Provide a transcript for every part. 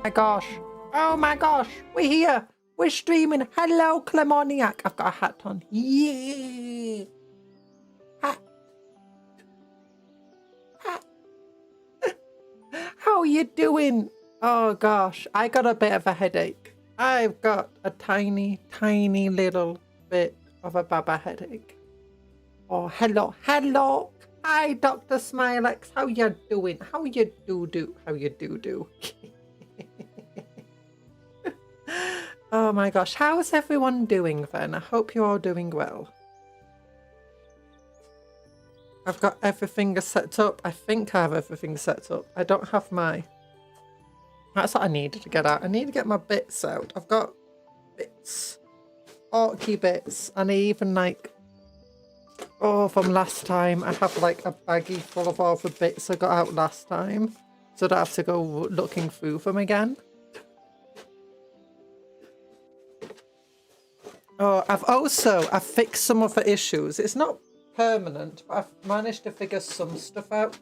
my gosh. Oh my gosh. We're here. We're streaming. Hello, Clemoniac. I've got a hat on. Yeah. Hat. Hat. How are you doing? Oh gosh. I got a bit of a headache. I've got a tiny, tiny little bit of a baba headache. Oh, hello. Hello. Hi, Dr. Smilex. How you doing? How you do? How you do? Oh my gosh, how's everyone doing then? I hope you're all doing well. I've got everything set up. I think I have everything set up. I don't have my... That's what I needed to get out. I need to get my bits out. I've got bits. Orky bits. And I even like... Oh, from last time, I have like a baggie full of all the bits I got out last time. So I don't have to go looking through them again. Oh, I've fixed some of the issues. It's not permanent, but I've managed to figure some stuff out.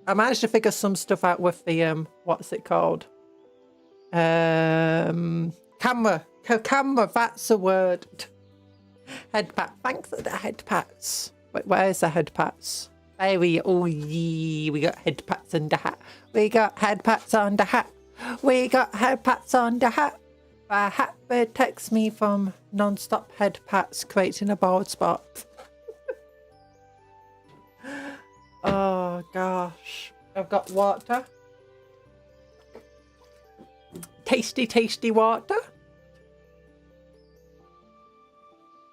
I managed to figure some stuff out with the, what's it called? Camera, that's a word. Head pat, thanks for the head pats. Wait, where's the head pats? There we got head pats on the hat. We got head pats on the hat. We got head pats on the hat. A hat protects me from non-stop head pats, creating a bald spot. Oh gosh. I've got water. Tasty, tasty water.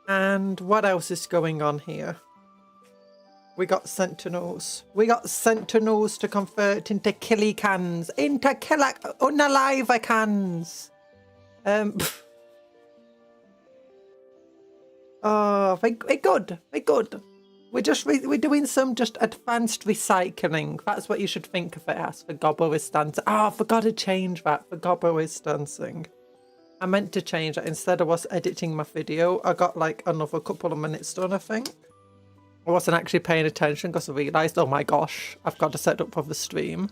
And what else is going on here? We got Sentinels. We got Sentinels to convert into Killa Kans. Into unalive cans. Oh, we're good. We're good. We're doing some just advanced recycling. That's what you should think of it as for Gobbo dancing. Oh, I forgot to change that for Gobbo dancing. I meant to change that instead of us editing my video. I got like another couple of minutes done, I think. I wasn't actually paying attention because I realised, oh my gosh, I've got to set up for the stream.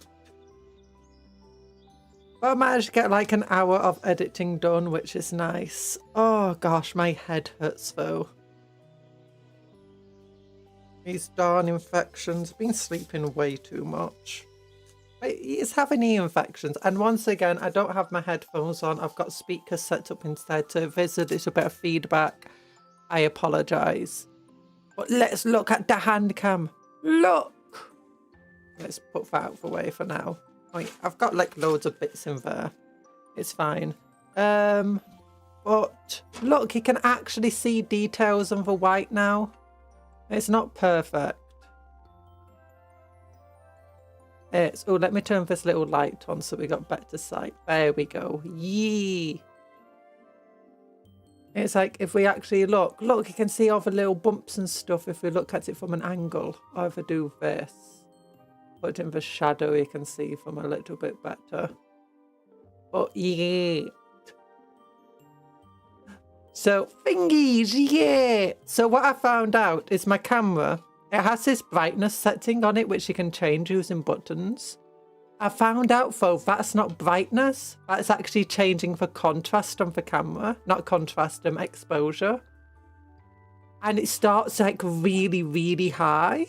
But I managed to get like an hour of editing done, which is nice. Oh gosh, my head hurts though. These darn infections. Been sleeping way too much. He's having ear infections. And once again, I don't have my headphones on. I've got speakers set up instead. So if there's a little bit of feedback, I apologise. But let's look at the hand cam. Look! Let's put that out of the way for now. I've got like loads of bits in there. It's fine. But look, you can actually see details on the white now. It's not perfect. Oh, let me turn this little light on so we got better sight. There we go. Yee. It's like if we actually look, you can see all the little bumps and stuff if we look at it from an angle. Or if I do this. Put in the shadow, you can see from a little bit better. But yeah. So thingies, yeah. So what I found out is my camera, it has this brightness setting on it, which you can change using buttons. I found out though, that's not brightness. That's actually changing the contrast on the camera. Not contrast, exposure. And it starts like really, really high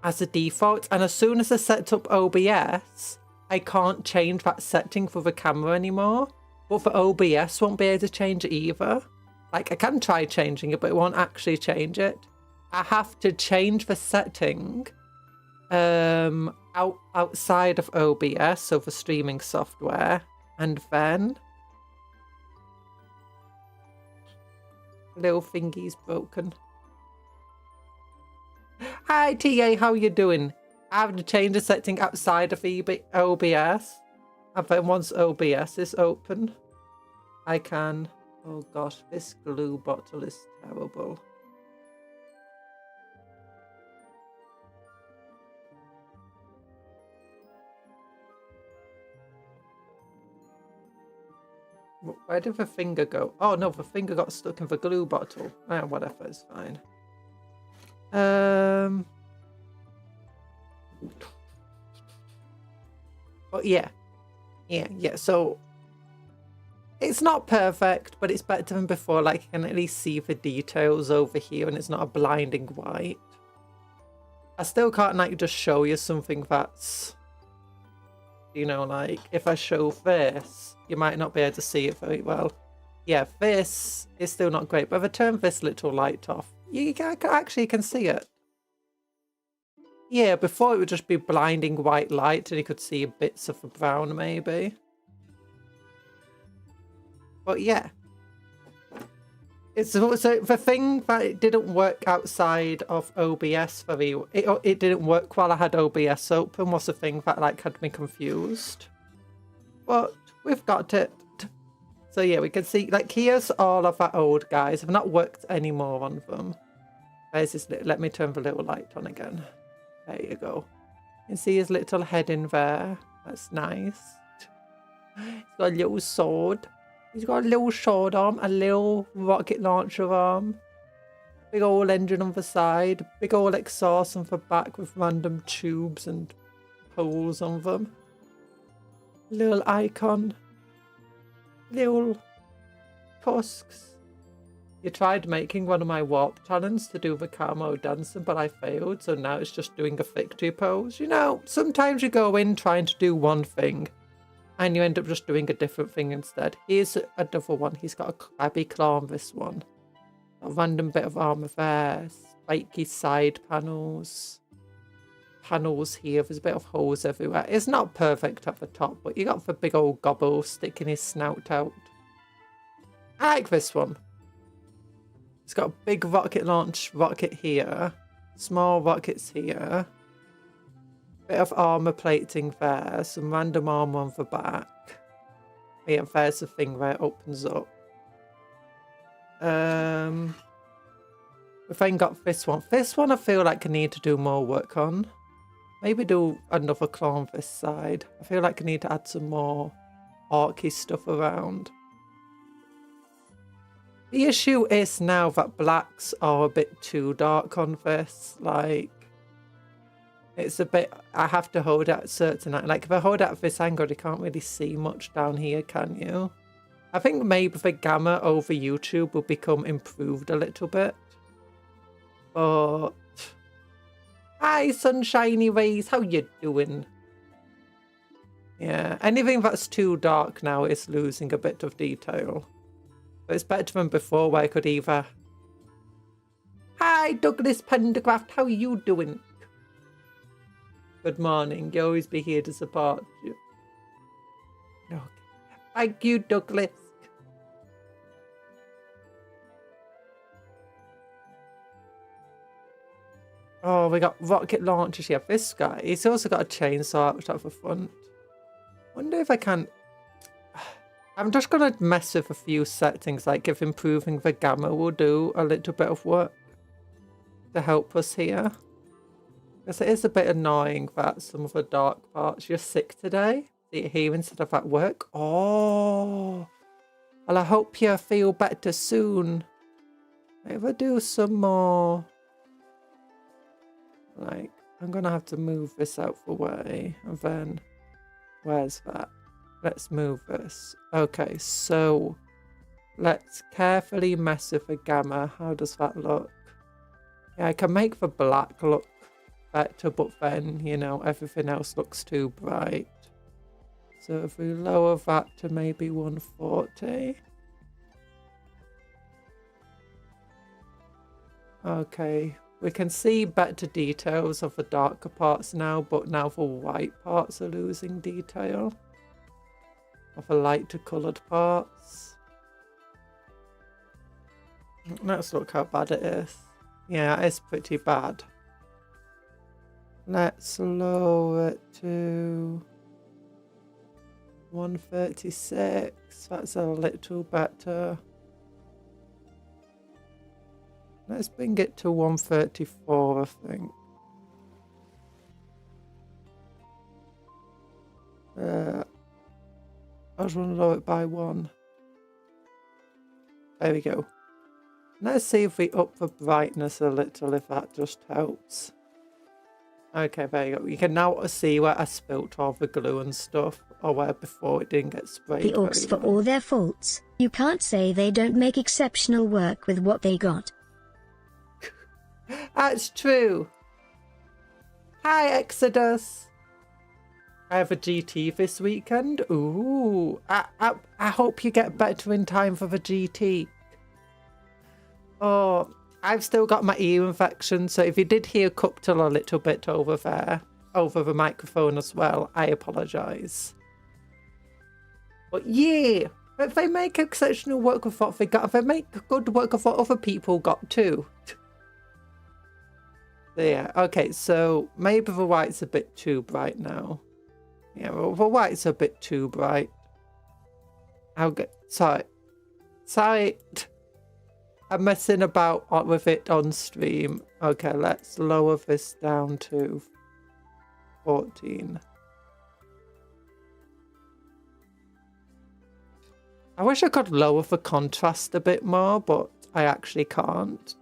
as a default, and as soon as I set up OBS, I can't change that setting for the camera anymore. But for OBS, won't be able to change it either. Like I can try changing it, but it won't actually change it. I have to change the setting outside of OBS, so for streaming software, and then little thingy's broken. Hi TA, how you doing? I have to change the setting outside of OBS. And then once OBS is open, I can... Oh gosh, this glue bottle is terrible. Where did the finger go? Oh no, the finger got stuck in the glue bottle. Whatever, it's fine. But yeah. Yeah, so it's not perfect, but it's better than before. Like, you can at least see the details over here and it's not a blinding white. I still can't, like, just show you something that's, you know, like, if I show this, you might not be able to see it very well. Yeah, this is still not great, but if I turn this little light off, you actually can see it. Yeah, before it would just be blinding white light and you could see bits of the brown maybe. But yeah. It's also the thing that it didn't work outside of OBS for me. It didn't work while I had OBS open was the thing that like had me confused. But we've got it. So yeah, we can see like here's all of our old guys. I've not worked any more on them. There's this little, let me turn the little light on again. There you go. You can see his little head in there. That's nice. He's got a little sword. He's got a little sword arm, a little rocket launcher arm, big old engine on the side, big old exhaust on the back with random tubes and holes on them. Little icon. Little tusks. You tried making one of my warp talents to do the camo dancing, but I failed, so now it's just doing a victory pose. You know, sometimes you go in trying to do one thing, and you end up just doing a different thing instead. Here's another one. He's got a crabby claw on this one. A random bit of armor there. Spiky side panels. Panels here. There's a bit of holes everywhere. It's not perfect at the top, but you got the big old gobble sticking his snout out. I like this one. It's got a big rocket launch rocket here. Small rockets here. Bit of armor plating there, some random armor on the back. Yeah, there's the thing where it opens up. We've then got this one. This one I feel like I need to do more work on. Maybe do another claw on this side. I feel like I need to add some more archy stuff around. The issue is now that blacks are a bit too dark on this. Like, it's a bit, I have to hold at certain, like if I hold at this angle, you can't really see much down here, can you? I think maybe the gamma over YouTube will become improved a little bit. But, hi sunshiny rays, how you doing? Yeah, anything that's too dark now is losing a bit of detail. But it's better than before where I could either... Hi Douglas Pendergraft, how are you doing? Good morning. You always be here to support you. Okay. Thank you, Douglas. Oh, we got rocket launchers here. This guy, he's also got a chainsaw out at the front. Wonder if I can... I'm just going to mess with a few settings, like if improving the gamma will do a little bit of work to help us here. Because it is a bit annoying that some of the dark parts. You're sick today? See it here instead of at work? Oh. Well, I hope you feel better soon. Maybe I'll do some more. Like, I'm going to have to move this out the way. And then, where's that? Let's move this. Okay, so let's carefully mess with the gamma. How does that look? Yeah, I can make the black look better, but then, you know, everything else looks too bright. So if we lower that to maybe 140. Okay, we can see better details of the darker parts now, but now the white parts are losing detail of the lighter coloured parts. Let's look how bad it is. Yeah, it's pretty bad. Let's lower it to 136. That's a little better. Let's bring it to 134, I think. I just want to lower it by 1. There we go. Let's see if we up the brightness a little, if that just helps. Okay, there you go. You can now see where I spilt all the glue and stuff, or where before it didn't get sprayed. The orcs, for all their faults, you can't say they don't make exceptional work with what they got. That's true. Hi, Exodus. I have a GT this weekend. Ooh, I hope you get better in time for the GT. Oh, I've still got my ear infection, so if you did hear Cuptle a little bit over there, over the microphone as well, I apologise. But yeah, if they make exceptional work with what they got, if they make good work of what other people got too. So yeah, okay, so maybe the white's a bit too bright now. Yeah, well, the white's a bit too bright. I'll get... Sorry. I'm messing about with it on stream. Okay, let's lower this down to 14. I wish I could lower the contrast a bit more, but I actually can't.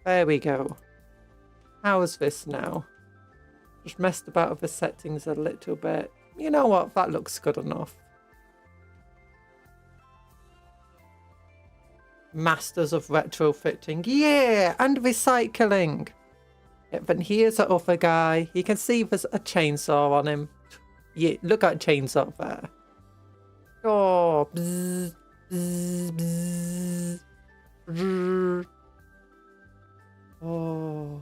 There we go. How's this now? Just messed about with the settings a little bit. You know what? That looks good enough. Masters of retrofitting. Yeah! And recycling. Yeah, then here's the other guy. You can see there's a chainsaw on him. Yeah, look at chainsaw there. Oh, bzz, bzz, bzz, bzz. Oh.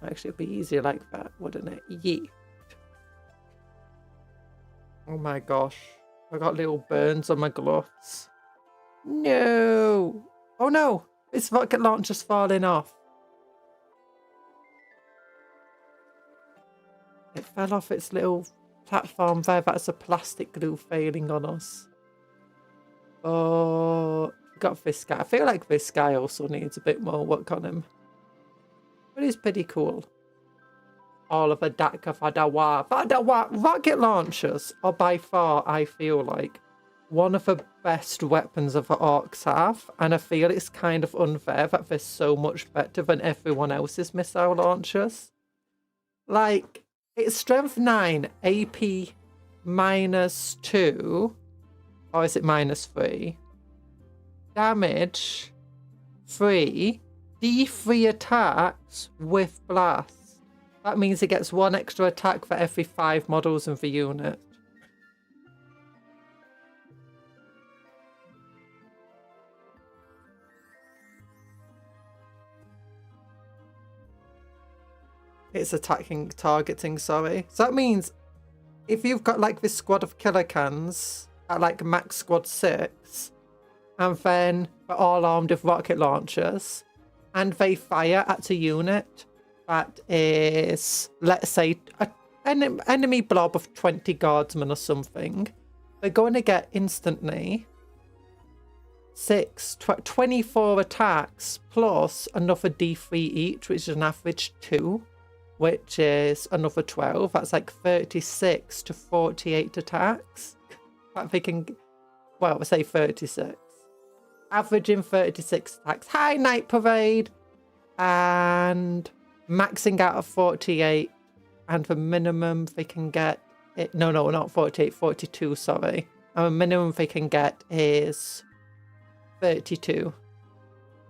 Actually, it'd be easier like that, wouldn't it? Yeet. Oh my gosh. I got little burns on my gloves. No. Oh no. This rocket launcher's falling off. It fell off its little platform there. That's a plastic glue failing on us. Oh, got this guy. I feel like this guy also needs a bit more work on him. But he's pretty cool. All of the Daka Fadawa rocket launchers are by far, I feel like, one of the best weapons of the orcs have. And I feel it's kind of unfair that they're so much better than everyone else's missile launchers. Like, it's strength 9, AP -2. Or is it -3? Damage 3. D3 attacks with blast. That means it gets 1 extra attack for every 5 models in the unit. It's targeting, sorry. So that means if you've got like this squad of Killa Kans at like max squad 6, and then they're all armed with rocket launchers, and they fire at a unit that is, let's say, an enemy blob of 20 guardsmen or something, they're going to get instantly 24 attacks plus another D3 each, which is an average 2, which is another 12. That's like 36 to 48 attacks. That they can, well, say 36. Averaging 36 attacks. Hi, Night Parade! And maxing out of 48. And the minimum they can get... No, not 48, 42, sorry. And the minimum they can get is 32.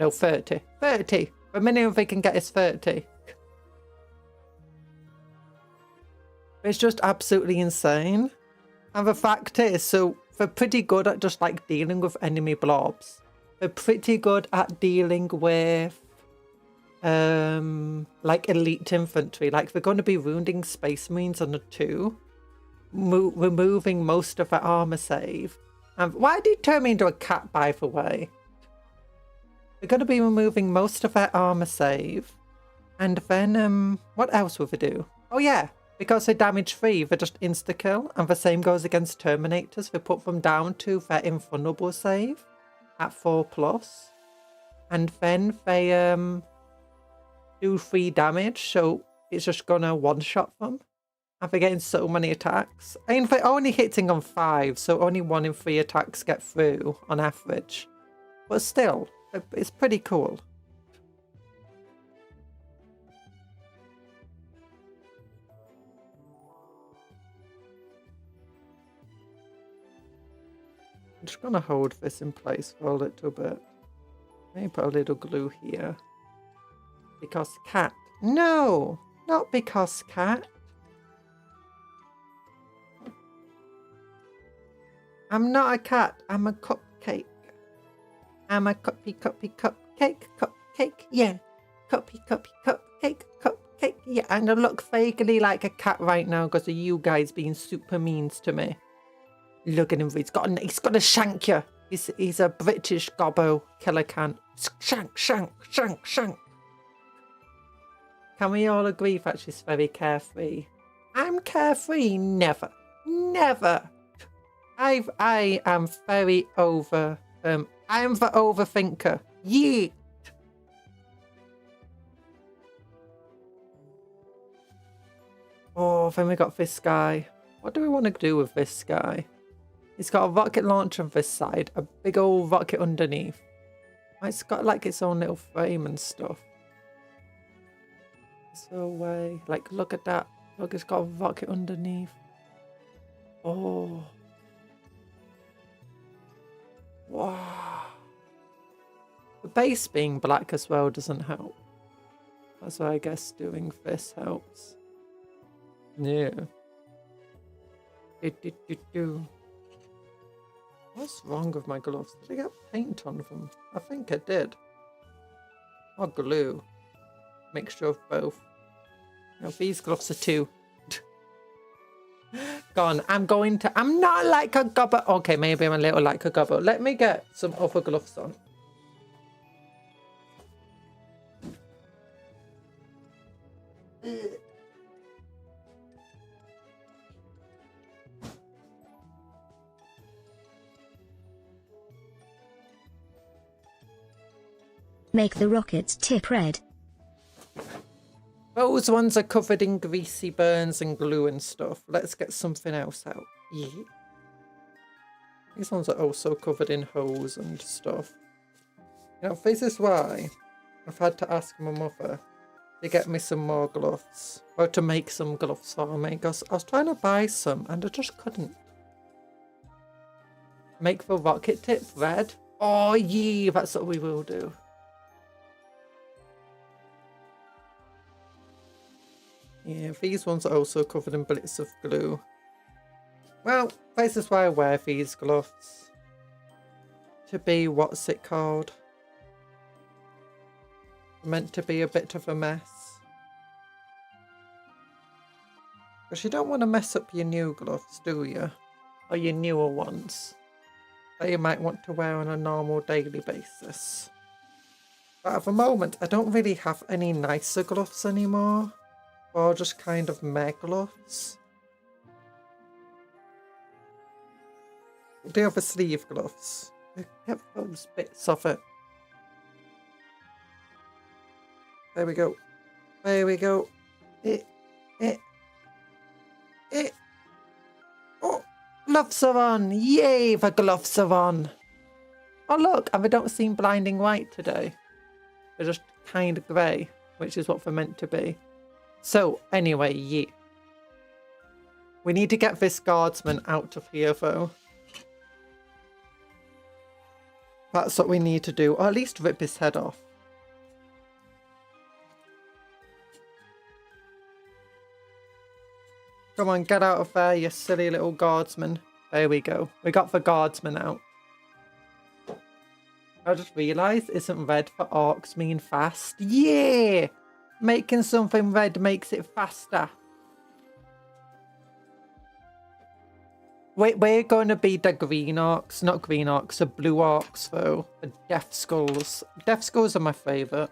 No, 30. 30! The minimum they can get is 30. It's just absolutely insane. And the fact is, so they're pretty good at just like dealing with enemy blobs. They're pretty good at dealing with like elite infantry. Like they're going to be wounding Space Marines on the 2, removing most of their armor save. And why did it turn me into a cat, by the way? They're going to be removing most of their armor save. And then what else will they do? Oh yeah, because they're damage free, they're just insta-kill. And the same goes against Terminators. They put them down to their invulnerable save at 4+. And then they do 3 damage, so it's just gonna one-shot them. after getting so many attacks. In fact, only hitting on 5, so only 1 in 3 attacks get through on average. But still, it's pretty cool. I'm just gonna hold this in place for a little bit. Maybe put a little glue here. Because cat. No! Not because cat. I'm not a cat. I'm a cupcake. I'm a cupcake. Yeah. Cupcake. Yeah. And I look vaguely like a cat right now because of you guys being super means to me. Look at him. He's got a shank you. He's a British gobbo Killa Kans. Shank. Can we all agree that she's very carefree? I'm carefree. Never. I am very over. I am the overthinker. Yeet. Oh, then we got this guy. What do we want to do with this guy? He's got a rocket launcher on this side, a big old rocket underneath. It's got like its own little frame and stuff. So way, like look at that. Look, it's got a rocket underneath. Oh. Wow. The base being black as well doesn't help. That's why I guess doing this helps. Yeah. What's wrong with my gloves? Did I get paint on them? I think I did. Or glue. Mixture of both. No, these gloves are too. Gone. I'm not like a gobbo. Okay, maybe I'm a little like a gobbo. Let me get some other gloves on. Make the rockets tip red. Those ones are covered in greasy burns and glue and stuff. Let's get something else out. Yeah. These ones are also covered in hose and stuff. You know, this is why I've had to ask my mother to get me some more gloves. Or to make some gloves for me. Because I was trying to buy some and I just couldn't. Make the rocket tip red. Oh, yeah, that's what we will do. Yeah, these ones are also covered in bits of glue. Well, this is why I wear these gloves. To be, what's it called? Meant to be a bit of a mess. Because you don't want to mess up your new gloves, do you? Or your newer ones. That you might want to wear on a normal daily basis. But at the moment, I don't really have any nicer gloves anymore. Or just kind of meh gloves. The other sleeve gloves. I kept those bits of it. There we go. There we go. Oh, gloves are on. Yay, the gloves are on. Oh look, and they don't seem blinding white today. They're just kind of grey, which is what they're meant to be. So, anyway, yeah. We need to get this guardsman out of here, though. That's what we need to do. Or at least rip his head off. Come on, get out of there, you silly little guardsman. There we go. We got the guardsman out. I just realised, isn't red for orcs mean fast? Yeah! Making something red makes it faster. We're going to be the green orcs. Not green orcs, the blue orcs though. The death skulls. Death skulls are my favourite.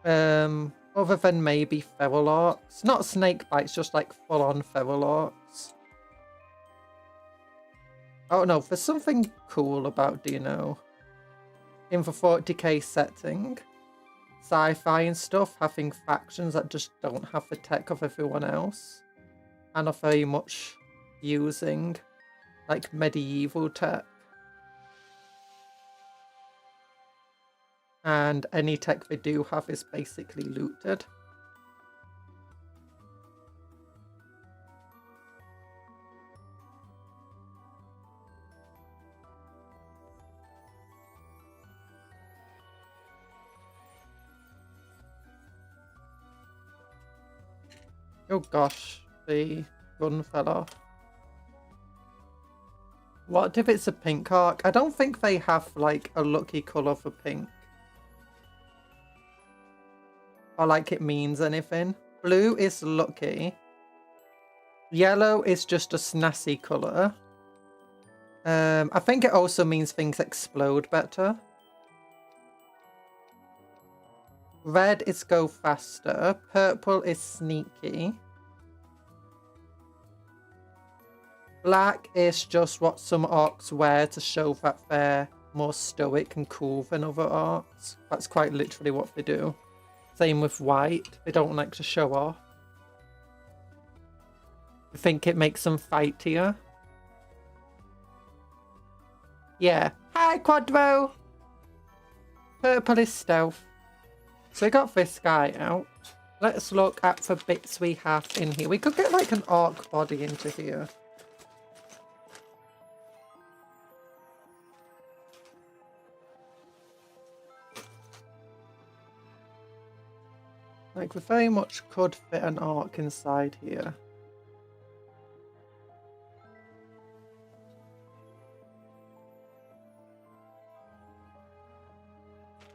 Other than maybe feral orcs. Not snake bites, just like full on feral orcs. Oh no, there's something cool about, do you know? In the 40k setting. sci-fi and stuff, having factions that just don't have the tech of everyone else and are very much using like medieval tech. And any tech they do have is basically looted. Oh gosh, the gun fell off. What if it's a pink arc? I don't think they have like a lucky colour for pink. Or like it means anything. Blue is lucky. Yellow is just a snazzy colour. I think it also means things explode better. Red is go faster. Purple is sneaky. Black is just what some orcs wear to show that they're more stoic and cool than other orcs. That's quite literally what they do. Same with white. They don't like to show off. I think it makes them fightier. Yeah. Hi, Quadro! Purple is stealth. So we got this guy out. Let's look at the bits we have in here. We could get like an orc body into here. Like we very much could fit an orc inside here.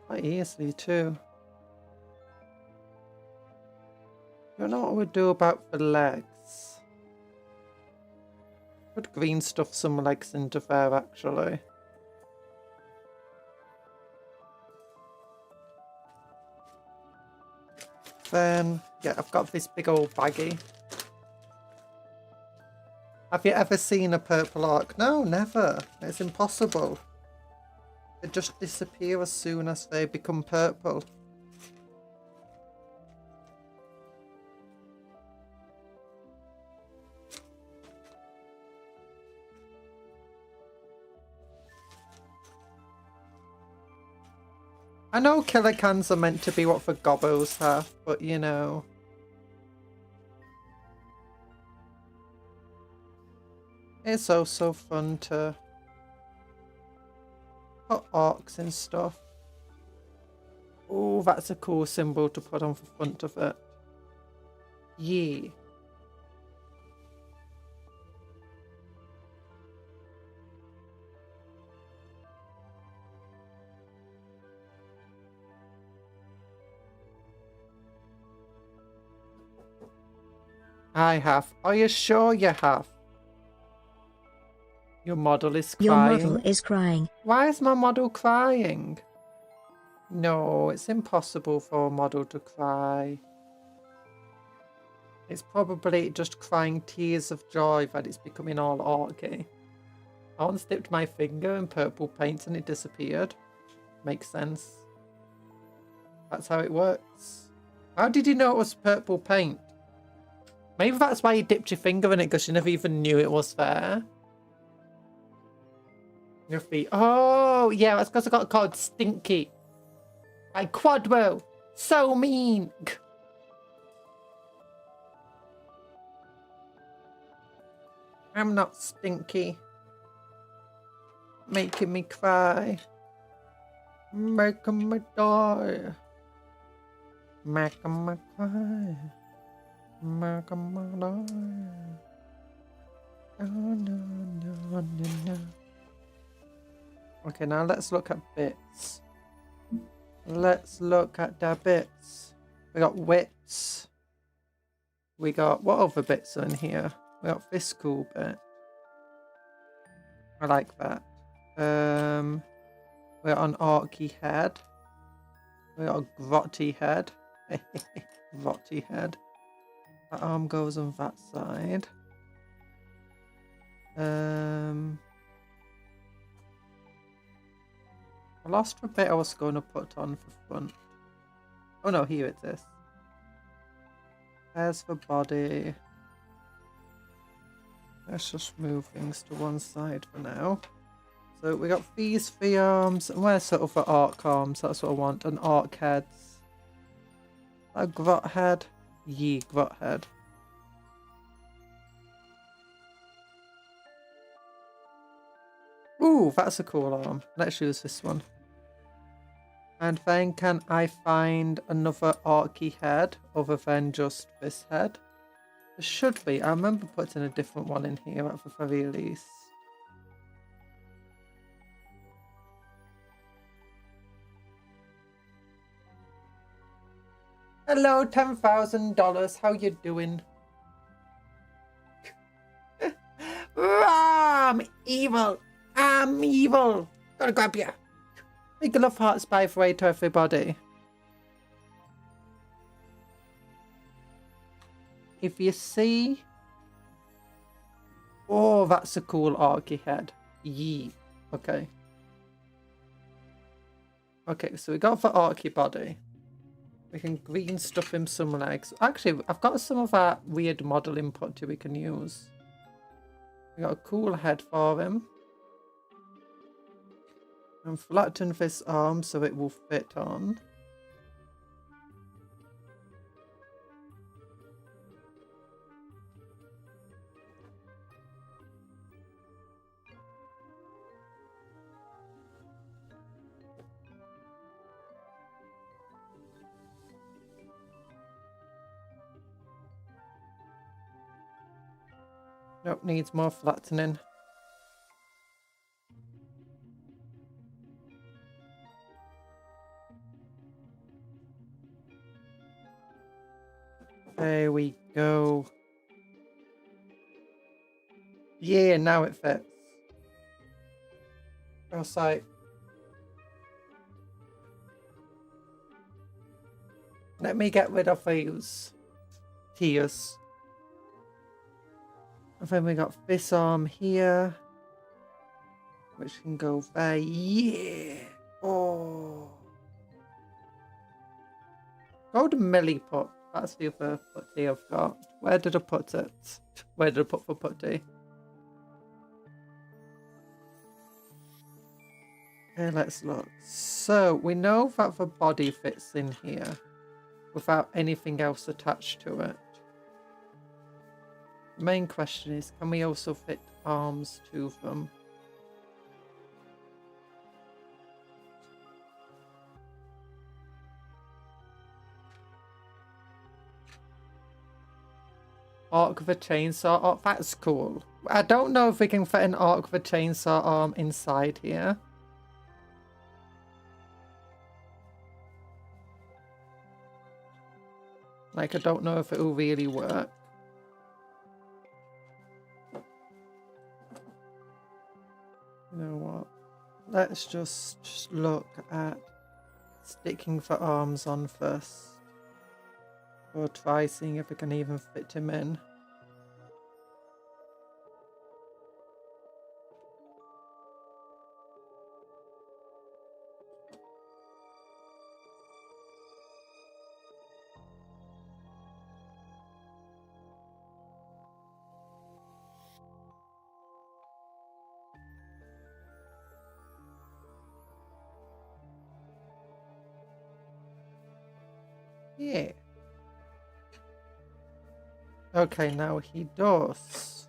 Quite easily too. You know what we'll do about the legs? Could green stuff some legs into there actually. Then, yeah, I've got this big old baggie. Have you ever seen a purple orc? No, never. It's impossible. They just disappear as soon as they become purple. I know Killa Kans are meant to be what the gobbos have, but you know. It's also fun to put orcs and stuff. Oh, that's a cool symbol to put on the front of it. Yeet. I have. Are you sure you have? Your model is crying. Your model is crying. Why is my model crying? No, it's impossible for a model to cry. It's probably just crying tears of joy that it's becoming all orky. I once dipped my finger in purple paint and it disappeared. Makes sense. That's how it works. How did you know it was purple paint? Maybe that's why you dipped your finger in it, because you never even knew it was there. Your feet. Oh, yeah, that's because I got called Stinky. By Quadro. So mean. I'm not stinky. Making me cry. Making me die. Making me cry. Making me die. Oh, no. Okay, now let's look at bits. Let's look at the bits. We got wits. We got, what other bits are in here? We got this cool bit. I like that. We got an orky head. We got a grotty head. Grotty head. That arm goes on that side. I lost the bit I was going to put on for fun. Oh no, here it is. As for body, let's just move things to one side for now. So we got these 3 arms, and where's sort of for arc arms? That's what I want, and arc heads. A grot head, grot head. Ooh, that's a cool arm. Let's use this one. And then can I find another archy head other than just this head? There should be. I remember putting a different one in here at the very least. Hello, $10,000. How you doing? I'm evil. I'm evil. Gotta grab you. Big love hearts by the way to everybody. If you see... Oh, that's a cool archy head. Yeet. Okay. Okay, so we got the archy body. We can green stuff him some legs. Actually, I've got some of that weird modeling putty we can use. We got a cool head for him. And flatten this arm so it will fit on. Nope, needs more flattening. There we go. Yeah, now it fits. Outside. Let me get rid of these tears. And then we got this arm here, which can go there. Yeah. Oh. Gold melee pot. That's the other putty I've got. Where did I put it? Where did I put the putty? Okay, let's look. So we know that the body fits in here without anything else attached to it. The main question is, can we also fit arms to them? Arc of a chainsaw. Oh, that's cool. I don't know if we can fit an arc of a chainsaw arm inside here. Like, I don't know if it will really work. You know what? Let's just look at sticking the arms on first. Or try seeing if we can even fit him in. Yeah. Okay, now he does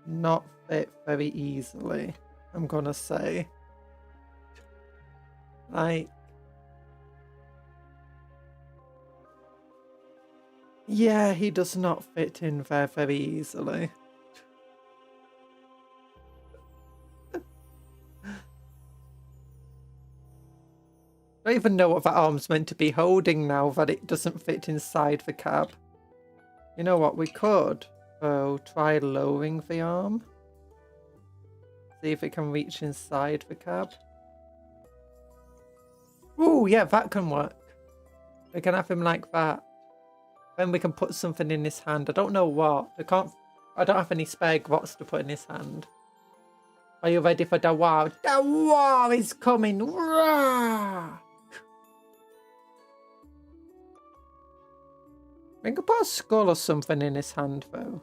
not fit very easily, I'm gonna say. Like, yeah, he does not fit in there very easily. I don't even know what that arm's meant to be holding now that it doesn't fit inside the cab. You know what, we could, though, try lowering the arm. See if it can reach inside the cab. Ooh, yeah, that can work. We can have him like that. Then we can put something in his hand. I don't know what. I don't have any spare grots to put in his hand. Are you ready for the war? The war is coming! Rah! We could put a skull or something in his hand, though.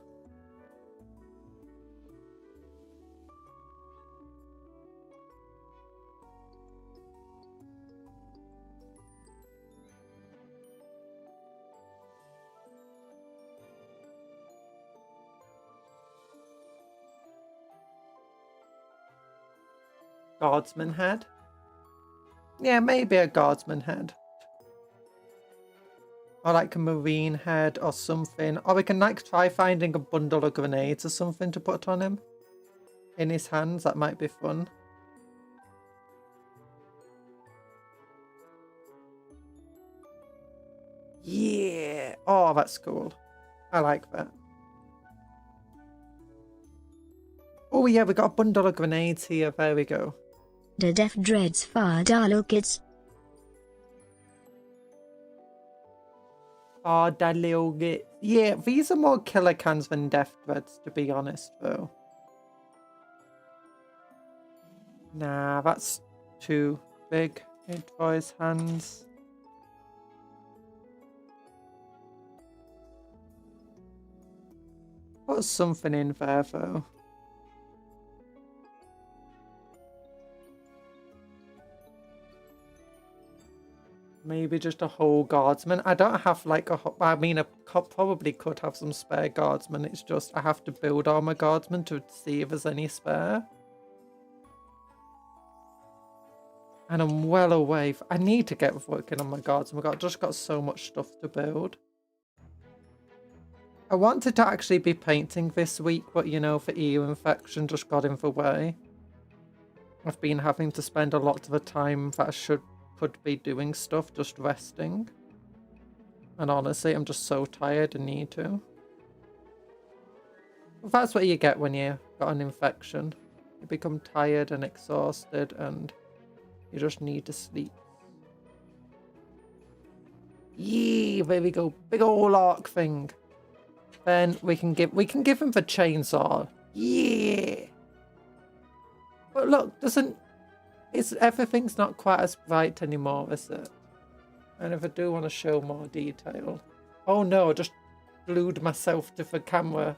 Guardsman head? Yeah, maybe a guardsman head. Or like a marine head or something. Or we can like try finding a bundle of grenades or something to put on him. In his hands, that might be fun. Yeah! Oh, that's cool. I like that. Oh yeah, we got a bundle of grenades here. There we go. The Def Dreads far dialogue kids. Oh, dialogue. Yeah, these are more Killa Kans than Death Threads, to be honest, though. Nah, that's too big for his hands. Put something in there, though. Maybe just a whole guardsman. I don't have like a... I mean, I probably could have some spare guardsmen. It's just I have to build all my guardsmen to see if there's any spare. And I'm well away. I need to get working on my guardsmen. I've just got so much stuff to build. I wanted to actually be painting this week, but you know, for EU infection just got in the way. I've been having to spend a lot of the time that I could be doing stuff, just resting. And honestly, I'm just so tired and need to. Well, that's what you get when you got an infection. You become tired and exhausted and you just need to sleep. Yee, there we go. Big ol' arc thing. Then we can give him the chainsaw. Yeah. But look, everything's not quite as bright anymore, is it? And if I do want to show more detail. Oh no, I just glued myself to the camera.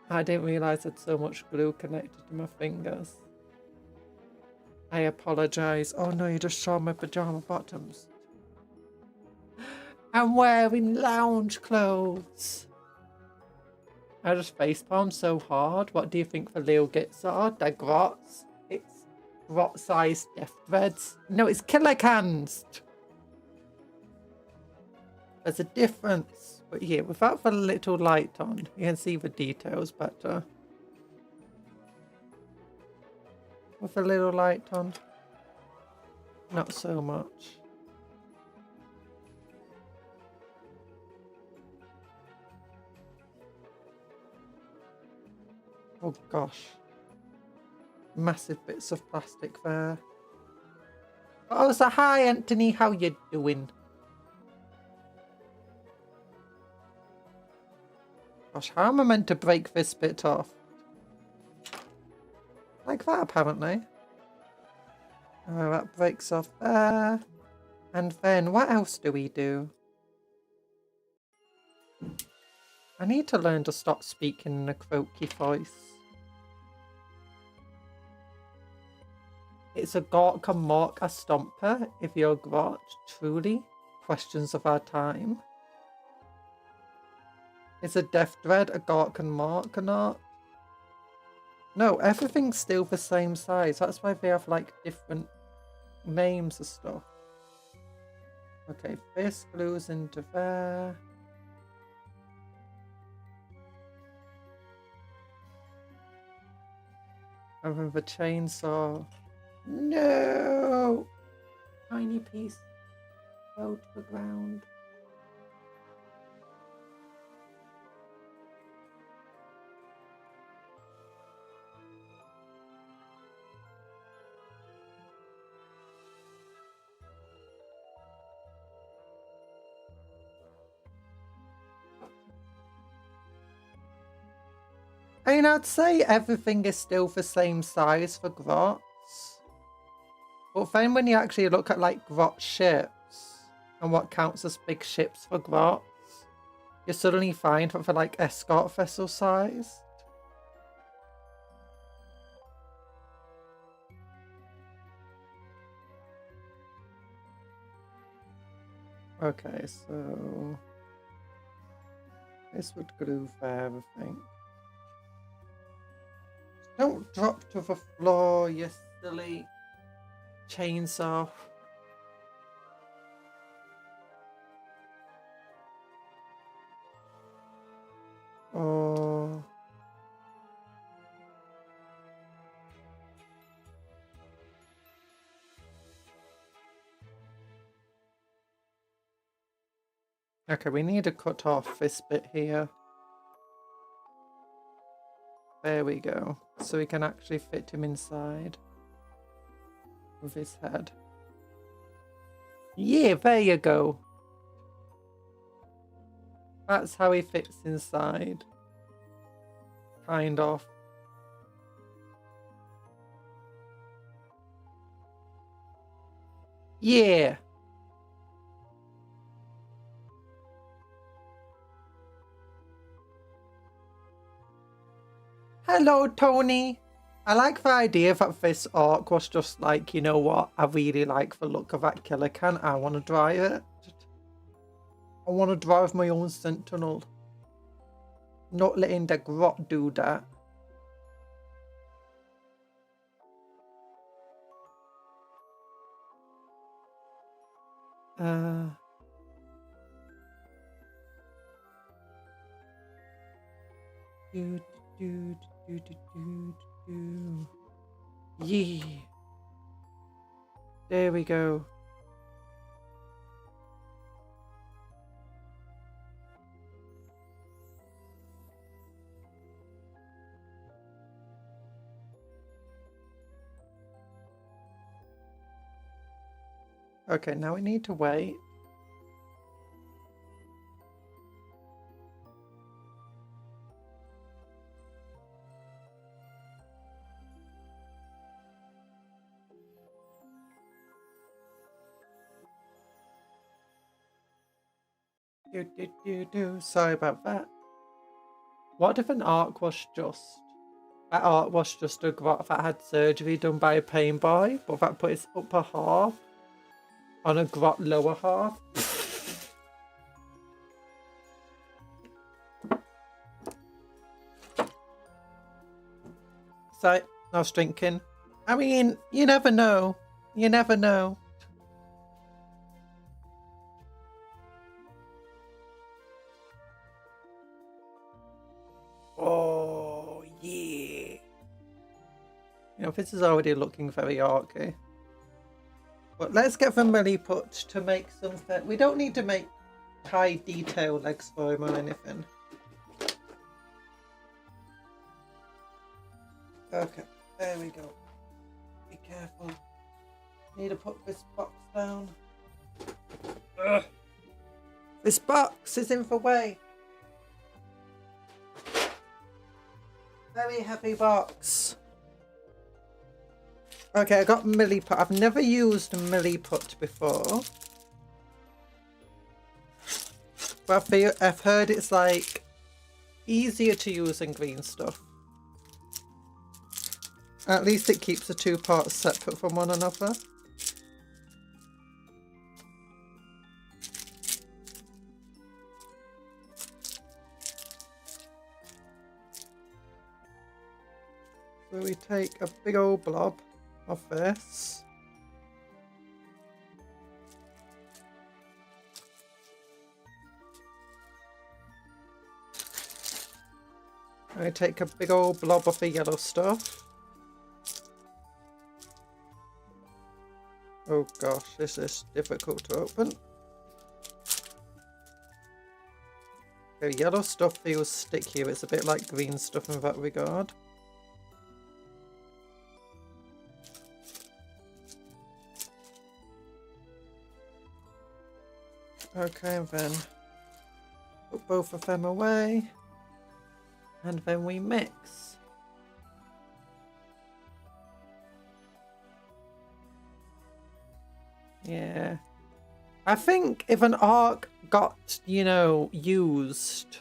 I didn't realise I had so much glue connected to my fingers. I apologise. Oh no, you just saw my pyjama bottoms. I'm wearing lounge clothes. I just facepalmed so hard. What do you think the little gits are? They're grots. It's grot-sized death threads. No, it's Killa Kans. There's a difference. But yeah, without the little light on, you can see the details better. With a little light on, not so much. Oh gosh. Massive bits of plastic there. Oh, so hi Anthony, how you doing? Gosh, how am I meant to break this bit off? Like that, apparently. Oh, that breaks off there. And then, what else do we do? I need to learn to stop speaking in a croaky voice. It's a Gork and Mork a Stomper, if you're Grot, truly. Questions of our time. Is a Death Dread a Gork and Mork or not? No, everything's still the same size. That's why they have like different names and stuff. Okay, this glues into there. And then the chainsaw. No! Tiny piece. Go to the ground. I mean, I'd say everything is still the same size for grots. But then when you actually look at like grot ships and what counts as big ships for grots, you're suddenly fine for like escort vessel size. Okay, so this would glue there, I think. Don't drop to the floor, you silly chainsaw. Oh. Okay, we need to cut off this bit here. There we go. So we can actually fit him inside with his head. Yeah, there you go. That's how he fits inside. Kind of. Yeah. Hello, Tony. I like the idea that this orc was just like, you know what? I really like the look of that Killa Kan. I want to drive it. I want to drive my own Sentinel. Not letting the grot do that. Yeah. There we go. Okay, now we need to wait. Sorry about that. What if an arc was just... That arc was just a grot that had surgery done by a pain boy, but that put its upper half on a grot lower half? So, I was drinking. I mean, you never know. You never know. Oh, yeah. You know, this is already looking very orky. But let's get the milliput to make something. We don't need to make high detail legs for him or anything. Okay, there we go. Be careful. Need to put this box down. Ugh. This box is in the way. Very heavy box. Okay, I got milliput. I've never used milliput before. But I've heard it's like easier to use than green stuff. At least it keeps the two parts separate from one another. So we take a big old blob of this. And we take a big old blob of the yellow stuff. Oh gosh, this is difficult to open. Okay, yellow stuff feels stickier. It's a bit like green stuff in that regard. Okay, and then put both of them away. And then we mix. Yeah. I think if an orc got, you know, used,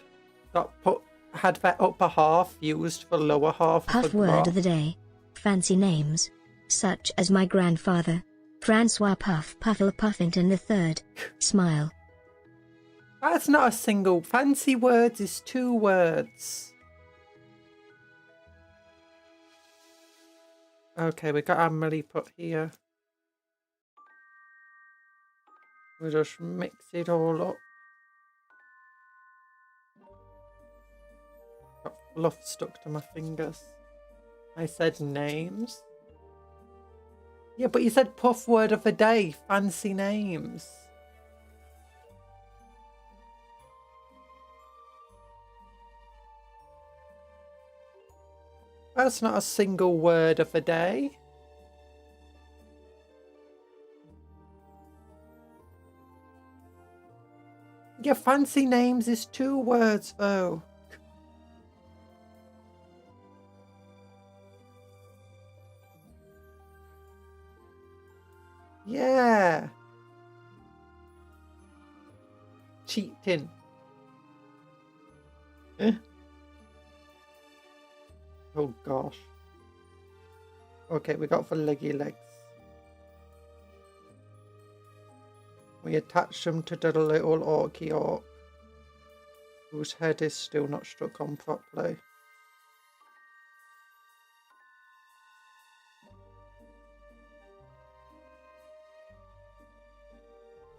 had their upper half used for lower half Puff of a word grot. of the day. Fancy names. Such as my grandfather. Francois Puff Puffle Puffington III. Smile. That's not a single. Fancy words is 2 words. Okay, we got Emily put here. We just mix it all up. Got fluff stuck to my fingers. I said names. Yeah, but you said puff word of the day. Fancy names. That's not a single word of the day. Yeah, fancy names is 2 words though. Yeah. Cheating. Oh gosh. Okay, we got for leggy legs. We attach them to the little orky orc, whose head is still not stuck on properly.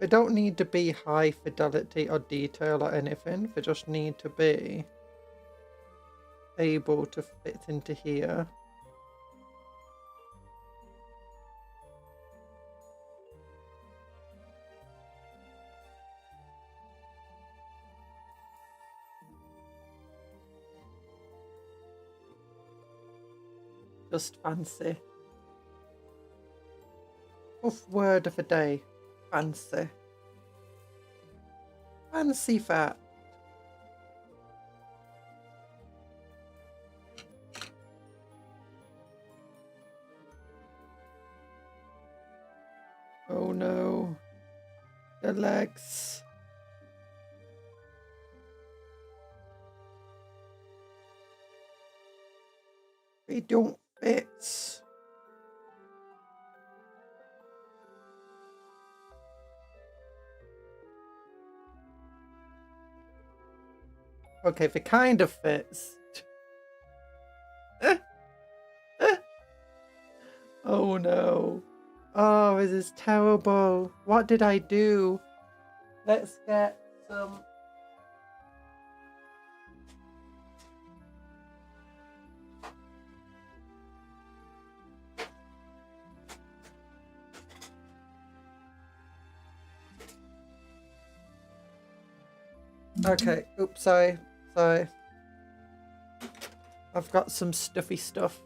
They don't need to be high fidelity or detail or anything. They just need to be able to fit into here. Just fancy. Tough word of the day. Fancy. Fancy fat. Oh no. The legs. They don't fit. Okay, they kind of fits. Oh no. Oh, this is terrible. What did I do? Let's get some... Okay, oops, sorry. I've got some stuffy stuff.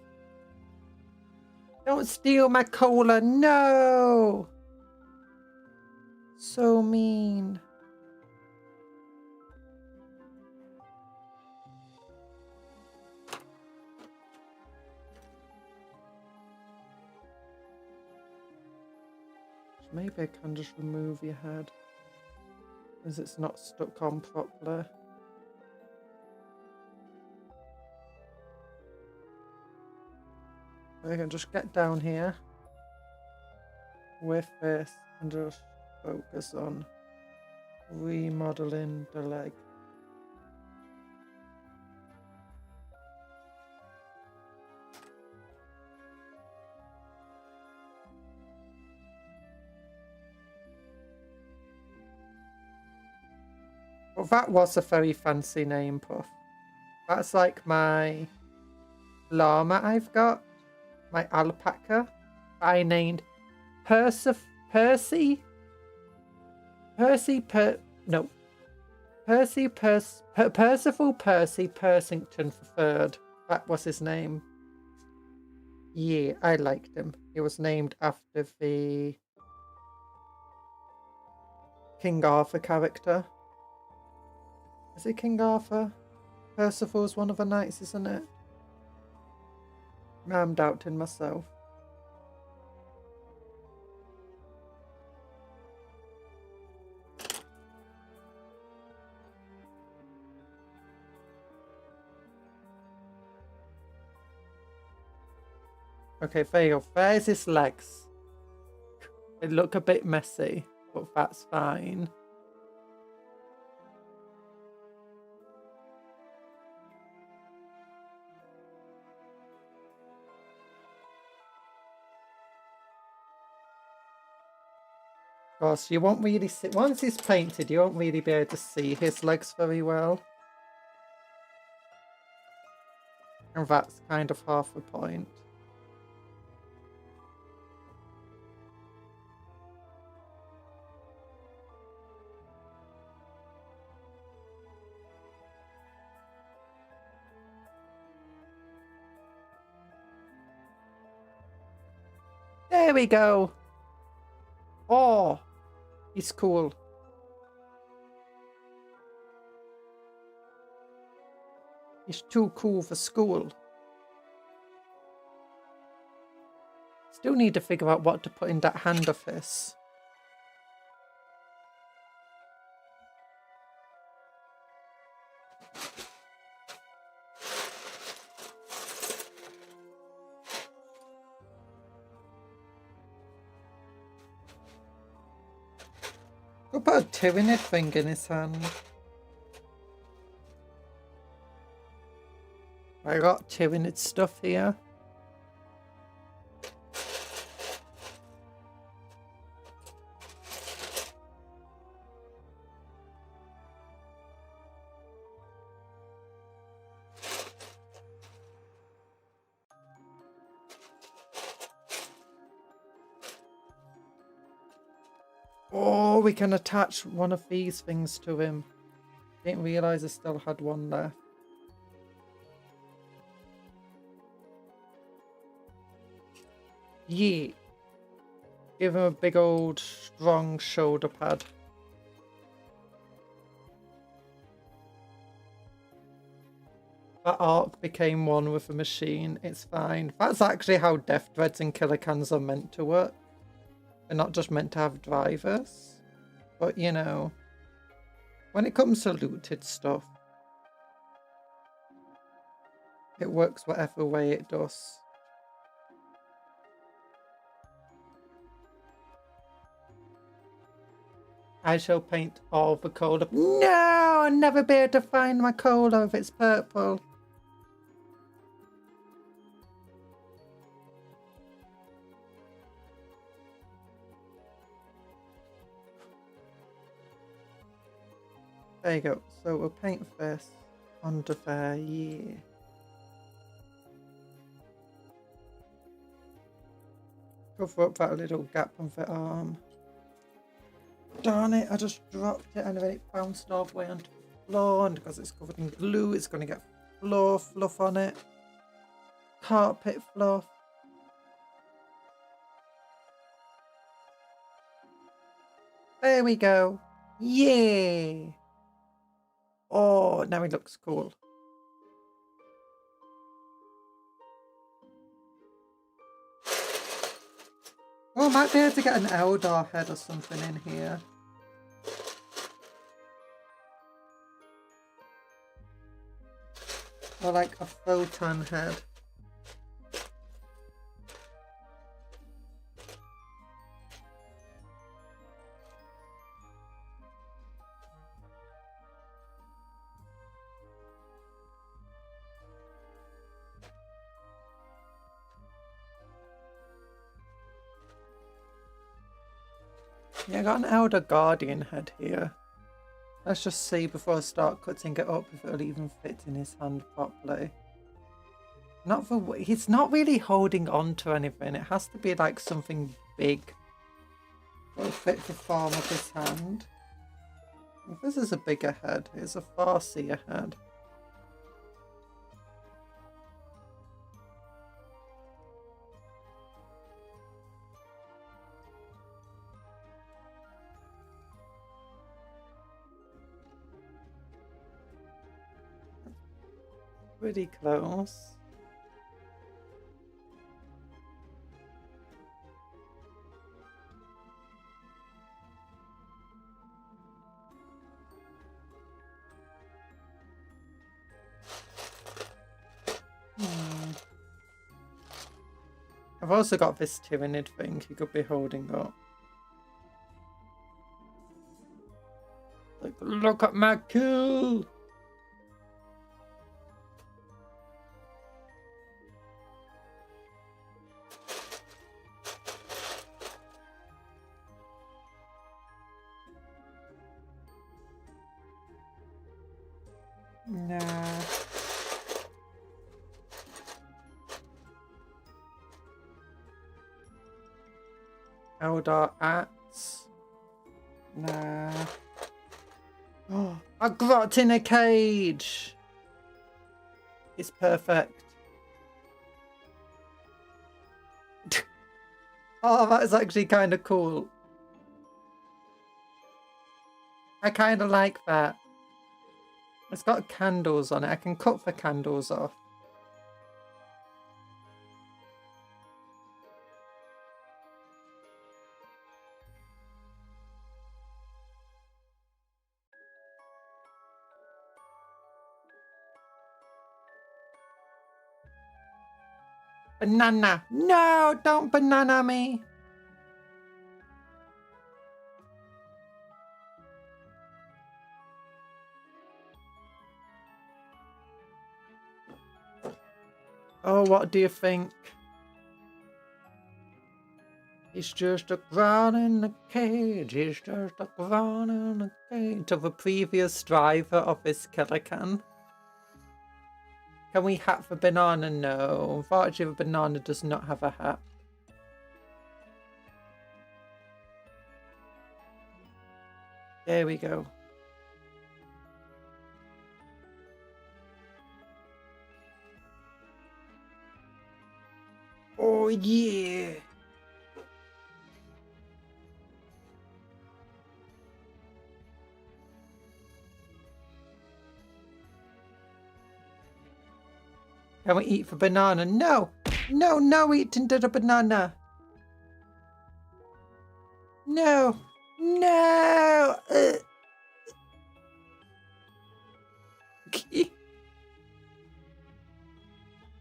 Don't steal my cola, no! So mean. Maybe I can just remove your head, as it's not stuck on properly. I can just get down here with this and just focus on remodeling the leg. Well, that was a very fancy name, Puff. That's like my llama I've got. My alpaca. I named Percival Percy Persington III. That was his name. Yeah, I liked him. He was named after the King Arthur character. Is it King Arthur? Percival's one of the knights, isn't it? Now I'm doubting myself. Okay, there you go. There's his legs. They look a bit messy, but that's fine. Of course, you won't really see... Once he's painted, you won't really be able to see his legs very well. And that's kind of half the point. There we go. Oh, he's cool. He's too cool for school. Still need to figure out what to put in that hand of his. We'll put a Tyranid thing in his hand. I got Tyranid stuff here. Oh, we can attach one of these things to him. Didn't realise I still had one left. Yeet. Give him a big old strong shoulder pad. That arc became one with the machine. It's fine. That's actually how Death Threads and Killa Kans are meant to work. They're not just meant to have drivers. But, you know, when it comes to looted stuff, it works whatever way it does. I shall paint all the cola. No, I'll never be able to find my cola if it's purple. There you go. So we'll paint this under there, yeah. Cover up that little gap on the arm. Darn it, I just dropped it and then it bounced all the way onto the floor, and because it's covered in glue, it's going to get floor fluff on it. Carpet fluff. There we go. Yay! Oh, now he looks cool. Oh, I might be able to get an Eldar head or something in here. Or like a photon head. Yeah, I got an Elder Guardian head here. Let's just see before I start cutting it up if it'll even fit in his hand properly. Not for he's not really holding on to anything. It has to be like something big. It'll fit the form of his hand. If this is a bigger head, it's a Farseer head. Pretty close. I've also got this Tyranid thing he could be holding up. Like, look at my kill! Nah. Eldar Axe. Nah. Oh, a grot in a cage! It's perfect. Oh, that is actually kind of cool. I kind of like that. It's got candles on it. I can cut the candles off. Banana! No, don't banana me! Oh, what do you think? He's just a grot in a cage. He's just a grot in a cage. To the previous driver of this Killa Kan. Can we hat the banana? No. Unfortunately, the banana does not have a hat. There we go. Oh, yeah. Can we eat the banana? No! No, no eating to the banana! No! No!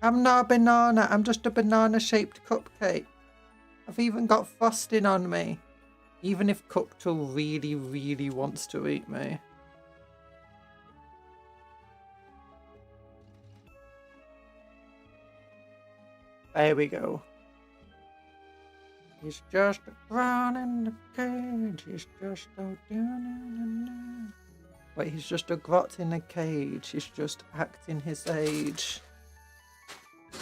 I'm not a banana. I'm just a banana-shaped cupcake. I've even got frosting on me. Even if Cuptle really, really wants to eat me. There we go. He's just a grot in the cage. He's just a... Wait, he's just a grot in a cage. He's just acting his age.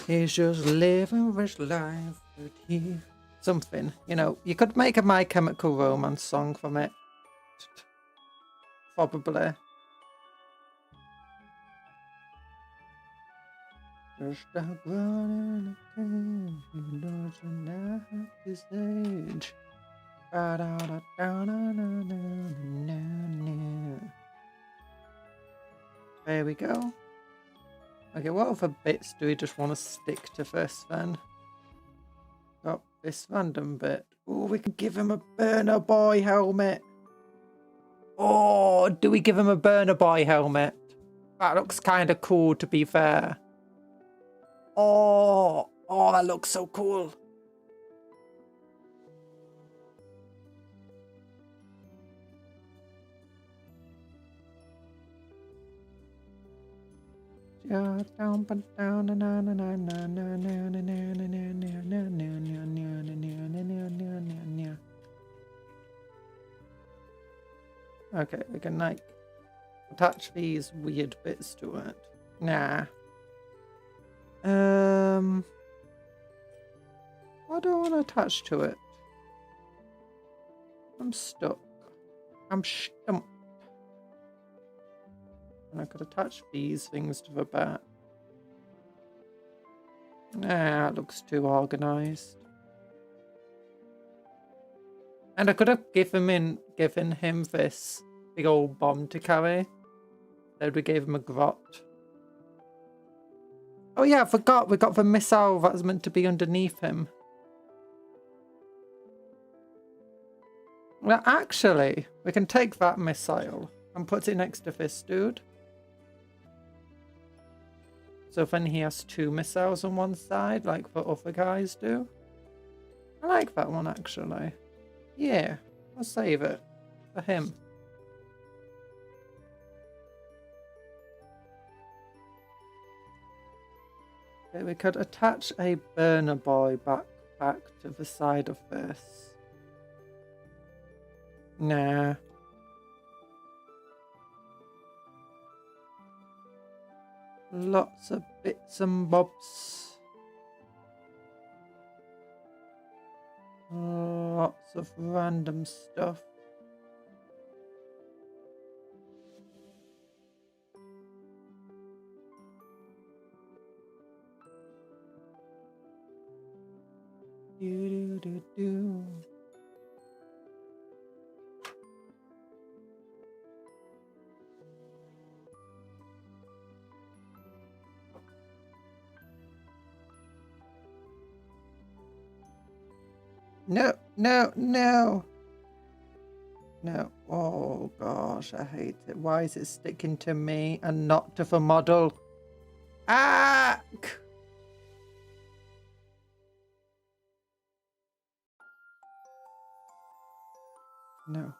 He's just living his life. But he... Something. You know, you could make a My Chemical Romance song from it. Probably. Just a grot in a cage, he doesn't act his age. There we go. Okay, what other bits do we just want to stick to this then? Got this random bit. Oh, we can give him a Burner Boy helmet. Oh, do we give him a Burner Boy helmet? That looks kind of cool, to be fair. Oh, that looks so cool. Okay, we can like attach these weird bits to it. Nah. What do I want to attach to it? I'm stuck. I'm stumped. And I could attach these things to the back. Nah, it looks too organized. And I could have given him this big old bomb to carry. Then we gave him a grot. Oh yeah, I forgot we got the missile that was meant to be underneath him. Well, actually, we can take that missile and put it next to this dude. So then he has two missiles on one side, like the other guys do. I like that one actually. Yeah, I'll save it for him. Okay, we could attach a burner boy back to the side of this. Nah. Lots of bits and bobs. Lots of random stuff. Do do do do. No, no, no. No. Oh gosh, I hate it. Why is it sticking to me and not to the model? Ah! No.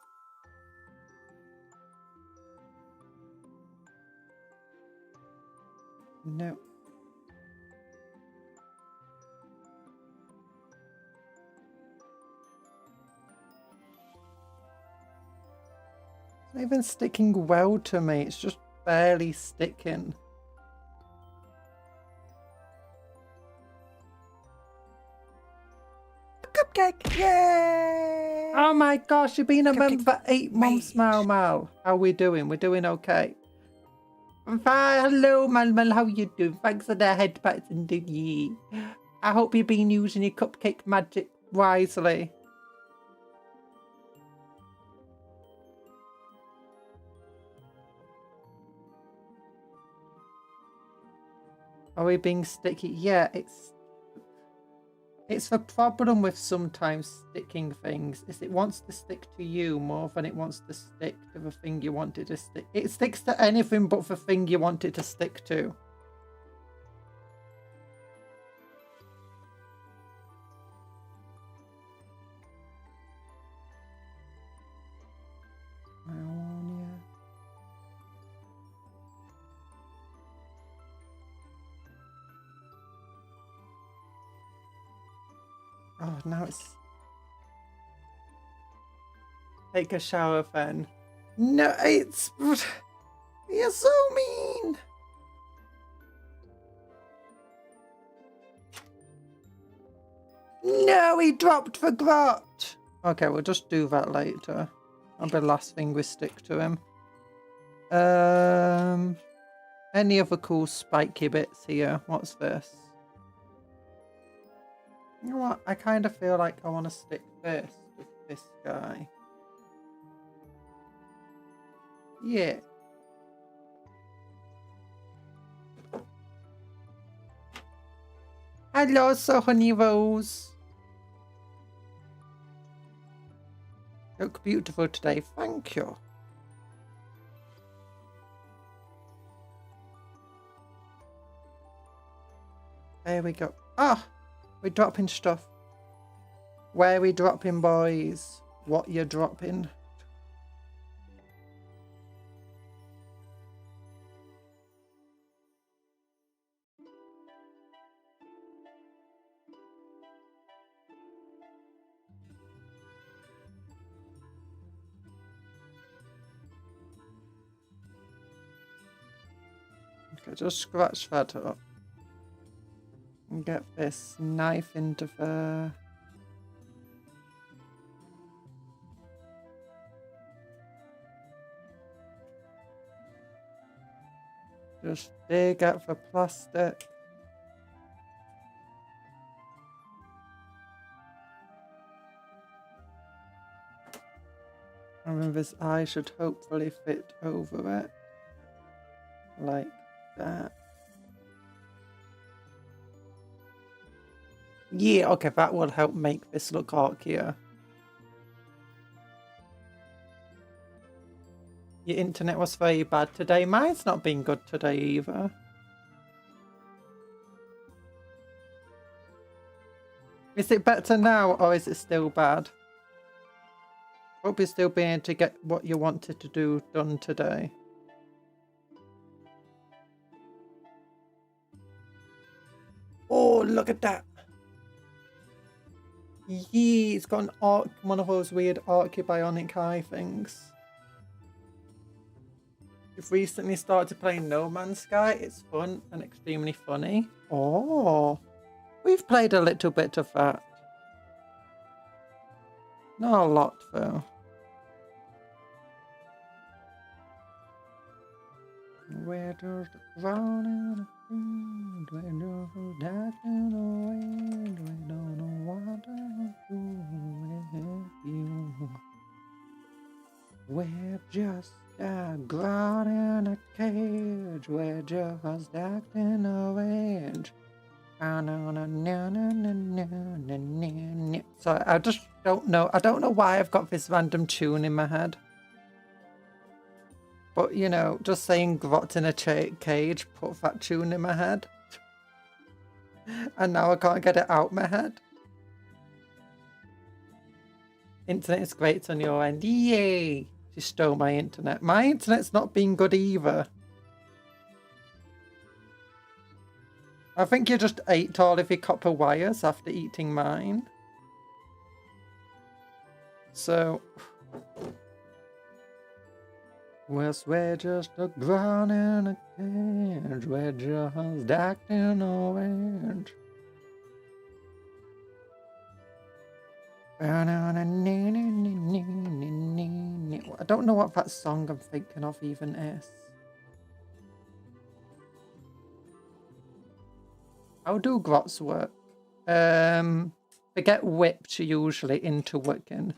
No. It's not even sticking well to me. It's just barely sticking. Cupcake! Yay! Oh my gosh, you've been a Cupcake member for 8 months, rage. Mal. How are we doing? We're doing okay. I'm fine. Hello, Mal. How you doing? Thanks for the headbutts and the Yeet. I hope you've been using your cupcake magic wisely. Are we being sticky? Yeah, it's the problem with sometimes sticking things is it wants to stick to you more than it wants to stick to the thing you want it to stick. It sticks to anything but the thing you want it to stick to. Oh, now it's... Take a shower then. No, it's... You're so mean! No, he dropped the grot! Okay, we'll just do that later. That'll be the last thing we stick to him. Any other cool spiky bits here? What's this? You know what? I kind of feel like I want to stick this with this guy. Yeah. Hello, so Honey Rose. You look beautiful today. Thank you. There we go. Ah! We're dropping stuff. Where we dropping, boys? What you dropping? Okay, just scratch that up. And get this knife into there. Just dig out the plastic. And then this eye should hopefully fit over it. Like that. Yeah, okay, that will help make this look archier. Your internet was very bad today. Mine's not been good today either. Is it better now or is it still bad? Hope you're still being able to get what you wanted to do done today. Oh, look at that. Yeet, it's got an arc, one of those weird archaebionic eye things. We've recently started playing No Man's Sky. It's fun and extremely funny. Oh, we've played a little bit of that. Not a lot though. Where does the ground in the wind, where does the dark in the wind, we don't know what to do with you. We're just a ground in a cage, we're just acting a rage. Sorry, I just don't know. I don't know why I've got this random tune in my head. But, you know, just saying grot in a cage put that tune in my head. And now I can't get it out my head. Internet is great on your end. Yay! She stole my internet. My internet's not been good either. I think you just ate all of your copper wires after eating mine. So... we're just a ground in a cage, we're just acting orange. I don't know what that song I'm thinking of even is. How do grots work? They get whipped usually into wicking.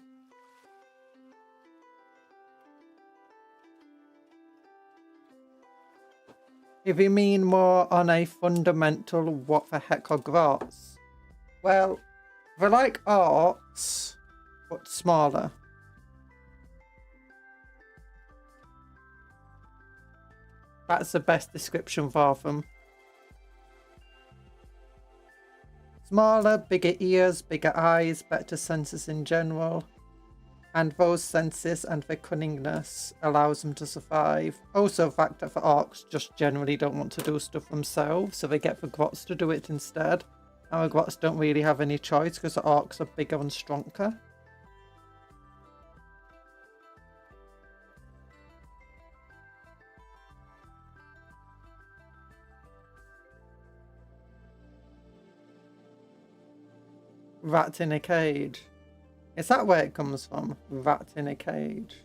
If you mean more on a fundamental what the heck are grots, well, they're like arcs, but smaller. That's the best description for them. Smaller, bigger ears, bigger eyes, better senses in general. And those senses and their cunningness allows them to survive. Also, the fact that the orcs just generally don't want to do stuff themselves, so they get the grots to do it instead. And the grots don't really have any choice because the orcs are bigger and stronger. Rat in a cage. Is that where it comes from? Rat in a cage.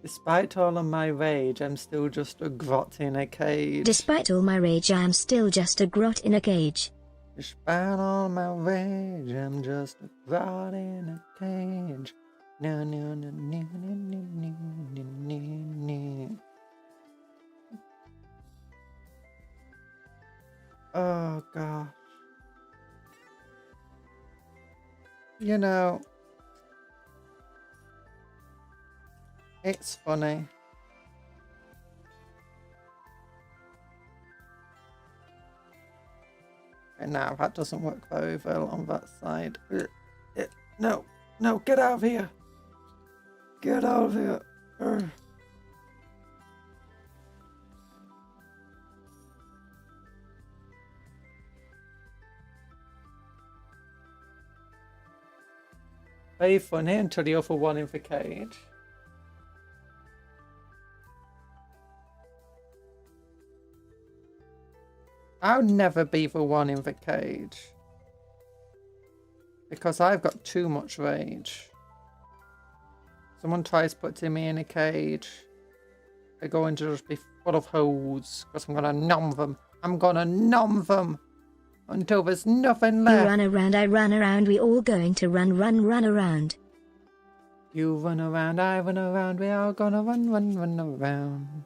Despite all of my rage, I'm still just a grot in a cage. Despite all my rage, I am still just a grot in a cage. Despite all my rage, I'm just a grot in a cage. No, no, no, no, no, no, no, no, no. Oh, gosh. You know, it's funny. And now that doesn't work very well on that side. No, no, get out of here. Get out of here. Ugh. Very funny until the other one in the cage. I'll never be the one in the cage. Because I've got too much rage. Someone tries putting me in a cage. They're going to just be full of holes. Because I'm going to numb them. I'm going to numb them. Until there's nothing left. You run around, I run around, we all going to run around. You run around, I run around, we all gonna run around.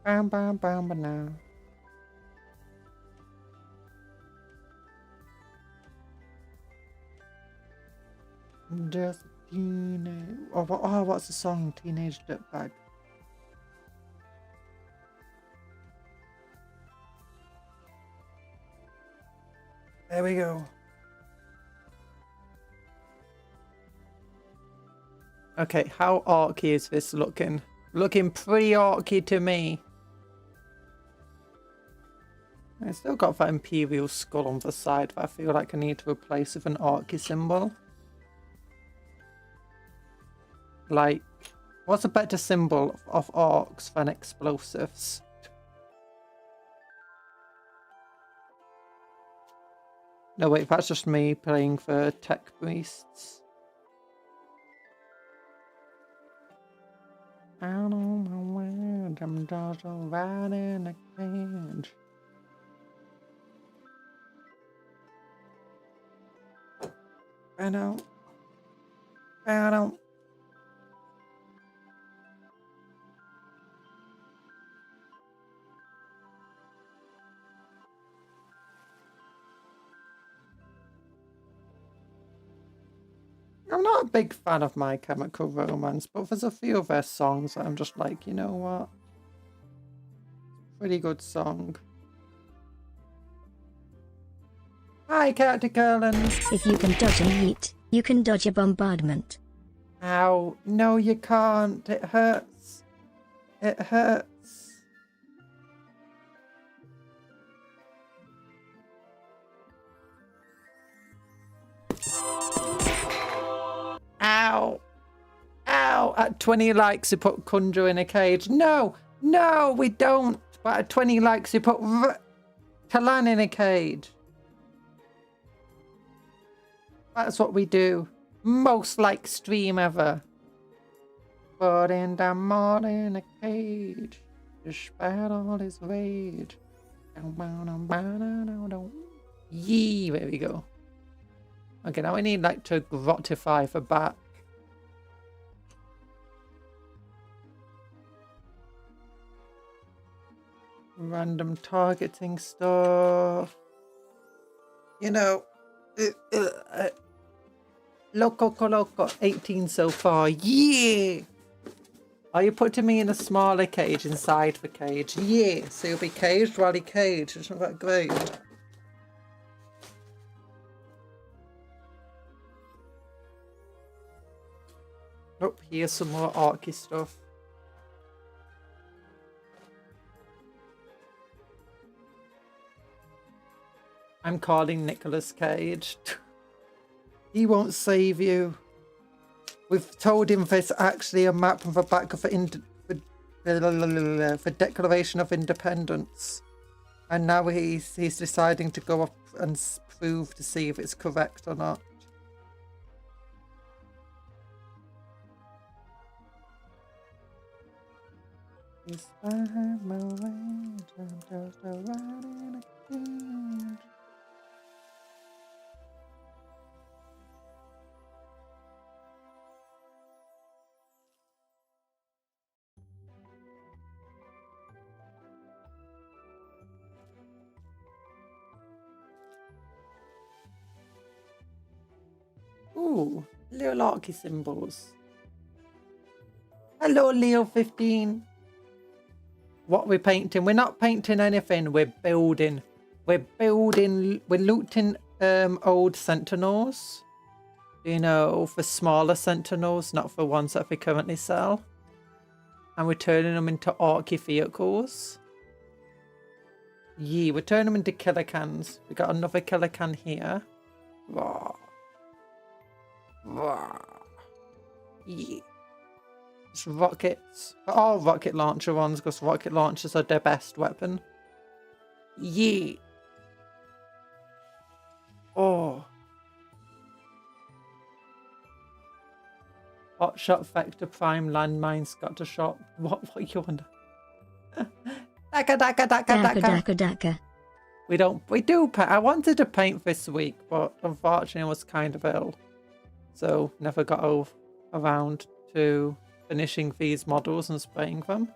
Bam, bam, bam, bam, now. Just teenage... Oh, what's the song? Teenage Dirtbag. There we go. Okay, how orky is this looking? Looking pretty orky to me. I still got that Imperial skull on the side, but I feel like I need to replace it with an orky symbol. Like, what's a better symbol of orcs than explosives? No, wait, that's just me playing for tech priests. Out on my way, them dogs are right in a cage. I don't. I'm not a big fan of My Chemical Romance, but there's a few of their songs that I'm just like, you know what? Pretty good song. Hi, Character Curlin. If you can dodge a yeet, you can dodge a bombardment. Ow. No, you can't. It hurts. It hurts. Ow. Ow. At 20 likes, you put Conjure in a cage. No. No, we don't. But at 20 likes, you put Kalan in a cage. That's what we do. Most like stream ever. But in the morning, a cage. Despite all his rage. Yee, there we go. Okay, now we need like to grotify for back. Random targeting stuff. You know, Loco Coloco, 18 so far. Yeah! Are you putting me in a smaller cage inside the cage? Yeah, so you'll be caged while he caged. Isn't that great? Oh, here's some more orky stuff. I'm calling Nicolas Cage. He won't save you. We've told him there's actually a map on the back of the Declaration of Independence. And now he's deciding to go up and prove to see if it's correct or not. If I had my way, I'm just a riding a cage. Ooh, little arky symbols. Hello, Leo 15. What we're painting? We're not painting anything. We're building. We're looting old Sentinels. You know, for smaller Sentinels, not for ones that we currently sell. And we're turning them into orky vehicles. Yeah, we're turning them into Killa Kans. We got another Killa Kan here. Wow. Yeah. It's rockets. All rocket launcher ones, because rocket launchers are their best weapon. Yeah. Oh. Hot shot vector prime landmines got to shot. What you want? Daka. We do paint. I wanted to paint this week, but unfortunately I was kind of ill. So never got around to finishing these models and spraying them.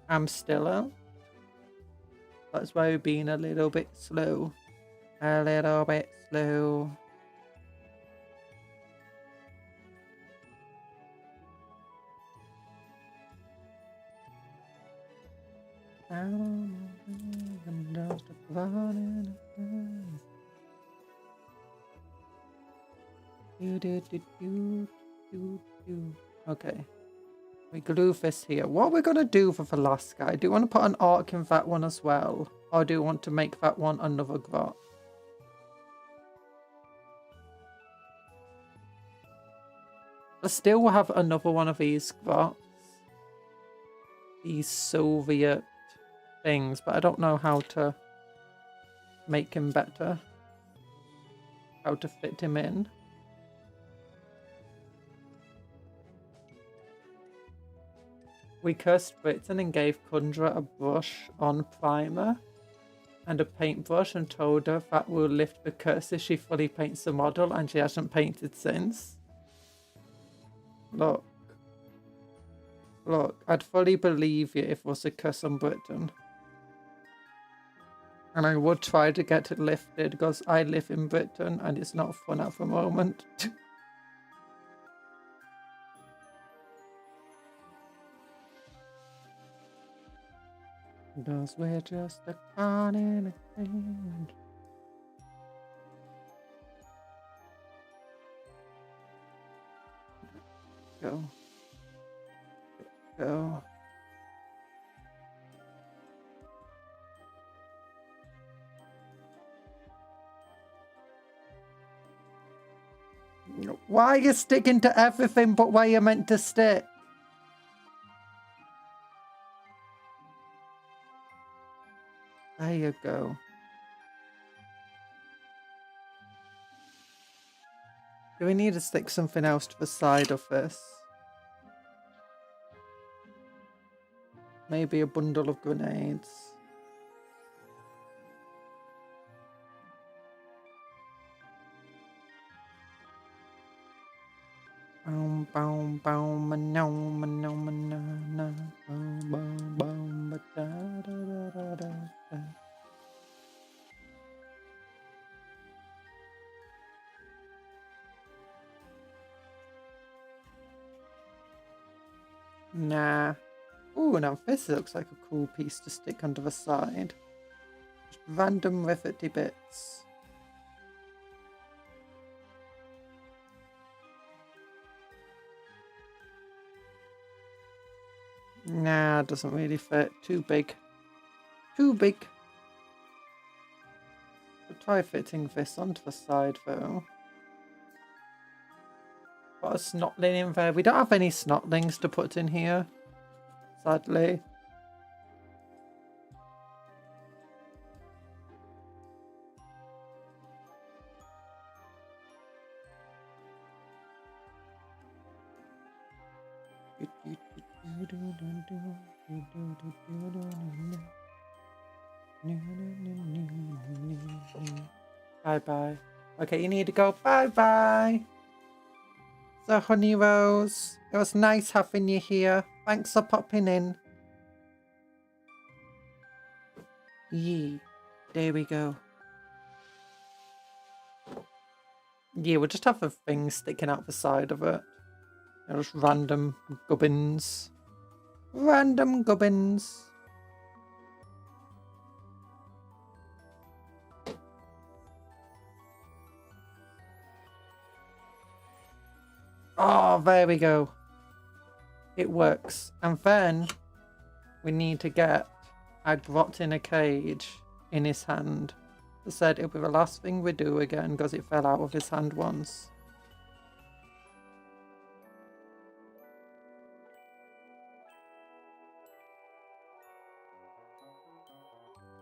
I'm still ill. That's why we've been a little bit slow. A little bit slow. Okay. We glue this here. What are we going to do for the last guy? Do you want to put an arc in that one as well? Or do you want to make that one another grot? I still have another one of these grots. These Soviet things, but I don't know how to make him better. How to fit him in. We cursed Britain and gave Conjuror a brush on primer and a paintbrush and told her that will lift the curse if she fully paints the model, and she hasn't painted since. Look. Look, I'd fully believe you if it was a curse on Britain. And I would try to get it lifted because I live in Britain and it's not fun at the moment. Because we're just a con in a hand. Go. Go. Why are you sticking to everything but where you're meant to stick? There you go. Do we need to stick something else to the side of this? Maybe a bundle of grenades. Boom, boom, boom, no, no, no, no, boom, boom, boom, da, da, da, da, da. Nah. Ooh, now this looks like a cool piece to stick under the side. Just random rickety bits. Nah, doesn't really fit. Too big. Too big. I'll try fitting this onto the side though. Got a snotling in there. We don't have any snotlings to put in here, sadly. Bye bye. Okay, you need to go. Bye bye. So, Honey Rose, it was nice having you here. Thanks for popping in. Yeet. There we go. Yeah, we'll just have a thing sticking out the side of it. Just random gubbins. Random gubbins. Oh, there we go. It works. And then we need to get a grot in a cage in his hand. I said it'll be the last thing we do again because it fell out of his hand once.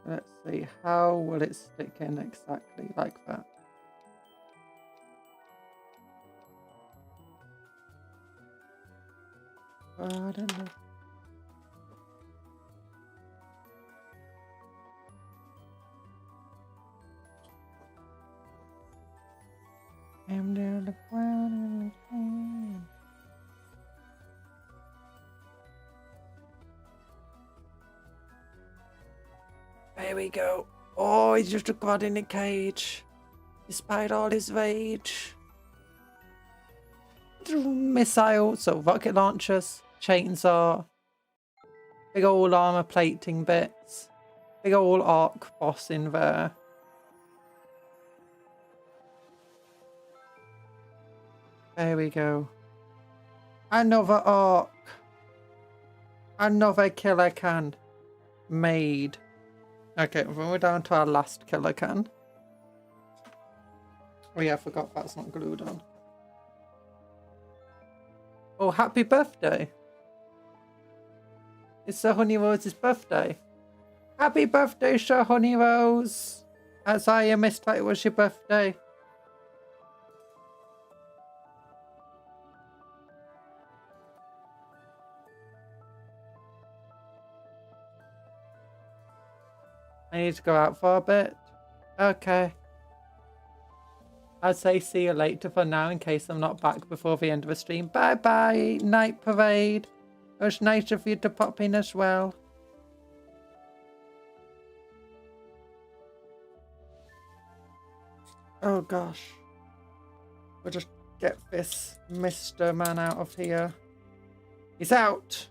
Let's see, how will it stick in exactly like that? I don't know. I'm down the ground in his hand. There we go. Oh, he's just a god in a cage. Despite all his rage. Missiles, so rocket launchers, chainsaw, big old armor plating bits, big old arc boss in there. There we go. Another orc. Another Killa Kan made. Okay, we're down to our last Killa Kan. Oh yeah, I forgot that's not glued on. Oh, happy birthday. It's Sir Honey Rose's birthday. Happy birthday, Sir Honey Rose. As I missed that it was your birthday. I need to go out for a bit. Okay. I'd say see you later for now in case I'm not back before the end of the stream. Bye bye, Night Parade. It was nice of you to pop in as well. Oh gosh. We'll just get this Mr. Man out of here. He's out.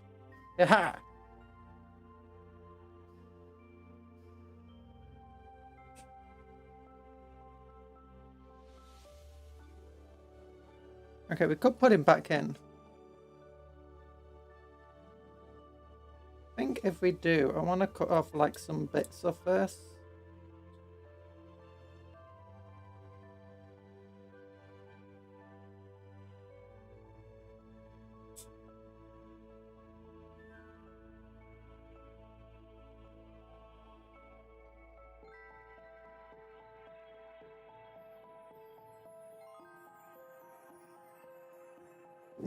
Yaha. Okay, we could put him back in. I think if we do, I want to cut off like some bits of this.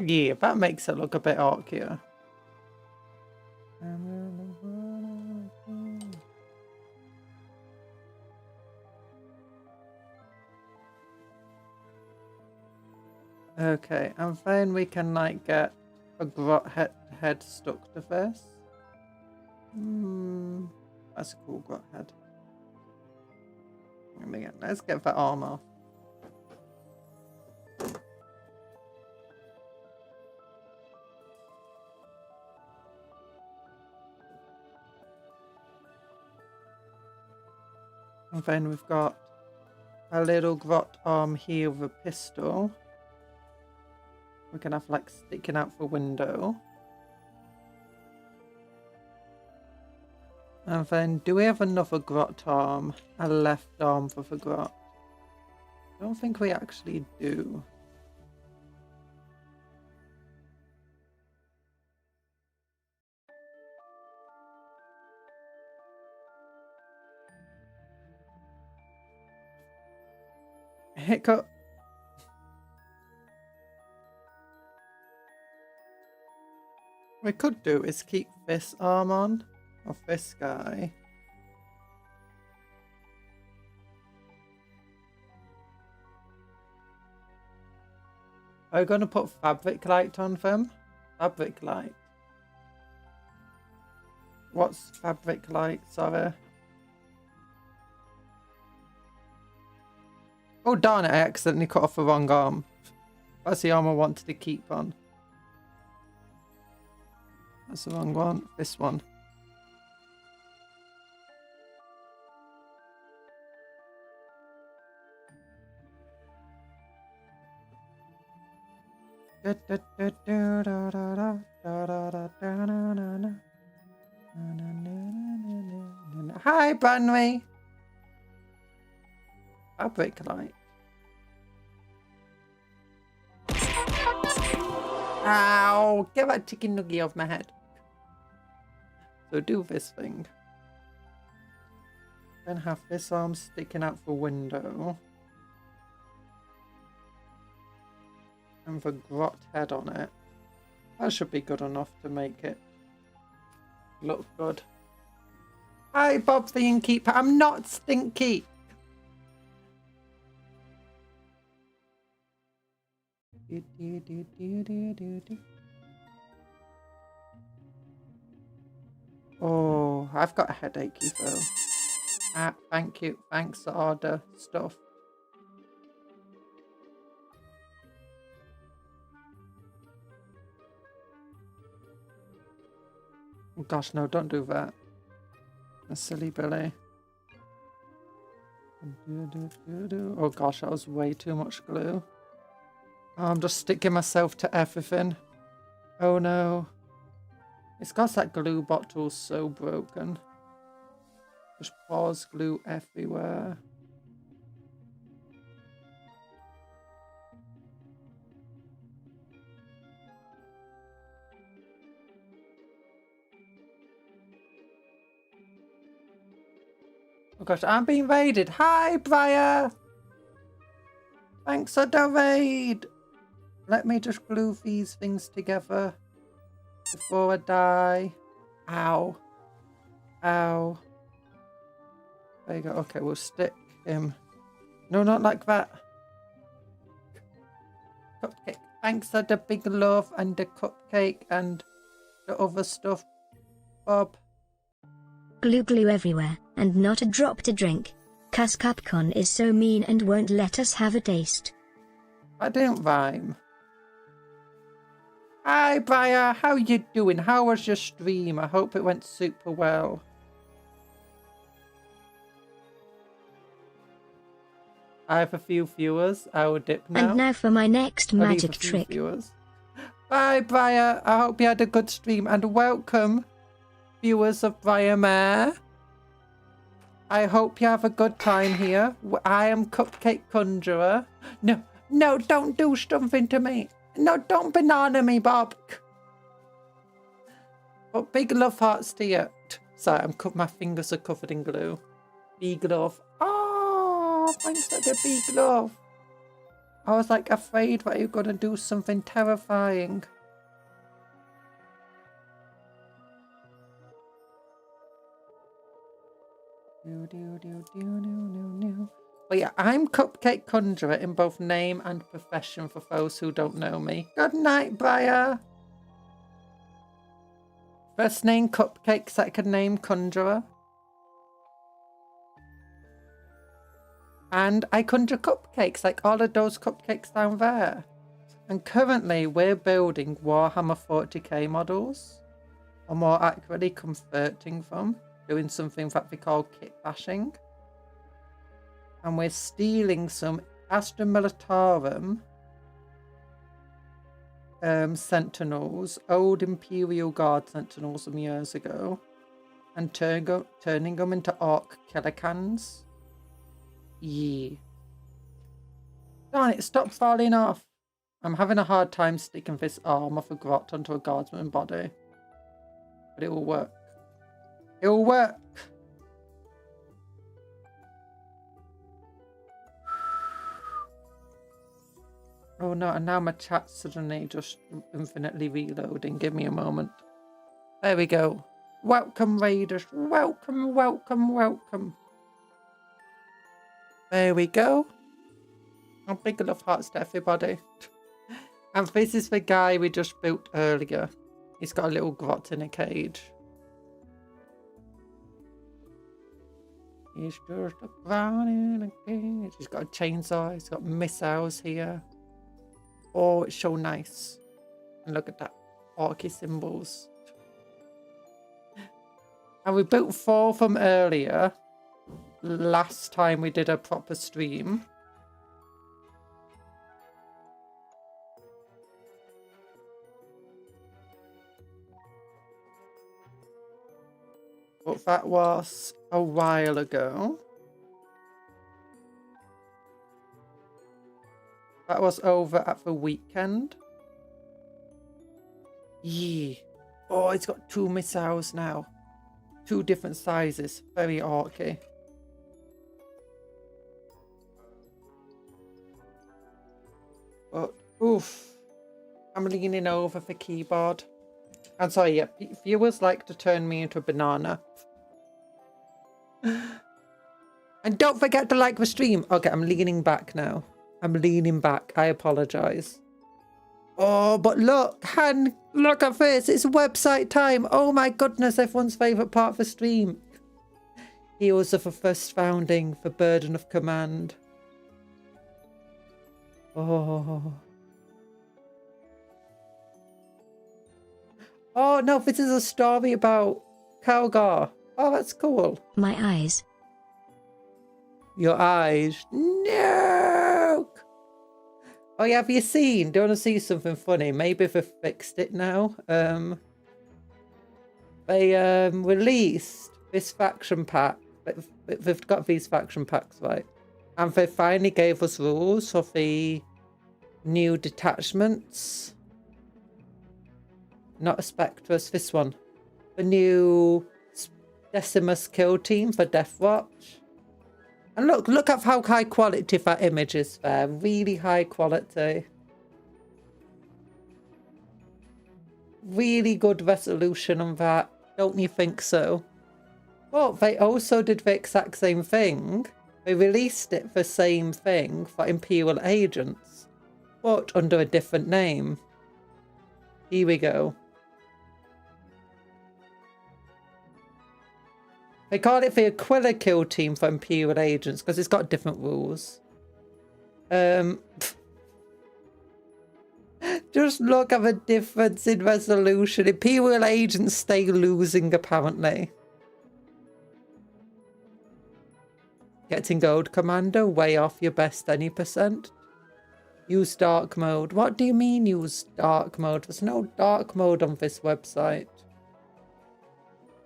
Yeah, that makes it look a bit orkier. Okay, and then we can like get a grot head stuck to this. That's a cool grot head. Let's get that arm off. And then we've got a little grot arm here with a pistol. We can have like sticking out the window. And then do we have another grot arm? A left arm for the grot? I don't think we actually do. Hiccup. We could do is keep this arm on of this guy. Are we going to put fabric light on them? Fabric light. What's fabric light? Sorry. Oh darn it, I accidentally cut off the wrong arm. That's the arm I wanted to keep on. That's the wrong one. This one. Hi, Branway. Fabric light. Ow! Get that chicken nugget off my head. So do this thing. Then have this arm sticking out the window. And the grot head on it. That should be good enough to make it look good. Hi, Bob the Innkeeper. I'm not stinky. Oh, I've got a headache, though. Ah, thank you. Thanks for order stuff. Oh gosh, no, don't do that. That's silly Billy. Oh gosh, that was way too much glue. I'm just sticking myself to everything. Oh no. It's got that glue bottle so broken. Just pours glue everywhere. Oh gosh, I'm being raided. Hi, Briar! Thanks for the raid! Let me just glue these things together before I die. Ow. Ow. There you go. Okay, we'll stick him. No, not like that. Cupcake. Thanks for the big love and the cupcake and the other stuff, Bob. Glue glue everywhere, and not a drop to drink. Cuss Cupcon is so mean and won't let us have a taste. I didn't rhyme. Hi, Briar. How you doing? How was your stream? I hope it went super well. I have a few viewers. I will dip now. And now for my next magic trick. Viewers. Bye, Briar. I hope you had a good stream and welcome, viewers of Briar Mare. I hope you have a good time here. I am Cupcake Conjuror. No, no, don't do something to me. No, don't banana me, Bob. But big love hearts to you. Sorry, my fingers are covered in glue. Big love. Oh, thanks for the big love. I was like afraid that you were going to do something terrifying. But yeah, I'm Cupcake Conjuror in both name and profession for those who don't know me. Good night, Briar. First name Cupcake, second name Conjurer. And I conjure cupcakes, like all of those cupcakes down there. And currently we're building Warhammer 40k models. Or more accurately, converting them. Doing something that we call kit bashing. And we're stealing some Astra Militarum Sentinels, old Imperial Guard Sentinels from years ago, and turning them into Orc Killa Kans. Yeah. Darn it, stop falling off. I'm having a hard time sticking this arm off a grot onto a guardsman body. But it will work. It will work. Oh no, and now my chat's suddenly just infinitely reloading. Give me a moment. There we go. Welcome, Raiders. Welcome, welcome, welcome. There we go. A big love hearts to everybody. And this is the guy we just built earlier. He's got a little grot in a cage. He's just a ground in a cage. He's got a chainsaw. He's got missiles here. Oh, it's so nice. And look at that. Orky symbols. And we built 4 of them earlier. Last time we did a proper stream. But that was a while ago. That was over at the weekend. Yeah. Oh, it's got 2 missiles now. 2 different sizes. Very orky. But, oof. I'm leaning over the keyboard. I'm sorry, yeah. Viewers like to turn me into a banana. And don't forget to like the stream. Okay, I'm leaning back now. I'm leaning back. I apologize. Oh, but look, Han, look at this. It's website time. Oh my goodness, everyone's favourite part of the stream. Heroes of the First Founding, the Burden of Command. Oh. Oh no, this is a story about Calgar. Oh, that's cool. My eyes. Your eyes. No! Oh yeah, have you seen? Do you want to see something funny? Maybe they've fixed it now. They released this faction pack. They've got these faction packs, right? And they finally gave us rules of the new detachments. Not a Spectrus, this one. The new Decimus kill team for Death Watch. And look at how high quality that image is there. Really high quality. Really good resolution on that. Don't you think so? But they also did the exact same thing. They released it the same thing for Imperial agents, but under a different name. Here we go. They call it the Aquila kill team for Imperial agents because it's got different rules. Just look at the difference in resolution. Imperial agents stay losing apparently. Getting gold commander, way off your best any percent. Use dark mode. What do you mean use dark mode? There's no dark mode on this website.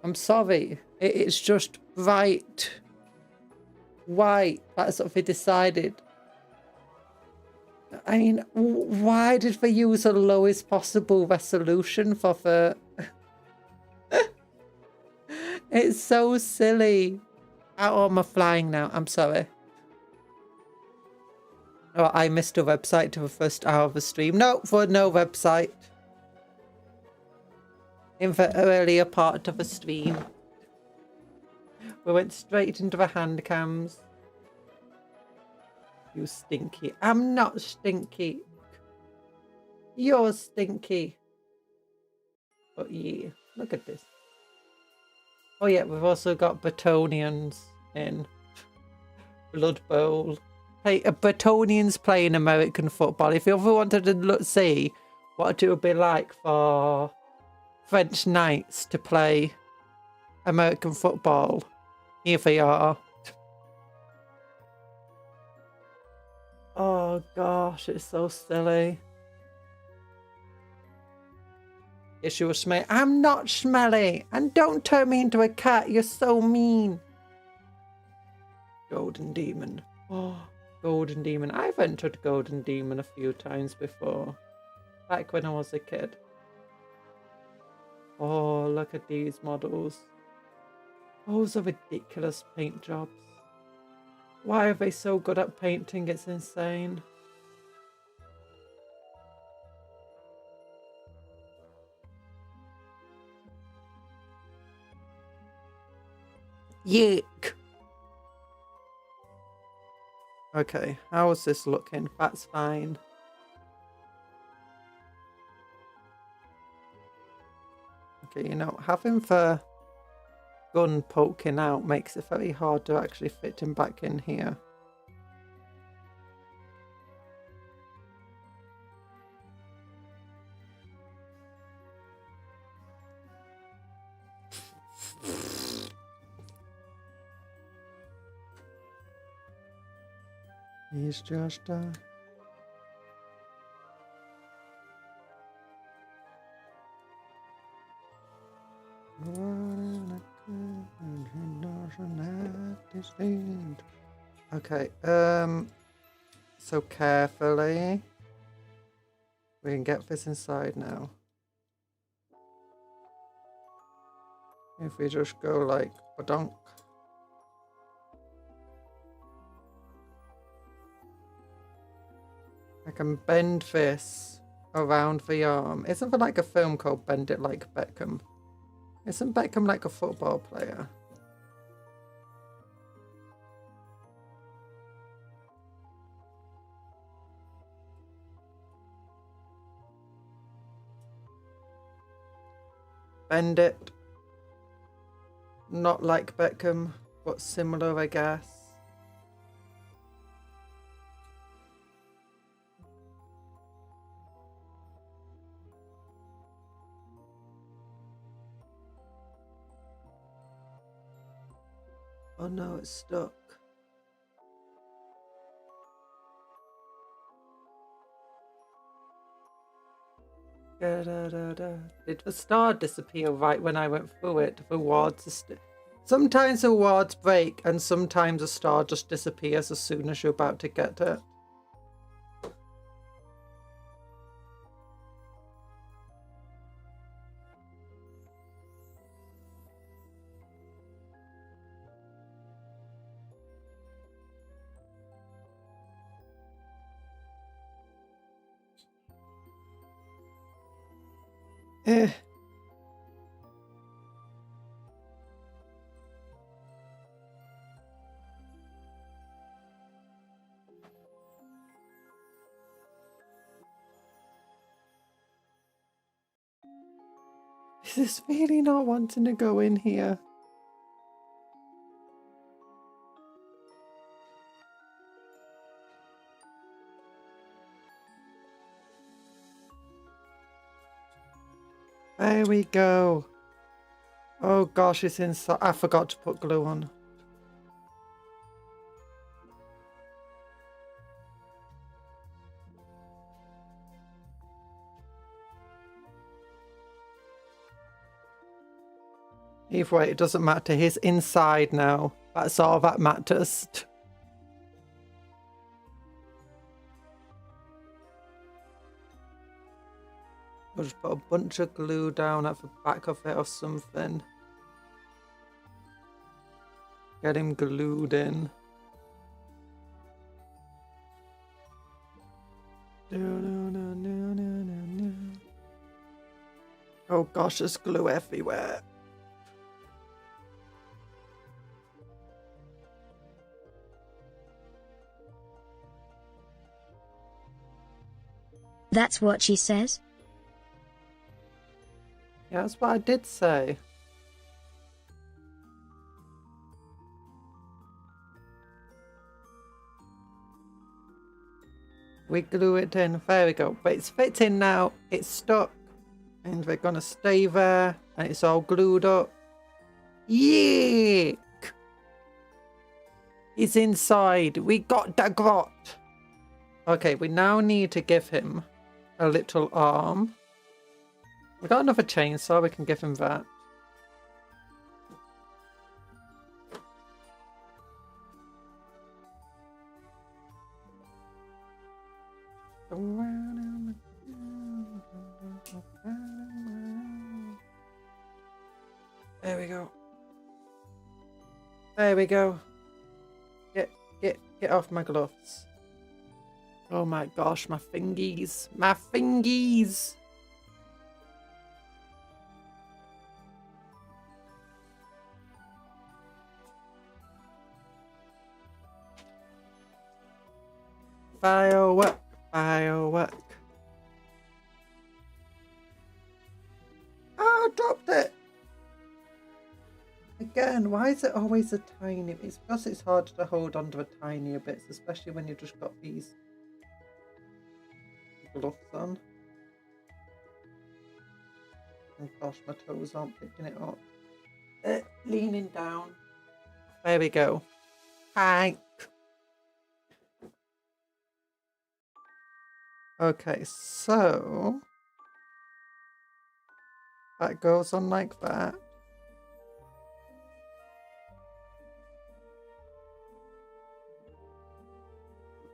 I'm sorry. It's just bright white. That's what they decided. I mean, why did they use the lowest possible resolution for the... It's so silly. Oh, am I flying now? I'm sorry. Oh, I missed a website to the first hour of the stream. No, for no website. In the earlier part of the stream. We went straight into the hand cams. You stinky. I'm not stinky. You're stinky. But yeah, look at this. Oh yeah, we've also got Batonians in Blood Bowl. Hey, Batonians playing American football. If you ever wanted to see what it would be like for French Knights to play American football, here they are. Oh gosh, it's so silly. Yes, you were smelly. I'm not smelly. And don't turn me into a cat. You're so mean. Golden Demon. Oh, Golden Demon. I've entered Golden Demon a few times before. Back when I was a kid. Oh, look at these models. Those are ridiculous paint jobs. Why are they so good at painting? It's insane. Yuck. Okay, how is this looking? That's fine. Okay, you know, having the gun poking out makes it very hard to actually fit him back in here. He's just okay, so carefully we can get this inside now. If we just go like badonk. I can bend this around the arm. Isn't there like a film called Bend It Like Beckham? Isn't Beckham like a football player? Bend it. Not like Beckham, but similar, I guess. Oh no, it's stuck. Did the star disappear right when I went through it? The wards sometimes the wards break and sometimes a star just disappears as soon as you're about to get it. Eh. This is really not wanting to go in here. There we go. Oh gosh, it's inside. I forgot to put glue on. Either way, it doesn't matter. He's inside now. That's all that matters. We'll just put a bunch of glue down at the back of it or something. Get him glued in. Oh gosh, there's glue everywhere. That's what she says? Yeah, that's what I did say. We glue it in. There we go. But it's fitting now. It's stuck. And we're going to stay there. And it's all glued up. Yeek! He's inside. We got the grot. Okay, we now need to give him a little arm. We got another chainsaw. We can give him that. There we go. There we go. Get off my gloves. Oh my gosh, my fingies. My fingies. Firework, firework. Ah, I dropped it. Again, why is it always a tiny? It's because it's hard to hold onto the tinier bits, especially when you've just got these gloves on. Oh gosh, my toes aren't picking it up. Leaning down. There we go. Hi. Okay, so that goes on like that.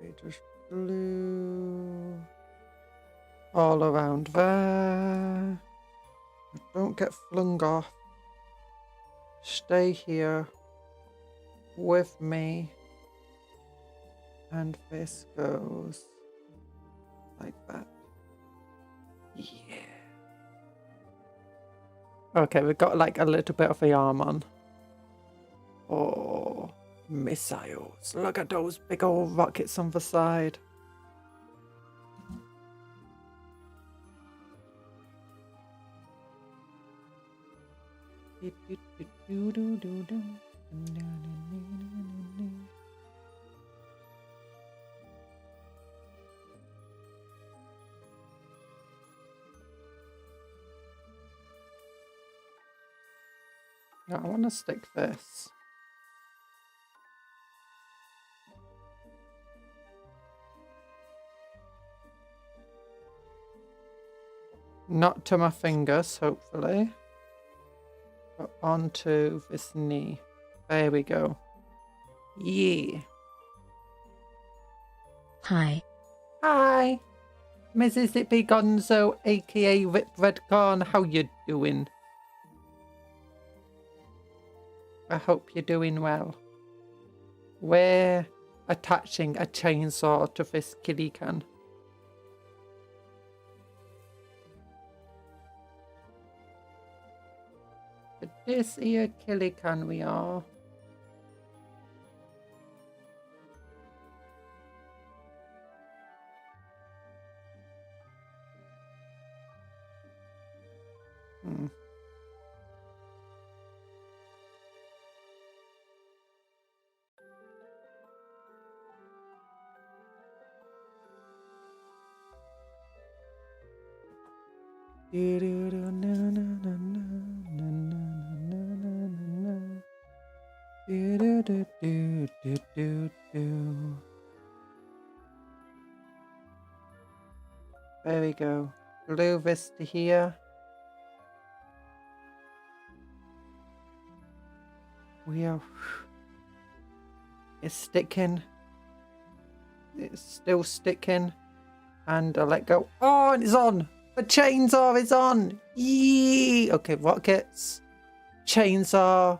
We just glue all around there. Don't get flung off. Stay here with me. And this goes like that. Yeah. Okay, we've got like a little bit of the arm on. Oh, missiles. Look at those big old rockets on the side. No, I want to stick this. Not to my fingers, hopefully. But onto this knee. There we go. Yeah. Hi. Hi. Mrs. Zippy Gonzo, aka Rip Redcorn, how you doing? I hope you're doing well. We're attaching a chainsaw to this Killa Kan. But this here Killa Kan we are. There we go. Glue this to here. We are. It's sticking. It's still sticking. And I let go. Oh, and it's on. The chainsaw is on. Yee. Okay, rockets. Chainsaw.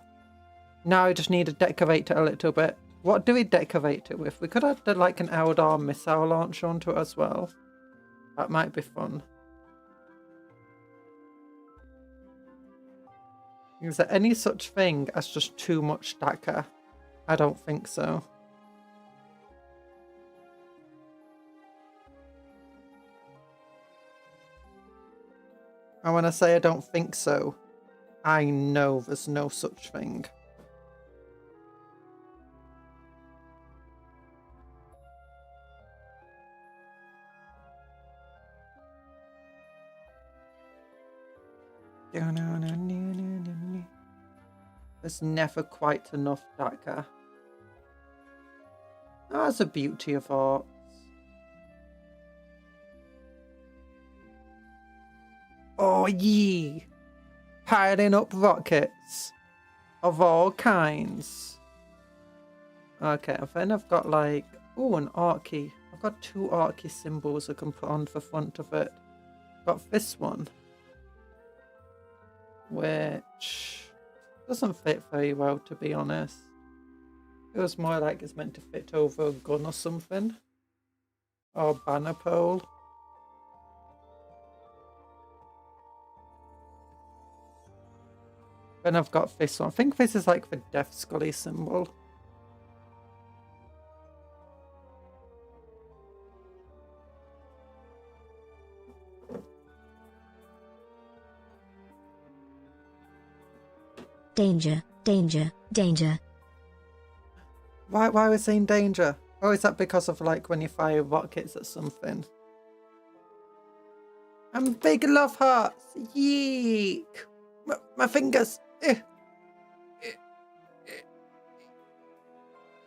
Now I just need to decorate it a little bit. What do we decorate it with? We could add like an Eldar missile launcher onto it as well. That might be fun. Is there any such thing as just too much decor? I don't think so. And when I say I don't think so, I know there's no such thing. There's never quite enough decor. That's the beauty of art. Oh, yeah! Piling up rockets of all kinds. Okay, and then I've got like, oh, an Archie. I've got 2 Archie symbols I can put on the front of it. Got this one, which doesn't fit very well, to be honest. It was more like it's meant to fit over a gun or something. Or a banner pole. Then I've got this one. I think this is like the Death Scully symbol. Danger, danger, danger. Why are we saying danger? Oh, is that because of like when you fire rockets at something? And big love hearts! Yeek! My fingers!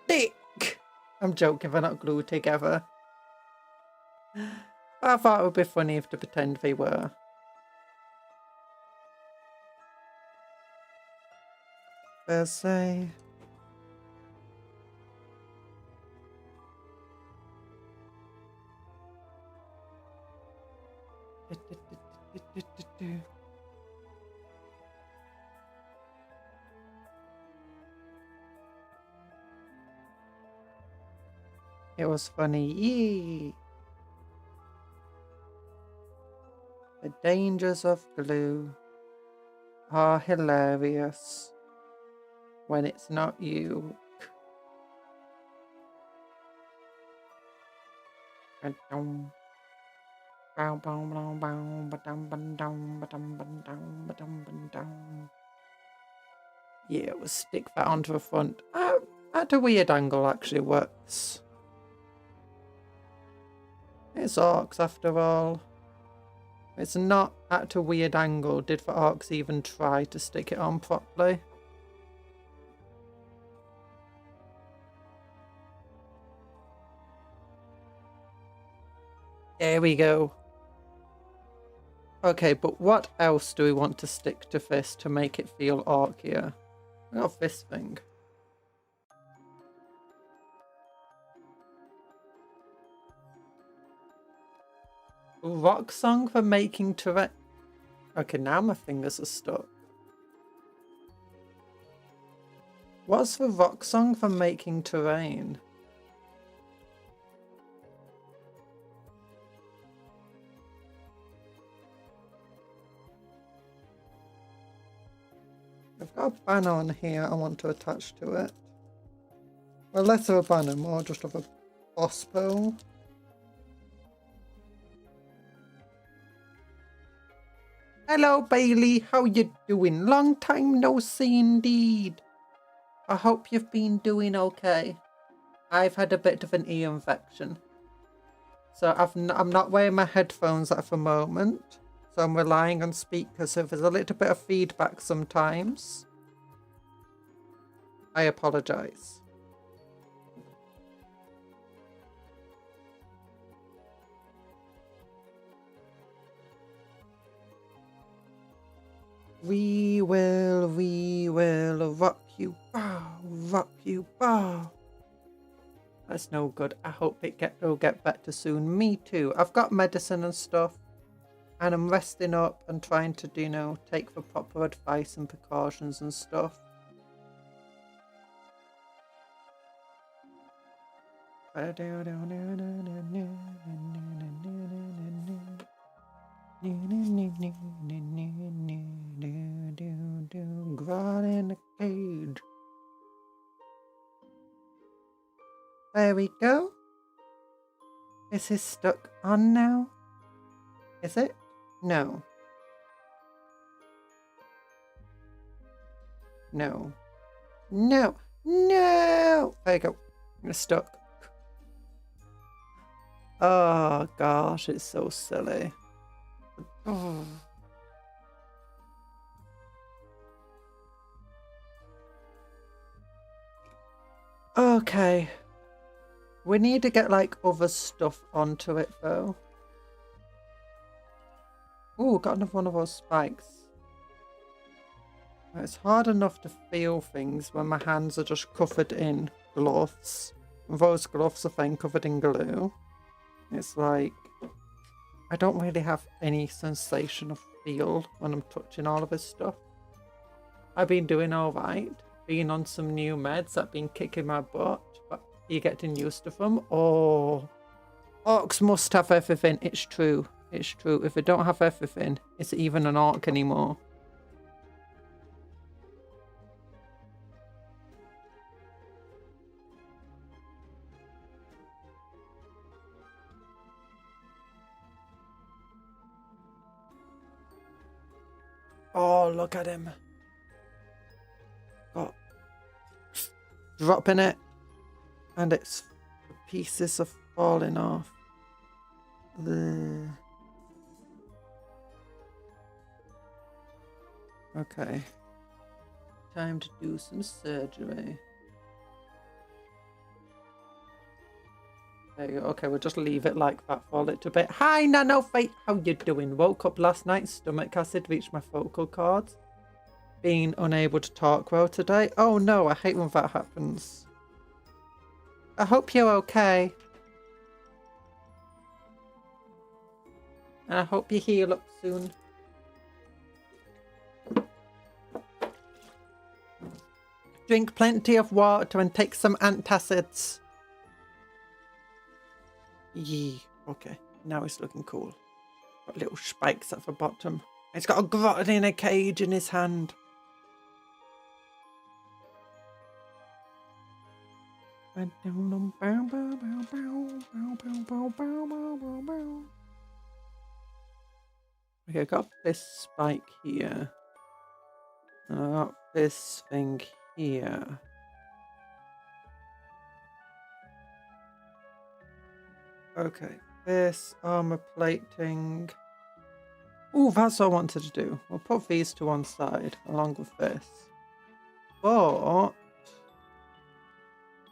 Dick! I'm joking, they're not glued together. I thought it would be funny if to pretend they were. There's a... It was funny. Yee! The dangers of glue are hilarious when it's not you. Yeah, we'll stick that onto the front. At a weird angle actually works. It's orcs after all. It's not at a weird angle. Did the orcs even try to stick it on properly? There we go. Okay, but what else do we want to stick to this to make it feel orkier? We got this thing. Rock song for making terrain. Okay, now my fingers are stuck. What's the rock song for making terrain? I've got a banner on here I want to attach to it. Well, less of a banner, more just of a boss pole. Hello, Bailey. How you doing? Long time no see indeed. I hope you've been doing okay. I've had a bit of an ear infection. So I'm not wearing my headphones at the moment. So I'm relying on speakers. So if there's a little bit of feedback sometimes, I apologise. We will rock you, rock you, That's no good. I hope it'll get better soon. Me too. I've got medicine and stuff, and I'm resting up and trying to, you know, take the proper advice and precautions and stuff. Growl in the cage. There we go. Is this stuck on now? Is it? No. No. No. No! There you go. It's stuck. Oh gosh, it's so silly. Oh. Okay. We need to get like other stuff onto it though. Ooh, got another one of those spikes. It's hard enough to feel things when my hands are just covered in gloves. And those gloves are then covered in glue. It's like, I don't really have any sensation of feel when I'm touching all of this stuff. I've been doing alright. Being on some new meds that have been kicking my butt. But are you getting used to them? Oh, orcs must have everything. It's true. It's true. If they don't have everything, is it even an orc anymore? Oh, look at him. Oh. Dropping it. And it's the pieces are falling off. Okay. Time to do some surgery. There you go. Okay, we'll just leave it like that for a little bit. Hi, Nano Fate. How you doing? Woke up last night. Stomach acid reached my vocal cords. Being unable to talk well today. Oh no, I hate when that happens. I hope you're okay. And I hope you heal up soon. Drink plenty of water and take some antacids. Yee. Okay, now it's looking cool. Got little spikes at the bottom. It's got a grotton in a cage in his hand. Okay, I got this spike here. And I got this thing here. Okay, this armor plating. Ooh, that's what I wanted to do. We'll put these to one side along with this. But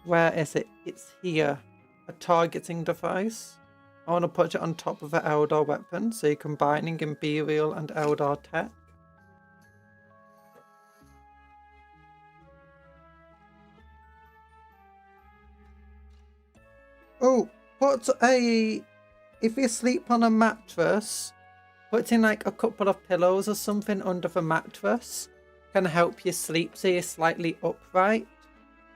where is it? It's here. A targeting device. I want to put it on top of an Eldar weapon, so you're combining Imperial and Eldar tech. Oh, if you sleep on a mattress, putting like a couple of pillows or something under the mattress can help you sleep so you're slightly upright.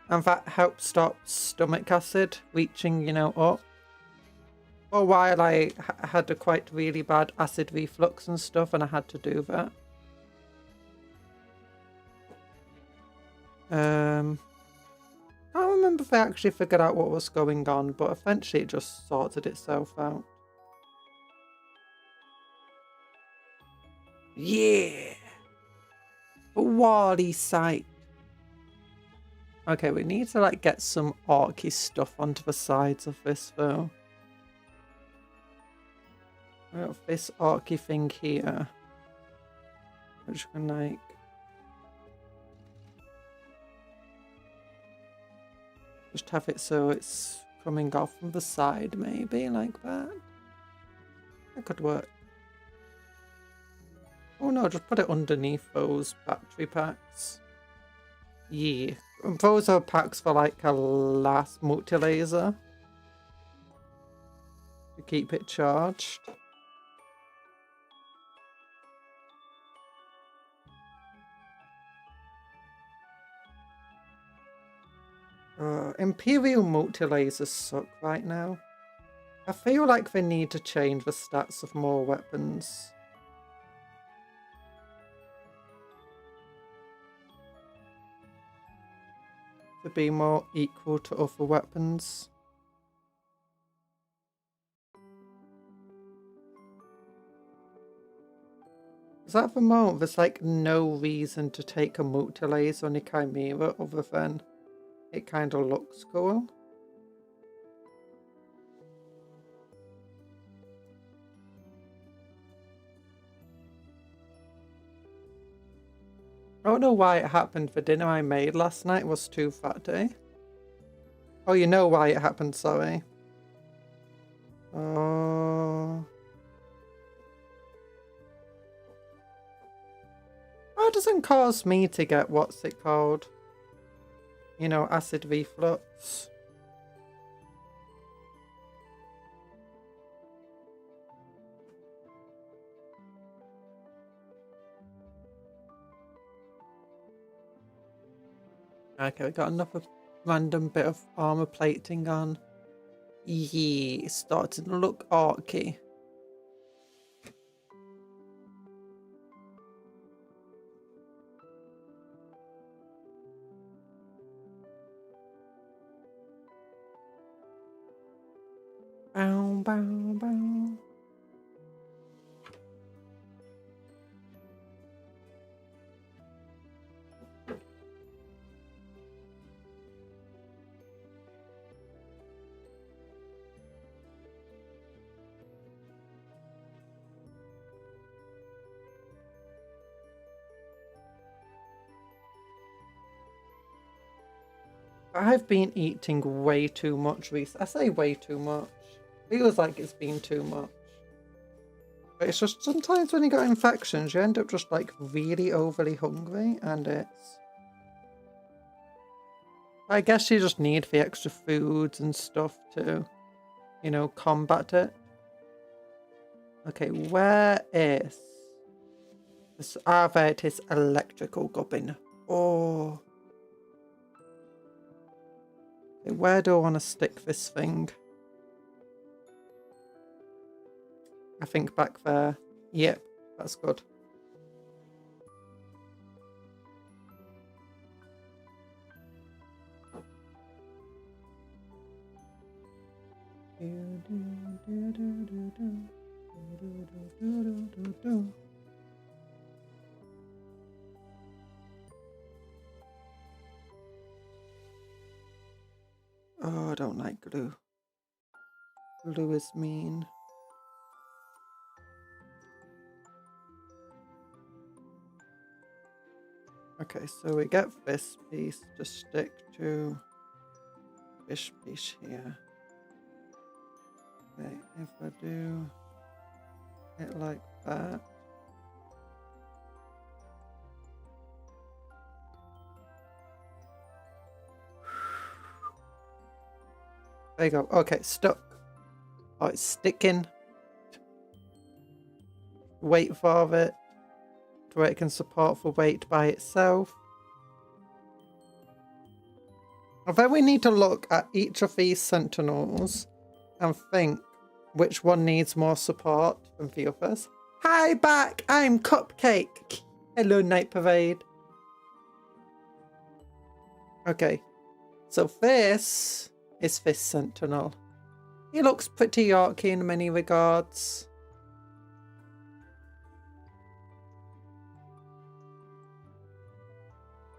And that helps stop stomach acid reaching, up. For a while I had a quite really bad acid reflux and stuff, and I had to do that. Can't remember if I actually figured out what was going on, but eventually it just sorted itself out. Yeah! A Wally sight. Okay, we need to like get some orky stuff onto the sides of this though. We have this orky thing here, which can like just have it so it's coming off from the side, maybe like that. That could work. Oh no, just put it underneath those battery packs. Yeah, those are packs for like a last multi-laser to keep it charged. Imperial multi-lasers suck right now. I feel like they need to change the stats of more weapons. To be more equal to other weapons. Because at the moment there's like no reason to take a multi-laser on a Chimera other than it kind of looks cool. I don't know why it happened. The dinner I made last night was too fatty. Oh, you know why it happened, sorry. Oh. That doesn't cause me to get, what's it called? You know, acid reflux. Okay, we got another random bit of armor plating on. Yeah, starting to look orky. Bow, bow, bow. I've been eating way too much recently. I say way too much. Feels like it's been too much. But it's just sometimes when you got infections, you end up just like really overly hungry, and it's... I guess you just need the extra foods and stuff to, you know, combat it. Okay, where is... this? Ah, there it is, electrical gubbin. Oh... where do I want to stick this thing? I think back there. Yep, that's good. Oh, I don't like glue. Glue is mean. Okay, so we get this piece to stick to this piece here. Okay, if I do it like that. There you go. Okay, stuck. Oh, it's sticking. Wait for it to where it can support for weight by itself. And then we need to look at each of these sentinels and think which one needs more support than the others. Hi back, I'm Cupcake. Hello, Night Parade. Okay, so this is this sentinel. He looks pretty Yorkie in many regards.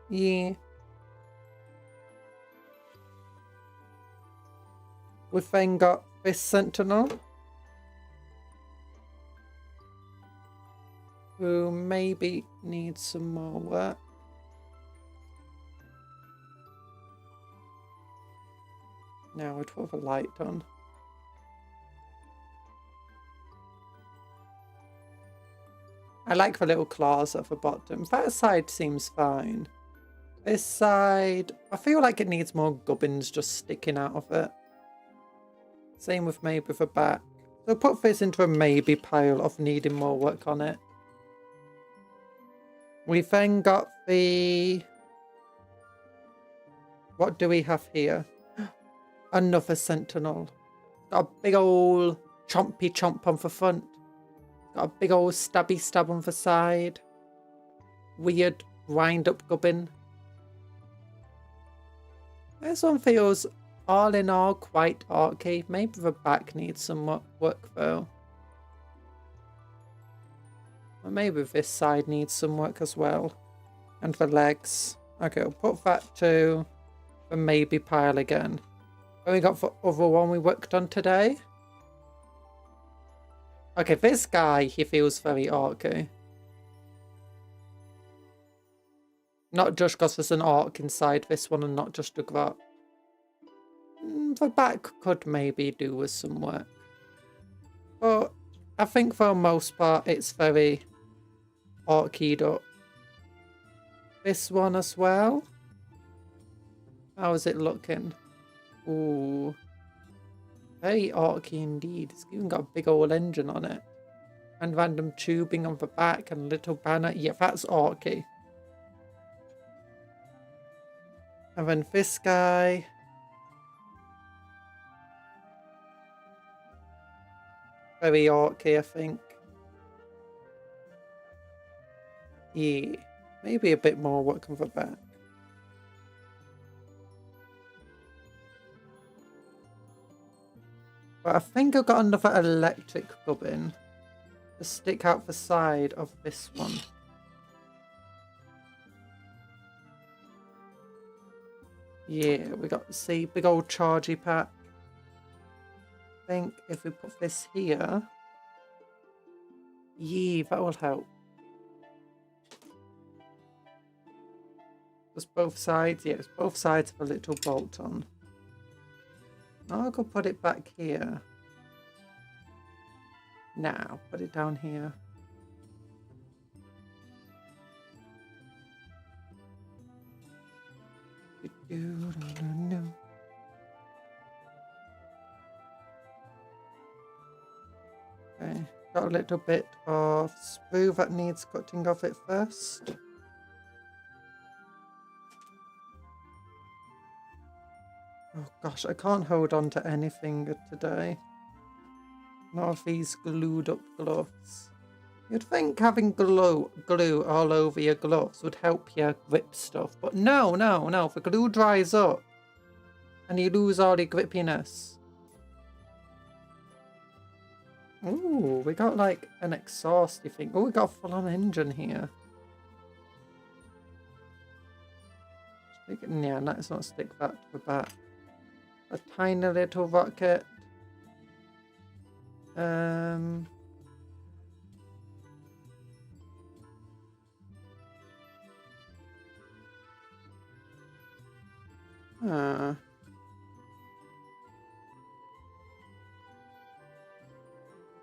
Yeah. We've then got this sentinel, who maybe needs some more work. Now I'd put a light on. I like the little claws at the bottom. That side seems fine. This side, I feel like it needs more gubbins just sticking out of it. Same with maybe the back. So put this into a maybe pile of needing more work on it. We've then got the... What do we have here? Another sentinel. Got a big old chompy chomp on the front. Got a big old stabby stab on the side. Weird wind up gubbin. This one feels all in all quite orky. Maybe the back needs some work though. Or maybe this side needs some work as well. And the legs. Okay, I'll put that to the maybe pile again. What we got the other one we worked on today? Okay, this guy, he feels very orky. Not just because there's an orc inside this one and not just a grot. The back could maybe do with some work. But I think for the most part it's very orkied up. This one as well. How is it looking? Ooh. Very orky indeed. It's even got a big old engine on it. And random tubing on the back and little banner. Yeah, that's orky. And then this guy. Very orky, I think. Yeah. Maybe a bit more work on the back. But I think I've got another electric gubbin to stick out the side of this one. Yeah, we got, see, big old chargy pack. I think if we put this here, yeah, that will help. Just both sides, yes, both sides of a little bolt on. Now I'll go put it back here. Now, put it down here. Okay, got a little bit of sprue that needs cutting off it first. Oh gosh, I can't hold on to anything today. Not of these glued up gloves. You'd think having glue all over your gloves would help you grip stuff, but no. The glue dries up and you lose all your grippiness. Ooh, we got like an exhausty thing. Oh, we got a full-on engine here. Yeah, let's not stick that to the back. A tiny little rocket.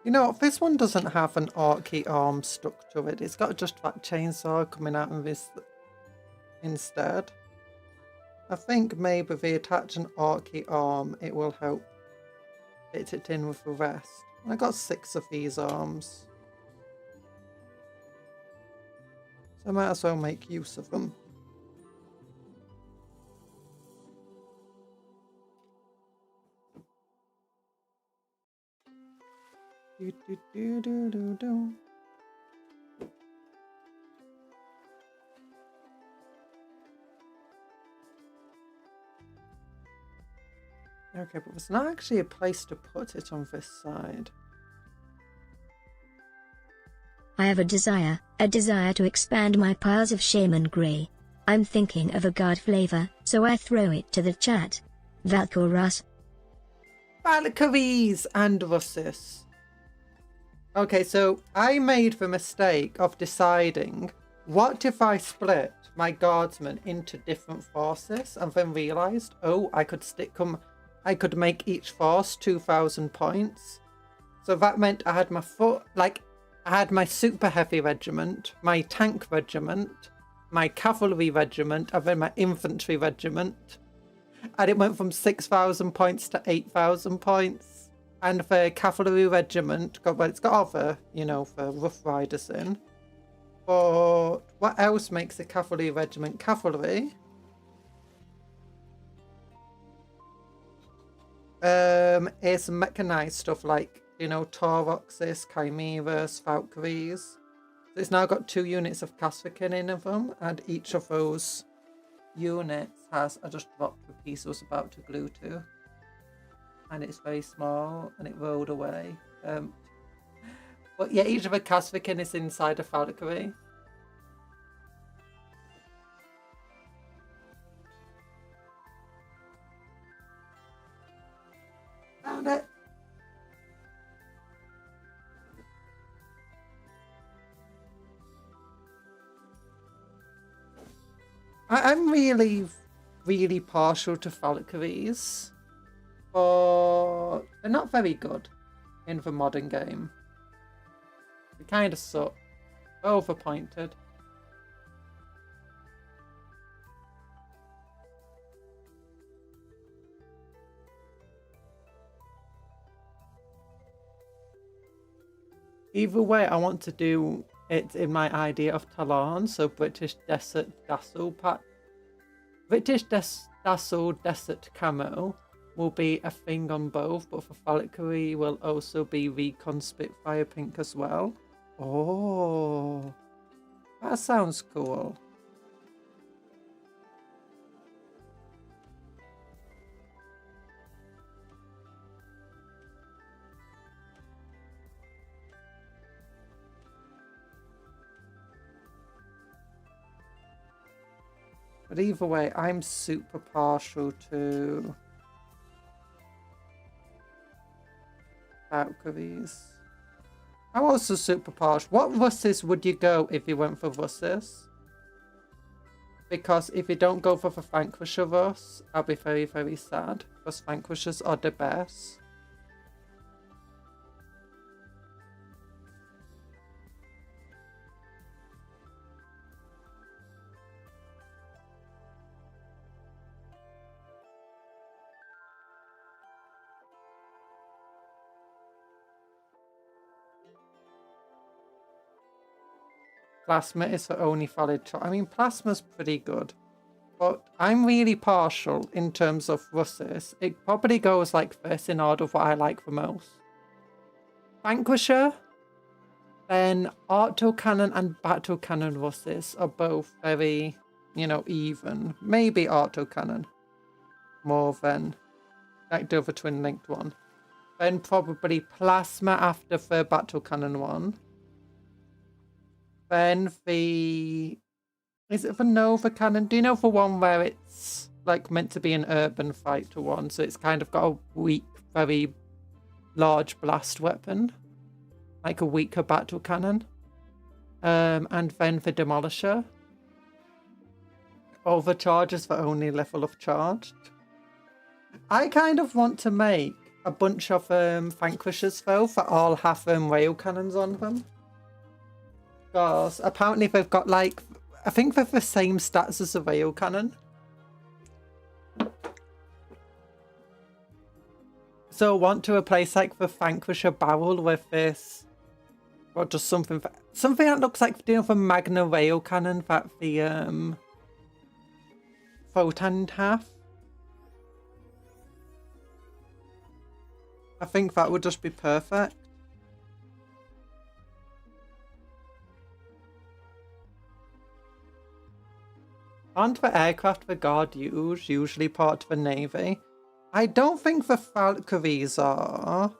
You know, this one doesn't have an archy arm stuck to it. It's got just that chainsaw coming out of this instead. I think maybe if we attach an archy arm, it will help fit it in with the rest. I got 6 of these arms, so I might as well make use of them. Do, do, do, do, do, do. Okay, but there's not actually a place to put it on this side. I have a desire to expand my piles of Shaman Grey. I'm thinking of a guard flavor, so I throw it to the chat. Valkorus. Valkyries and Russis. Okay, so I made the mistake of deciding, what if I split my guardsmen into different forces, and then realised, oh, I could make each force 2,000 points. So that meant I had my I had my super heavy regiment, my tank regiment, my cavalry regiment, and then my infantry regiment. And it went from 6,000 points to 8,000 points. And the cavalry regiment, it's got all the, the Rough Riders in. But what else makes a cavalry regiment cavalry? It's mechanized stuff like, Tauroxes, Chimeras, Valkyries. So it's now got 2 units of Kasvikin in them, and each of those units has, I just dropped the piece I was about to glue to. And it's very small, and it rolled away. But yeah, each of the Kasvikin is inside a Valkyrie. Found it. I'm really, really partial to Valkyries, but they're not very good in the modern game. They kind of suck. Overpointed. Either way, I want to do it in my idea of Talon, so British Desert Dazzle Pack. British Dazzle Desert Camo will be a thing on both, but for Valkyrie will also be Recon Spitfire Pink as well. Oh, that sounds cool. But either way, I'm super partial to Valkyries. I'm also super partial. What Russes would you go if you went for Russes? Because if you don't go for the Vanquisher Russ, I'll be very, very sad. Because Vanquishers are the best. Plasma is the only valid choice. I mean, Plasma's pretty good. But I'm really partial in terms of Russes. It probably goes like this in order of what I like the most. Vanquisher, then Autocannon and Battle Cannon Russes are both very, even. Maybe Autocannon more than like the other twin linked one. Then probably Plasma after the Battle Cannon one. Then is it the Nova Cannon? Do you know the one where it's like meant to be an urban fighter one? So it's kind of got a weak, very large blast weapon. Like a weaker battle cannon. And then the Demolisher. Overcharge is the only level of charged. I kind of want to make a bunch of vanquishers though that all have rail cannons on them. Because apparently they've got like, I think they're the same stats as a rail cannon. So I want to replace like the vanquisher barrel with this, or just something that looks like the Magna rail cannon that the Photon have. I think that would just be perfect. Aren't the aircraft the Guard use usually part of the Navy? I don't think the Valkyries are.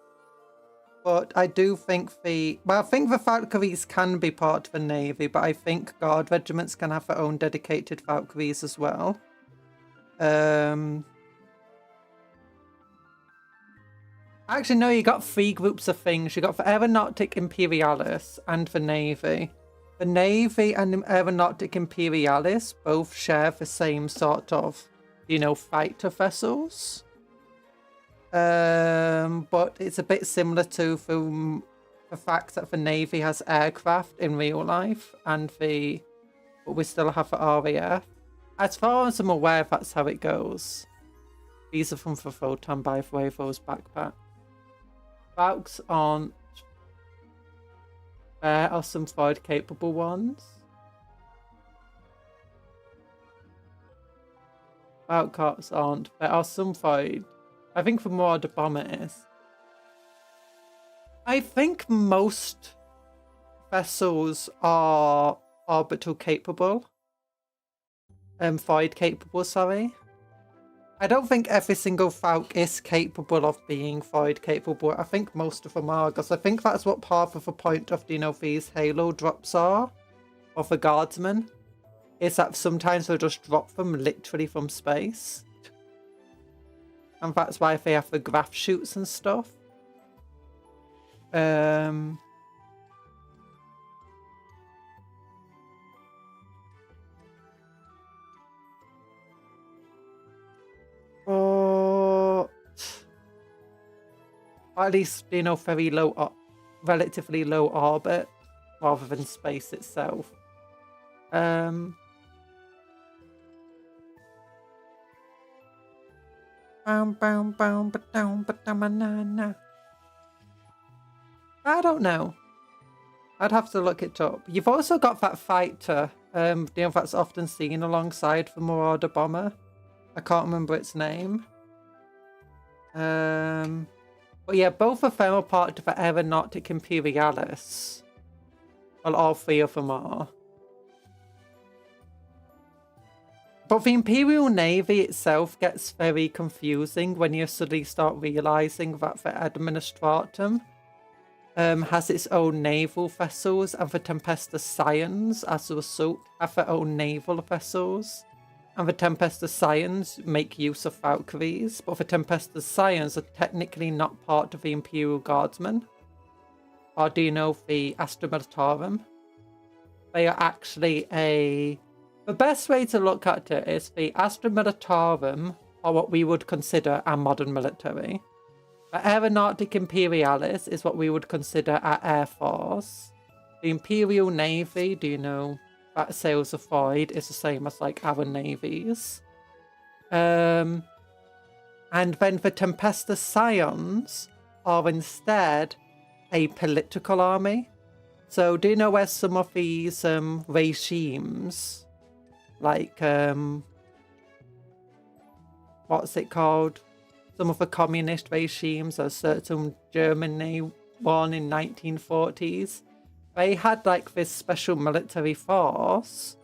But I do think I think the Valkyries can be part of the Navy, but I think Guard regiments can have their own dedicated Valkyries as well. Actually, no, you got 3 groups of things. You got the Aeronautic Imperialis and the Navy. The Navy and the Aeronautic Imperialis both share the same sort of, fighter vessels. But it's a bit similar to the fact that the Navy has aircraft in real life, but we still have the RAF. As far as I'm aware, that's how it goes. These are from the Photon, by the way, those backpacks. Valks aren't. There are some void capable ones. Valkarts aren't. There are some void. I think the Marauder Bomber is. I think most vessels are orbital capable. Void capable, sorry. I don't think every single Valk is capable of being void capable. I think most of them are, because I think that's what part of the point of, these Halo drops are, of the Guardsmen, is that sometimes they'll just drop them literally from space. And that's why they have the graph shoots and stuff. Or at least, very low, relatively low orbit, rather than space itself. I don't know. I'd have to look it up. You've also got that fighter, that's often seen alongside the Marauder Bomber. I can't remember its name. But yeah, both of them are part of the Aeronautic Imperialis. Well, all 3 of them are. But the Imperial Navy itself gets very confusing when you suddenly start realising that the Administratum has its own naval vessels, and the Tempestus Scions, as a result, have their own naval vessels. And the Tempestus Scions make use of Valkyries, but the Tempestus Scions are technically not part of the Imperial Guardsmen. Or do you know the Astra Militarum? They are actually the best way to look at it is the Astra Militarum are what we would consider our modern military. The Aeronautic Imperialis is what we would consider our Air Force. The Imperial Navy, do you know, that sails a void, is the same as like our navies. And then the Tempestus Scions are instead a political army. So do you know where some of these regimes, like what's it called? Some of the communist regimes, a certain Germany one in 1940s, they had like this special military force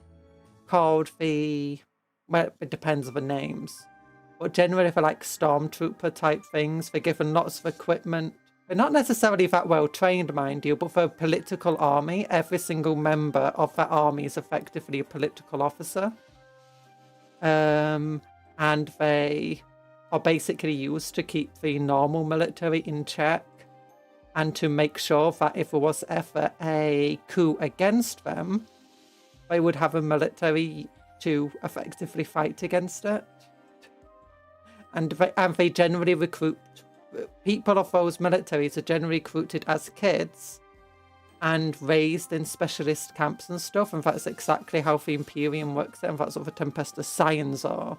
called well, it depends on the names, but generally for like stormtrooper type things. They're given lots of equipment. They're not necessarily that well trained, mind you, but for a political army, every single member of that army is effectively a political officer. And they are basically used to keep the normal military in check, and to make sure that if there was ever a coup against them, they would have a military to effectively fight against it. And they generally recruit people of those militaries are generally recruited as kids and raised in specialist camps and stuff, and that's exactly how the Imperium works, and that's what the Tempestus Scions are.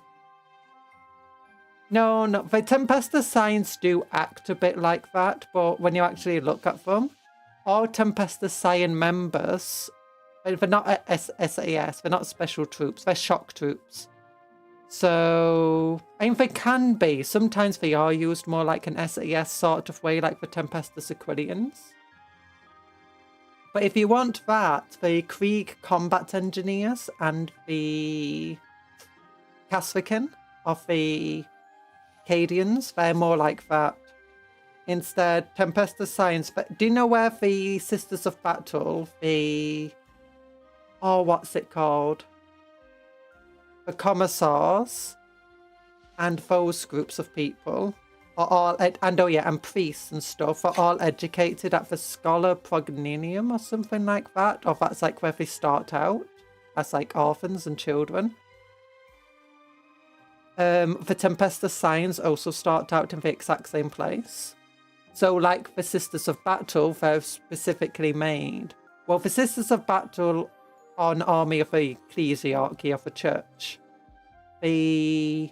No, the Tempestus Scions do act a bit like that, but when you actually look at them, all Tempestus Scion members, they're not SAS, they're not special troops, they're shock troops. So, I mean, they can be. Sometimes they are used more like an SAS sort of way, like the Tempestus Aquilians. But if you want that, the Krieg Combat Engineers and the Kasvikin of the Cadians, they're more like that. Instead, Tempestus Science, do you know where the Sisters of Battle, the... Oh, what's it called? The Commissars and those groups of people are all, and priests and stuff are all educated at the Scholar Progninium or something like that, or that's like where they start out as like orphans and children. The Tempestus Scions also start out in the exact same place. So like the Sisters of Battle, they're specifically made. Well, the Sisters of Battle are an army of the ecclesiarchy of the church. The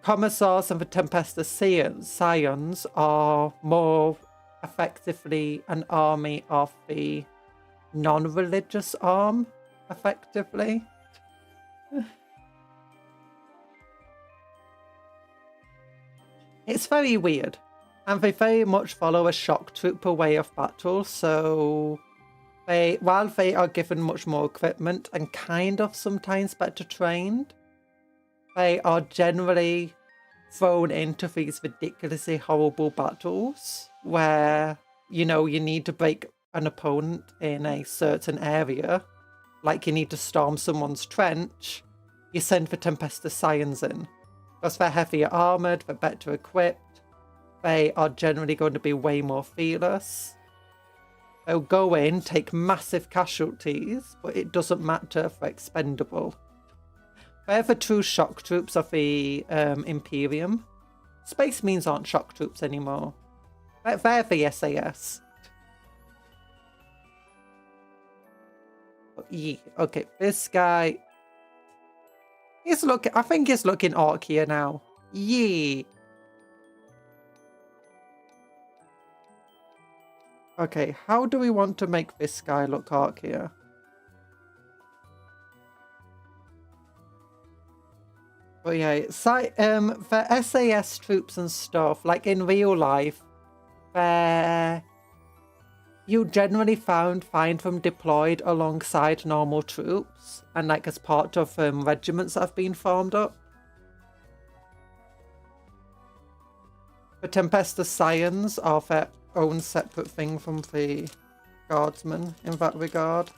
Commissars and the Tempestus Scions are more effectively an army of the non-religious arm, effectively. It's very weird. And they very much follow a shock trooper way of battle, so while they are given much more equipment and kind of sometimes better trained, they are generally thrown into these ridiculously horrible battles where, you know, you need to break an opponent in a certain area, like you need to storm someone's trench. You send the Tempestus Scions in. Because they're heavier armoured, they're better equipped, they are generally going to be way more fearless. They'll go in, take massive casualties, but it doesn't matter if they're expendable. They're the true shock troops of the Imperium. Space Marines aren't shock troops anymore. They're the SAS. Yeah, okay, this guy... I think he's looking orkier now. Yeah. Okay, how do we want to make this guy look orkier? But yeah, for SAS troops and stuff, like in real life, you generally find them deployed alongside normal troops and like as part of regiments that have been formed up. The Tempestus Scions are their own separate thing from the Guardsmen in that regard.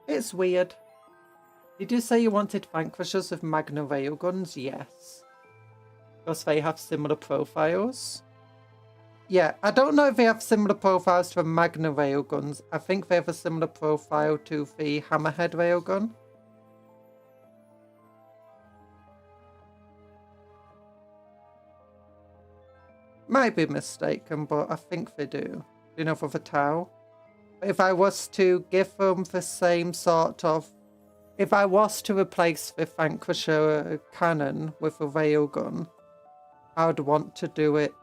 It's weird. Did you say you wanted Vanquishers with Magna Railguns? Yes. Because they have similar profiles. Yeah, I don't know if they have similar profiles to the Magna Railguns. I think they have a similar profile to the Hammerhead Railgun. Might be mistaken, but I think they do. You know, for the Tau. If I was to give them the same sort of... If I was to replace the Vanquisher cannon with a railgun, I would want to do it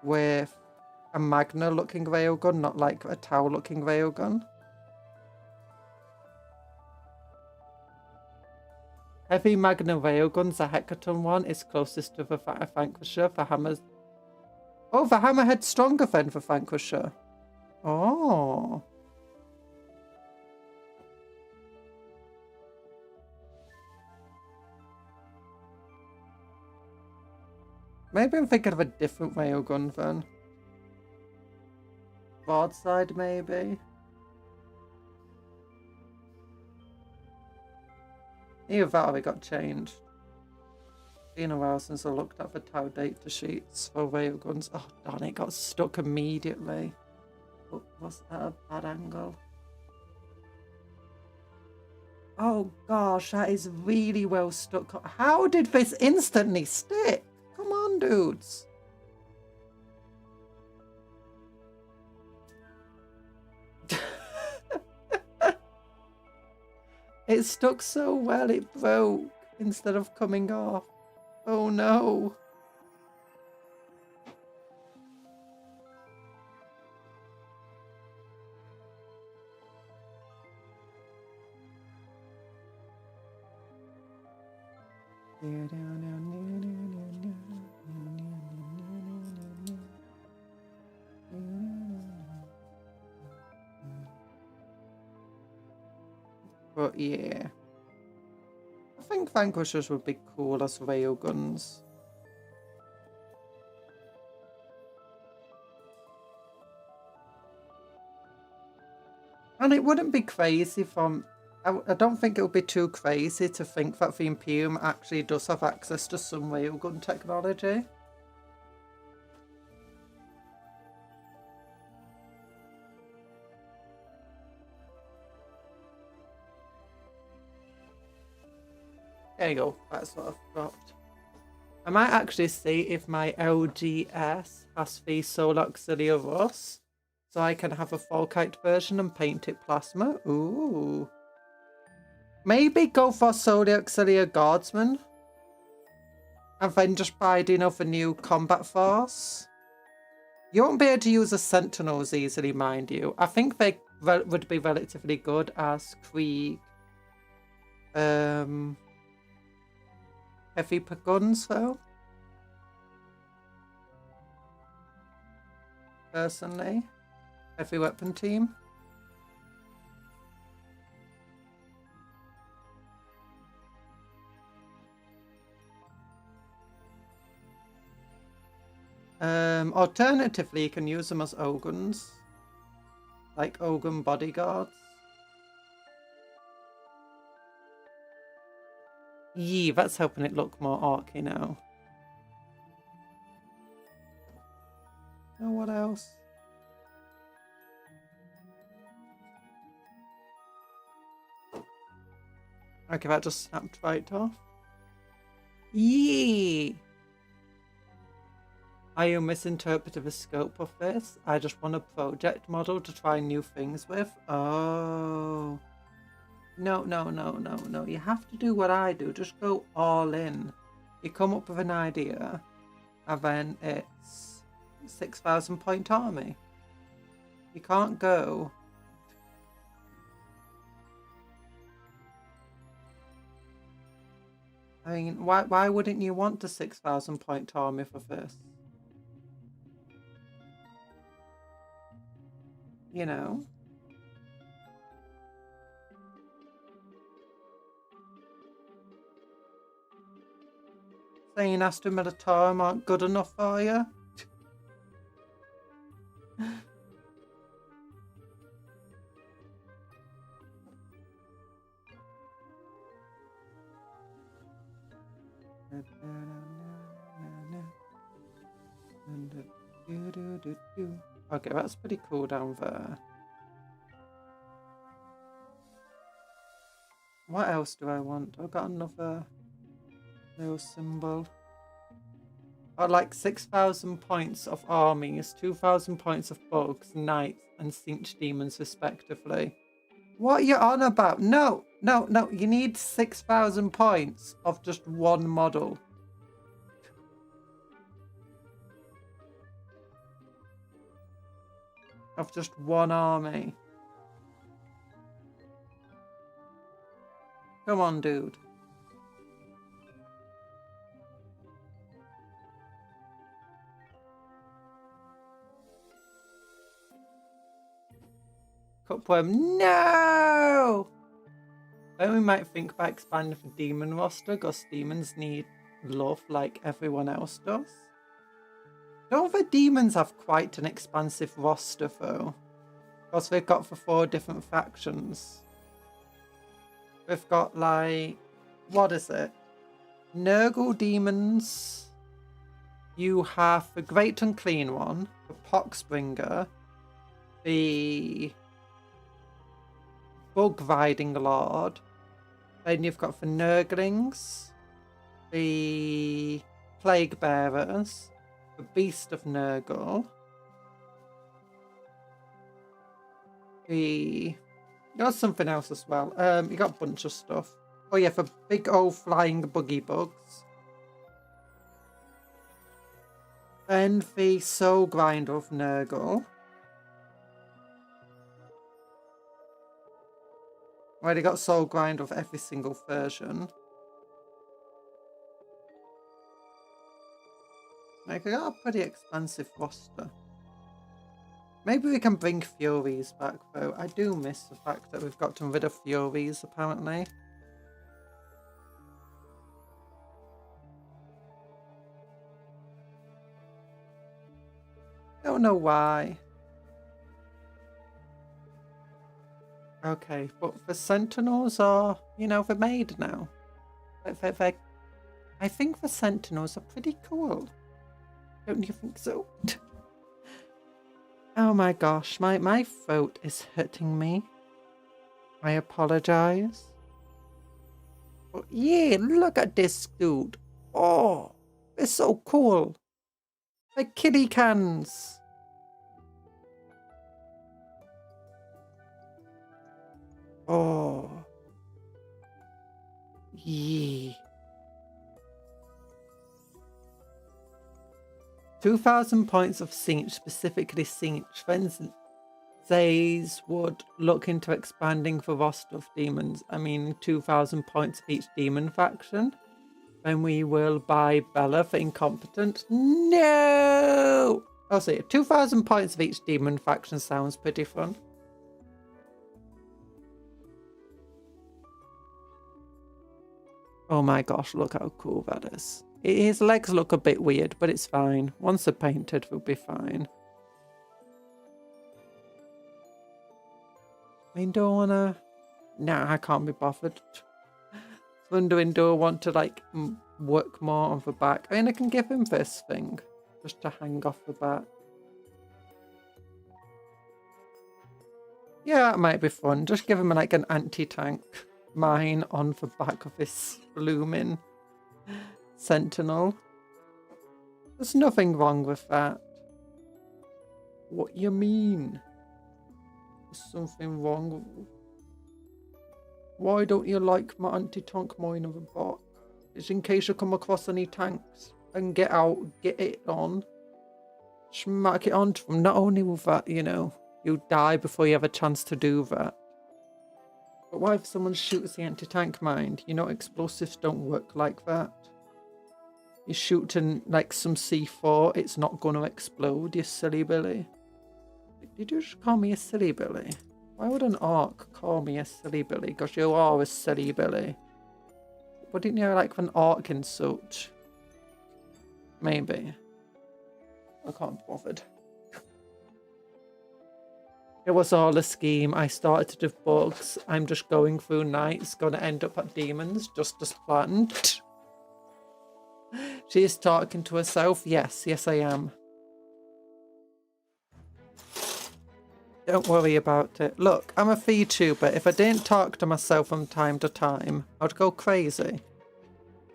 with a Magna-looking railgun, not like a Tau-looking railgun. Heavy Magna railguns, the Hecaton one, is closest to the Vanquisher. The Hammers... Oh, the Hammerhead's stronger than the Vanquisher. Oh. Maybe I'm thinking of a different railgun then. Broadside, maybe? Either that or we got changed. Been a while since I looked at the Tau data sheets for railguns. Oh, darn it, got stuck immediately. Oh, was that a bad angle? Oh gosh, that is really well stuck. How did this instantly stick? Come on, dudes. It stuck so well it broke instead of coming off. Oh no. But yeah, I think Vanquishers would be cool as railguns. And it wouldn't be crazy from... I don't think it would be too crazy to think that the Imperium actually does have access to some railgun technology. There you go, that's what I've got. I might actually see if my LGS has the Solar Auxilia Rust, so I can have a Volkite version and paint it plasma. Ooh. Maybe go for Solar Auxilia Guardsman. And then just buy enough a new combat force. You won't be able to use the Sentinels easily, mind you. I think they would be relatively good as Krieg. Heavy guns, though. Personally. Heavy weapon team. Alternatively, you can use them as Ogons. Like Ogun bodyguards. Yeah, that's helping it look more orky now. Oh, what else? Okay, that just snapped right off. Yeah. I misinterpreted the scope of this. I just want a project model to try new things with. Oh. No. You have to do what I do. Just go all in. You come up with an idea, and then it's 6,000 point army. You can't go. I mean, why wouldn't you want a 6,000 point army for this? You know? Saying Astra Militarum aren't good enough for you? Okay, that's pretty cool down there. What else do I want? I've got another little symbol. I'd like 6,000 points of armies, 2,000 points of bugs, knights, and siege demons respectively. What are you on about? No. You need 6,000 points of just one model. Of just one army. Come on, dude. Cupworm, no! Then we might think about expanding the demon roster, because demons need love like everyone else does. Don't the demons have quite an expansive roster though? Because they've got for 4 different factions. We've got like, what is it? Nurgle demons. You have the Great Unclean One, the Poxbringer, the Bug Riding Lord, Then you've got for Nurglings, the Plague Bearers, the Beast of Nurgle, you got something else as well. You got a bunch of stuff. Oh yeah, for big old flying buggy bugs. Then the Soul Grinder of Nurgle. Already got Soul Grinder of every single version. Like, I got a pretty expensive roster. Maybe we can bring Furies back, though. I do miss the fact that we've got rid of Furies, apparently. Don't know why. Okay, but the Sentinels are, you know, they're made now. I think the Sentinels are pretty cool. Don't you think so? Oh my gosh, my throat is hurting me. I apologize. But yeah, look at this dude. Oh, it's so cool. The Killa Kans. Oh. Yeah. 2,000 points of Sinch, specifically Sinch. Friends says would look into expanding the roster of demons. I mean, 2,000 points of each demon faction. Then we will buy Bella for incompetent. No! I'll say 2,000 points of each demon faction sounds pretty fun. Oh my gosh, look how cool that is. His legs look a bit weird, but it's fine. Once they're painted, they'll be fine. I mean, don't wanna... Nah, I can't be bothered. Wondering, do I want to, like, work more on the back? I mean, I can give him this thing, just to hang off the back. Yeah, that might be fun. Just give him, like, an anti-tank mine on the back of this blooming Sentinel. There's nothing wrong with that. What you mean? There's something wrong. Why don't you like my anti-tank mine on the back? It's in case you come across any tanks and get out, get it on. Smack it onto them. Not only will that, you know, you die before you have a chance to do that. But what if someone shoots the anti-tank mine? You know, explosives don't work like that. You shoot in like some C4, it's not going to explode, you silly Billy. Did you just call me a silly Billy? Why would an orc call me a silly Billy? Because you are a silly Billy. Wouldn't you like an orc insult? Maybe. I can't be bothered. It was all a scheme. I started with bugs. I'm just going through nights, gonna end up at demons, just as planned. She is talking to herself. Yes, I am. Don't worry about it. Look, I'm a VTuber. If I didn't talk to myself from time to time, I'd go crazy.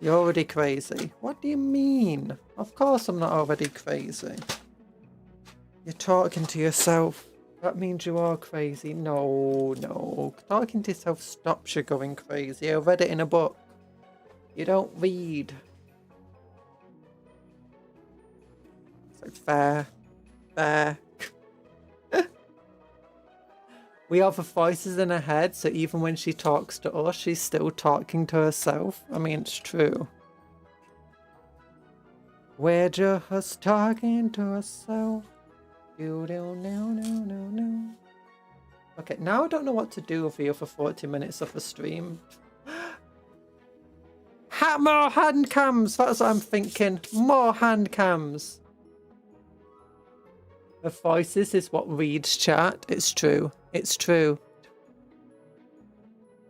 You're already crazy. What do you mean? Of course I'm not already crazy. You're talking to yourself. That means you are crazy. No. Talking to yourself stops you going crazy. I read it in a book. You don't read. It's like fair. We have the voices in her head, so even when she talks to us, she's still talking to herself. I mean, it's true. We're just talking to herself. No. Okay, now I don't know what to do with you for 40 minutes of the stream. More hand cams! That's what I'm thinking. More hand cams. The voices is what reads chat. It's true. It's true.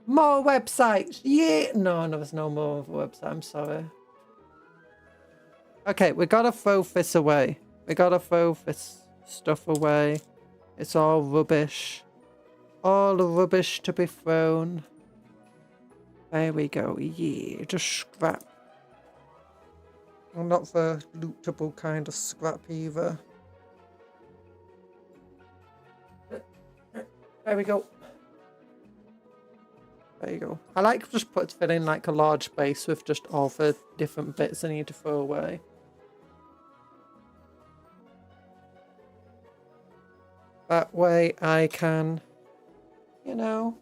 More websites. Yeah. No, there's no more of a website. I'm sorry. Okay, we gotta throw this away. We gotta throw this stuff away. It's all rubbish. All rubbish to be thrown. There we go. Yeah, just scrap. Well, not the lootable kind of scrap either. There we go. There you go. I like just filling like a large base with just all the different bits I need to throw away. That way I can, you know,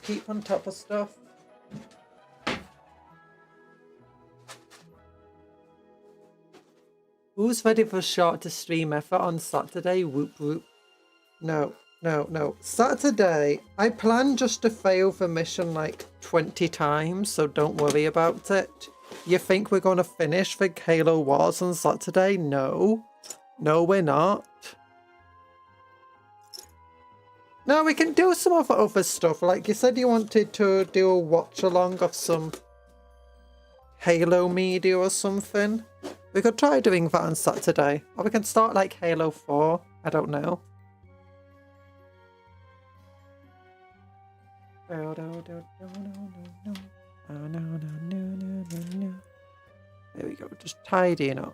keep on top of stuff. Who's ready for a shorter stream effort on Saturday? Whoop whoop. No. Saturday, I plan just to fail the mission like 20 times, so don't worry about it. You think we're going to finish the Halo Wars on Saturday? No. No, we're not. No, we can do some of the other stuff. Like you said you wanted to do a watch along of some Halo media or something. We could try doing that on Saturday. Or we can start like Halo 4. I don't know. There we go, just tidying up.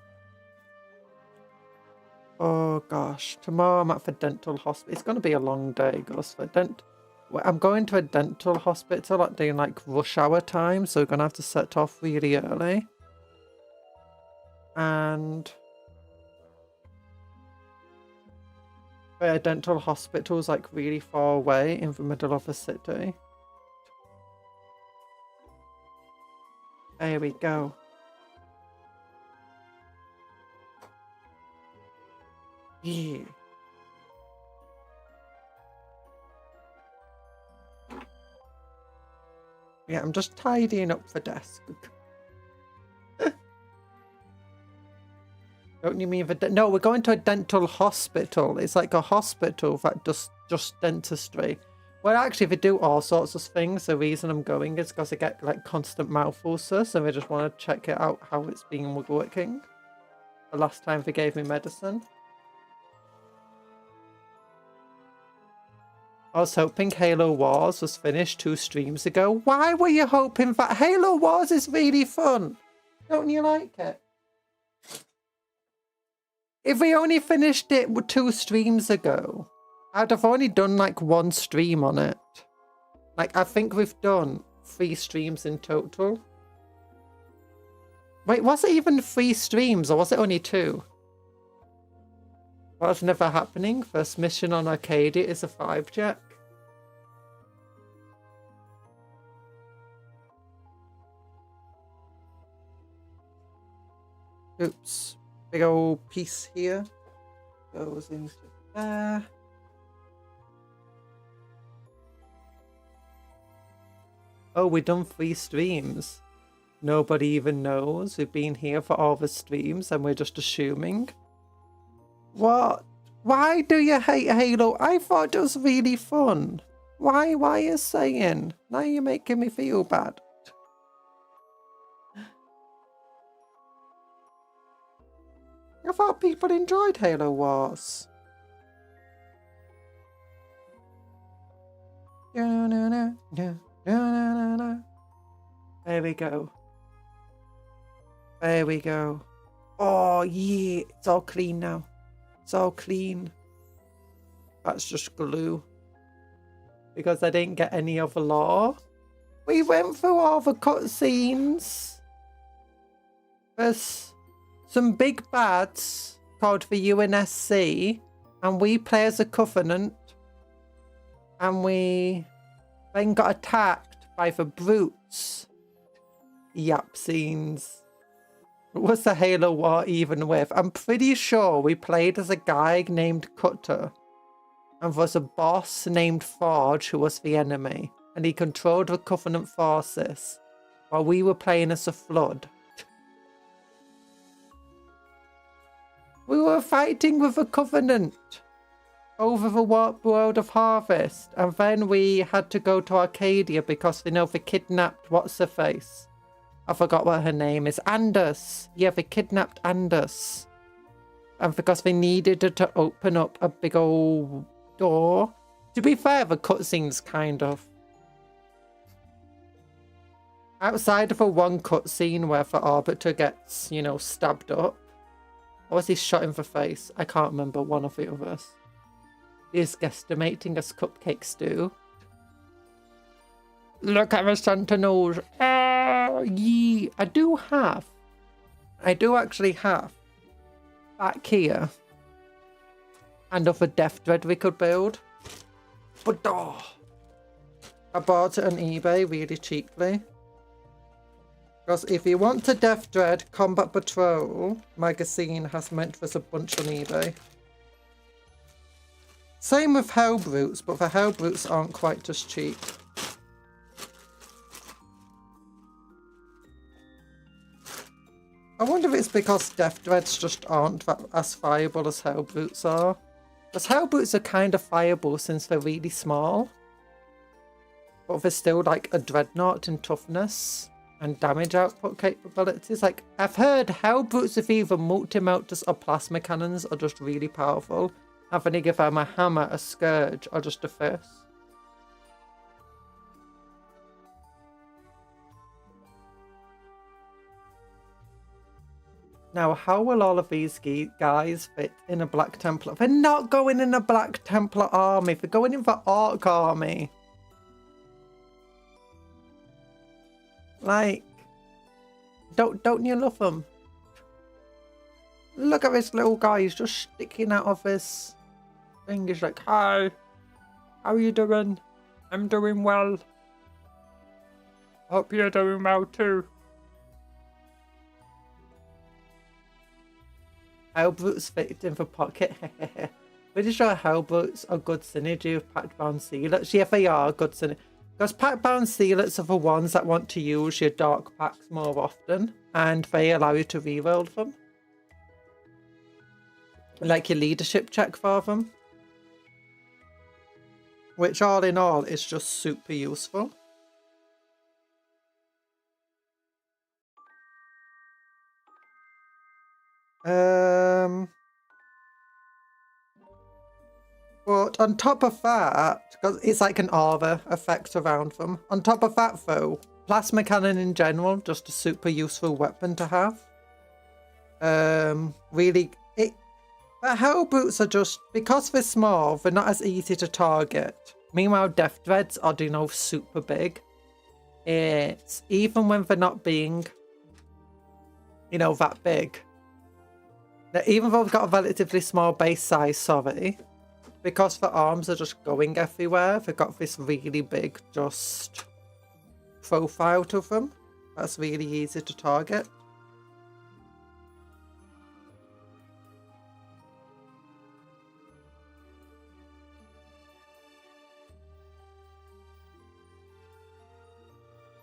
Oh gosh, tomorrow I'm at the dental hospital. It's going to be a long day, Gus. I'm going to a dental hospital at doing like rush hour time, so we're going to have to set off really early. And the dental hospital is like really far away in the middle of the city. There we go. Yeah. Yeah, I'm just tidying up the desk. Don't you mean the... No, we're going to a dental hospital. It's like a hospital that does just dentistry. Well, actually, they do all sorts of things. The reason I'm going is because I get like constant mouth ulcers, and I just want to check it out how it's been working. The last time they gave me medicine. I was hoping Halo Wars was finished 2 streams ago. Why were you hoping that? Halo Wars is really fun. Don't you like it? If we only finished it 2 streams ago, I'd have only done like 1 stream on it. Like, I think we've done 3 streams in total. Wait, was it even 3 streams or was it only 2? What's never happening? First mission on Arcadia is a 5-jack. Oops. Big old piece here. Goes into there. Oh, we've done 3 streams. Nobody even knows. We've been here for all the streams and we're just assuming. What? Why do you hate Halo? I thought it was really fun. Why are you saying? Now you're making me feel bad. I thought people enjoyed Halo Wars. There we go. There we go. Oh, yeah. It's all clean now. It's all clean. That's just glue. Because I didn't get any other lore. We went through all the cutscenes. There's some big bads called the UNSC. And we play as a Covenant. And we then got attacked by the brutes. Yap scenes. What's the Halo War even with? I'm pretty sure we played as a guy named Cuptle. And there was a boss named Forge who was the enemy. And he controlled the Covenant forces. While we were playing as a Flood. We were fighting with the Covenant. Over the world of Harvest. And then we had to go to Arcadia because they kidnapped what's-her-face. I forgot what her name is. Anders. Yeah, they kidnapped Anders. And because they needed her to open up a big old door. To be fair, the cutscene's kind of outside of a one cutscene where the Arbiter gets, you know, stabbed up. Or was he shot in the face? I can't remember one of the others. He is guesstimating as cupcake stew. Look at the Sentinels. Yeet. I do actually have back here and other death dread we could build. But I bought it on eBay really cheaply. Because if you want a Death Dread Combat Patrol magazine has meant there's a bunch on eBay. Same with Hell Brutes, but the Hell Brutes aren't quite as cheap. I wonder if it's because Death Dreads just aren't as fireable as Hell Brutes are. Because Hell Brutes are kind of fireable since they're really small. But they're still like a Dreadnought in toughness and damage output capabilities. Like, I've heard Hell Brutes with either multi-melters or plasma cannons are just really powerful. And then you give them a hammer, a scourge, or just a fist. Now, how will all of these guys fit in a Black Templar? They're not going in a Black Templar army. They're going in the Orc army. Like, don't you love them? Look at this little guy. He's just sticking out of his thing. He's like, hi, how are you doing? I'm doing well. Hope you're doing well too. Hellbrutes fit in the pocket. Pretty sure Hellbrutes are good synergy with Pact-Bound Sealets. Yeah, they are good synergy. Because Pact-Bound Sealets are the ones that want to use your Dark Pacts more often. And they allow you to reroll them. Like your leadership check for them. Which all in all is just super useful. But on top of that, because it's like an aura effect around them. On top of that though, plasma cannon in general, just a super useful weapon to have. Really, but Hell Brutes are just, because they're small, they're not as easy to target. Meanwhile, Death Dreads are, you know, super big. It's, even when they're not being, you know, that big. Even though they've got a relatively small base size, sorry, because the arms are just going everywhere, they've got this really big, just profile to them. That's really easy to target.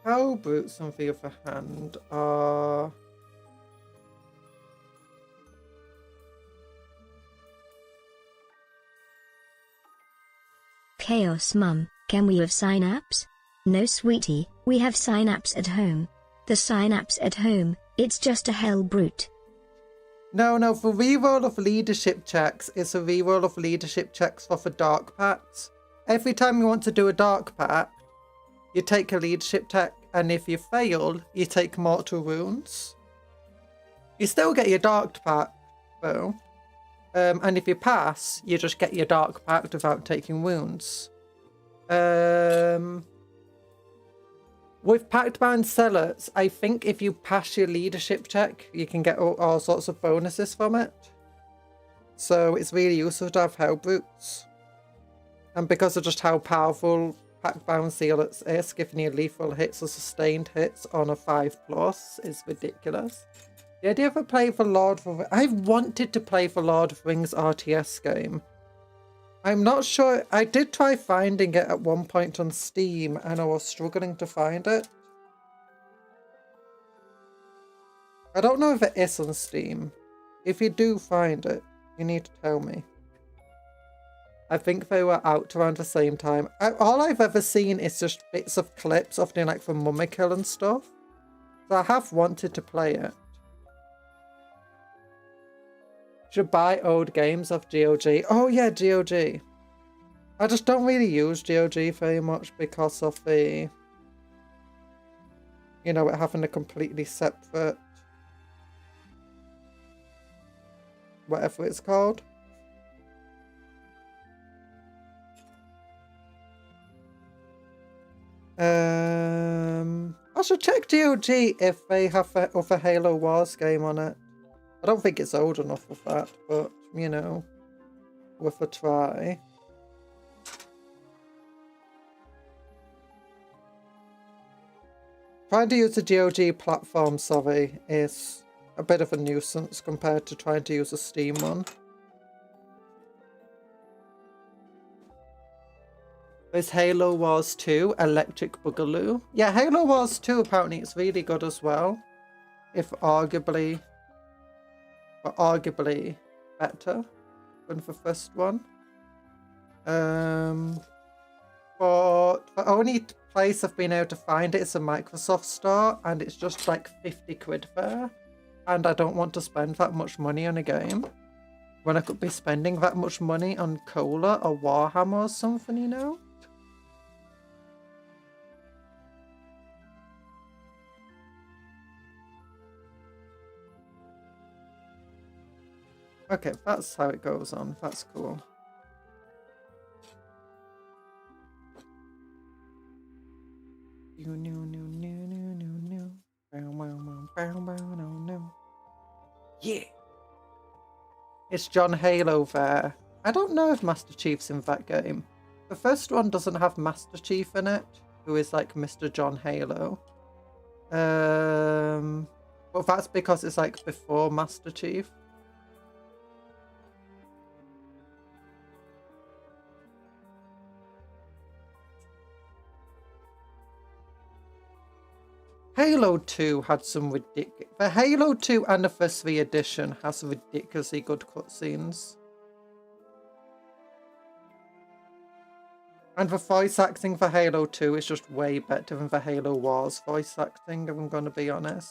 Hell Brutes, on the other hand, are... Chaos Mum, can we have synapse? No sweetie, we have synapse at home. The synapse at home, it's just a Hell Brute. No, the reroll of leadership checks is a reroll of leadership checks for the Dark Pacts. Every time you want to do a Dark Pact, you take a leadership check, and if you fail, you take mortal wounds. You still get your Dark Pact, though. And if you pass, you just get your Dark Pact without taking wounds. With Pact-Bound Zealots, I think if you pass your leadership check, you can get all sorts of bonuses from it. So it's really useful to have Hell Brutes. And because of just how powerful Pact-Bound Zealots is, giving you lethal hits or sustained hits on a 5+ is ridiculous. The idea of a play for Lord of the Rings... I've wanted to play for Lord of the Rings RTS game. I'm not sure... I did try finding it at one point on Steam and I was struggling to find it. I don't know if it is on Steam. If you do find it, you need to tell me. I think they were out around the same time. All I've ever seen is just bits of clips of doing like from Mummy Kill and stuff. So I have wanted to play it. Should buy old games of GOG. Oh yeah, GOG. I just don't really use GOG very much because of the You know, it having a completely separate whatever it's called. I should check GOG if they have other Halo Wars game on it. I don't think it's old enough for that, but you know, worth a try. Trying to use the GOG platform, sorry, is a bit of a nuisance compared to trying to use a Steam one. There's Halo Wars 2, Electric Boogaloo. Yeah, Halo Wars 2 apparently it's really good as well. If arguably better than the first one. But the only place I've been able to find it is a Microsoft store, and it's just like 50 quid there. And I don't want to spend that much money on a game when I could be spending that much money on Cola or Warhammer or something, you know? Okay, that's how it goes on. That's cool. Yeah. It's John Halo there. I don't know if Master Chief's in that game. The first one doesn't have Master Chief in it, who is like Mr. John Halo. But that's because it's like before Master Chief. Halo 2 had some ridiculous... The Halo 2 Anniversary Edition has ridiculously good cutscenes. And the voice acting for Halo 2 is just way better than the Halo Wars voice acting, if I'm going to be honest.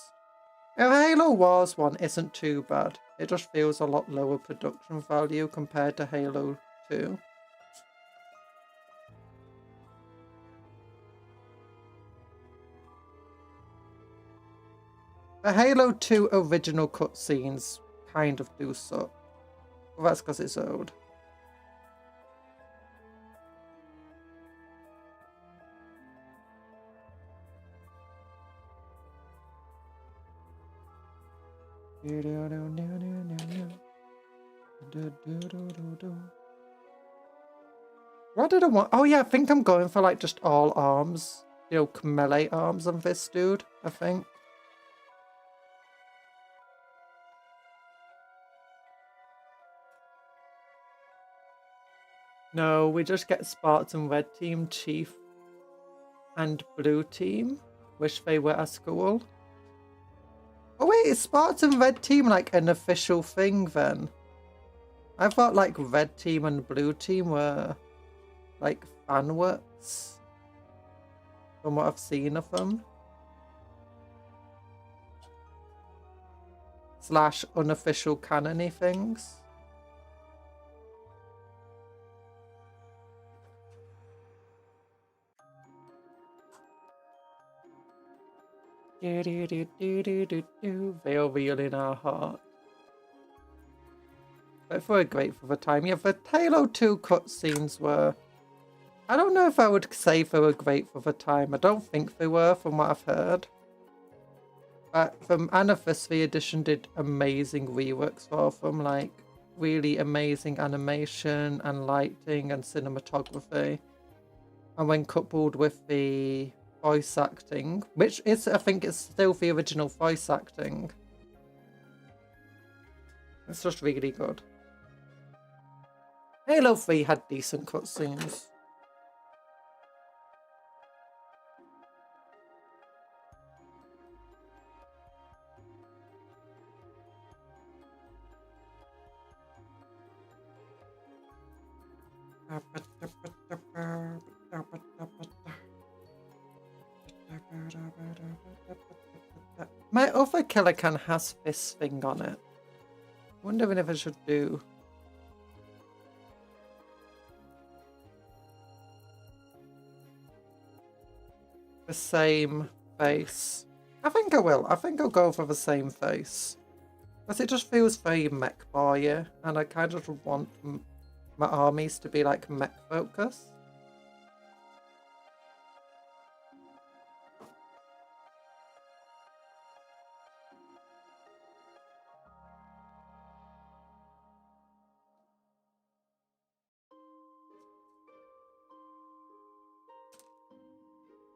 The Halo Wars one isn't too bad. It just feels a lot lower production value compared to Halo 2. The Halo 2 original cutscenes kind of do suck. Well, that's because it's old. What did I want? Oh yeah, I think I'm going for like just all arms. You know, melee arms on this dude, I think. No, we just get Spartan Red Team, Chief, and Blue Team. Wish they were as cool. Oh wait, is Spartan Red Team like an official thing then? I thought like Red Team and Blue Team were like fan works from what I've seen of them. / unofficial canon-y things. They'll reel in our heart. But for a great for the time. Yeah, the Halo 2 cutscenes were... I don't know if I would say they were great for the time. I don't think they were from what I've heard. But the Anniversary Edition did amazing reworks for them. Like, really amazing animation and lighting and cinematography. And when coupled with the voice acting, which is, I think it's still the original voice acting. It's just really good. Halo 3 had decent cutscenes. My other Killa Kan has this thing on it. Wondering if I should do the same base. I think I will. I think I'll go for the same face. Because it just feels very mech boy, and I kind of want my armies to be like mech focused.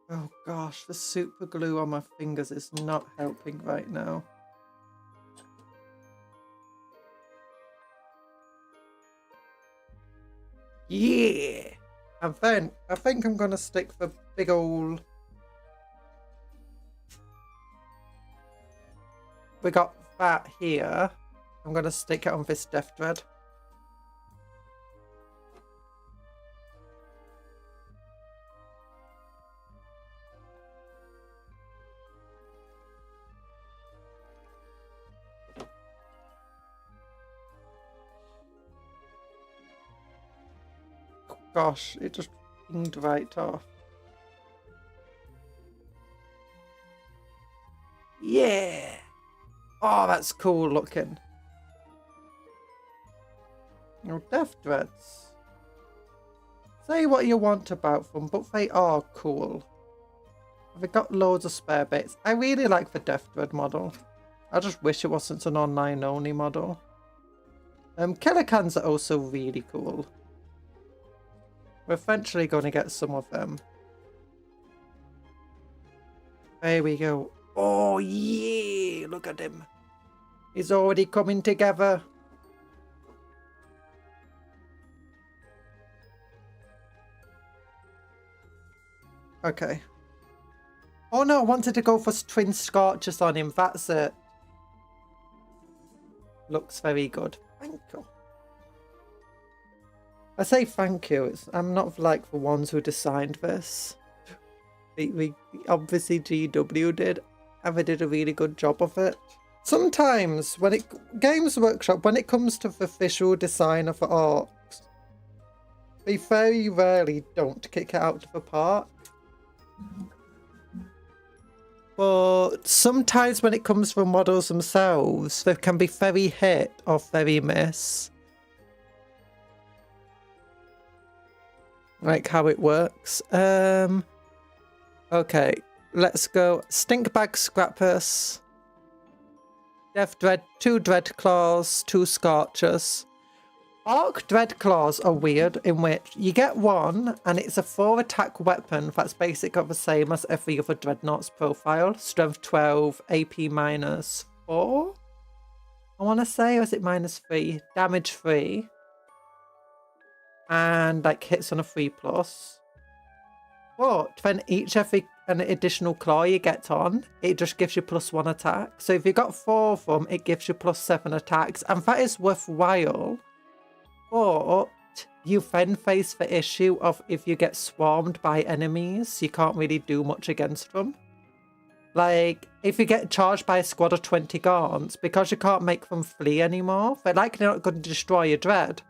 Oh gosh, the super glue on my fingers is not helping right now. Yeah! And then I think I'm gonna stick the big old... We got that here. I'm gonna stick it on this Death Dread. Gosh, it just pinged right off. Yeah! Oh, that's cool looking. Now, Death Dreads. Say what you want about them, but they are cool. They've got loads of spare bits. I really like the Death Dread model. I just wish it wasn't an online only model. Killa Kans are also really cool. We're eventually going to get some of them. There we go. Oh yeah, look at him. He's already coming together. Okay. Oh no, I wanted to go for twin scorches on him. That's it. Looks very good. Thank you. I say thank you. I'm not like the ones who designed this. We obviously GW did, and they did a really good job of it. Sometimes when Games Workshop, when it comes to the visual design of the orcs, they very rarely don't kick it out of the park. But sometimes when it comes from models themselves, they can be very hit or very miss. Like how it works. Okay, let's go. Stinkbag Scrappers. Death Dread, 2 Dread Claws, 2 Scorchers. Orc Dread Claws are weird in which you get one and it's a 4 attack weapon that's basically the same as every other Dreadnought's profile. Strength 12, AP minus 4, I want to say, or is it minus 3? Damage 3. And like hits on a 3+. But then an additional claw you get on, it just gives you +1 attack. So if you got 4 of them, it gives you +7 attacks, and that is worthwhile. But you then face the issue of if you get swarmed by enemies, you can't really do much against them. Like, if you get charged by a squad of 20 Gaunts, because you can't make them flee anymore, they're likely not going to destroy your Dread.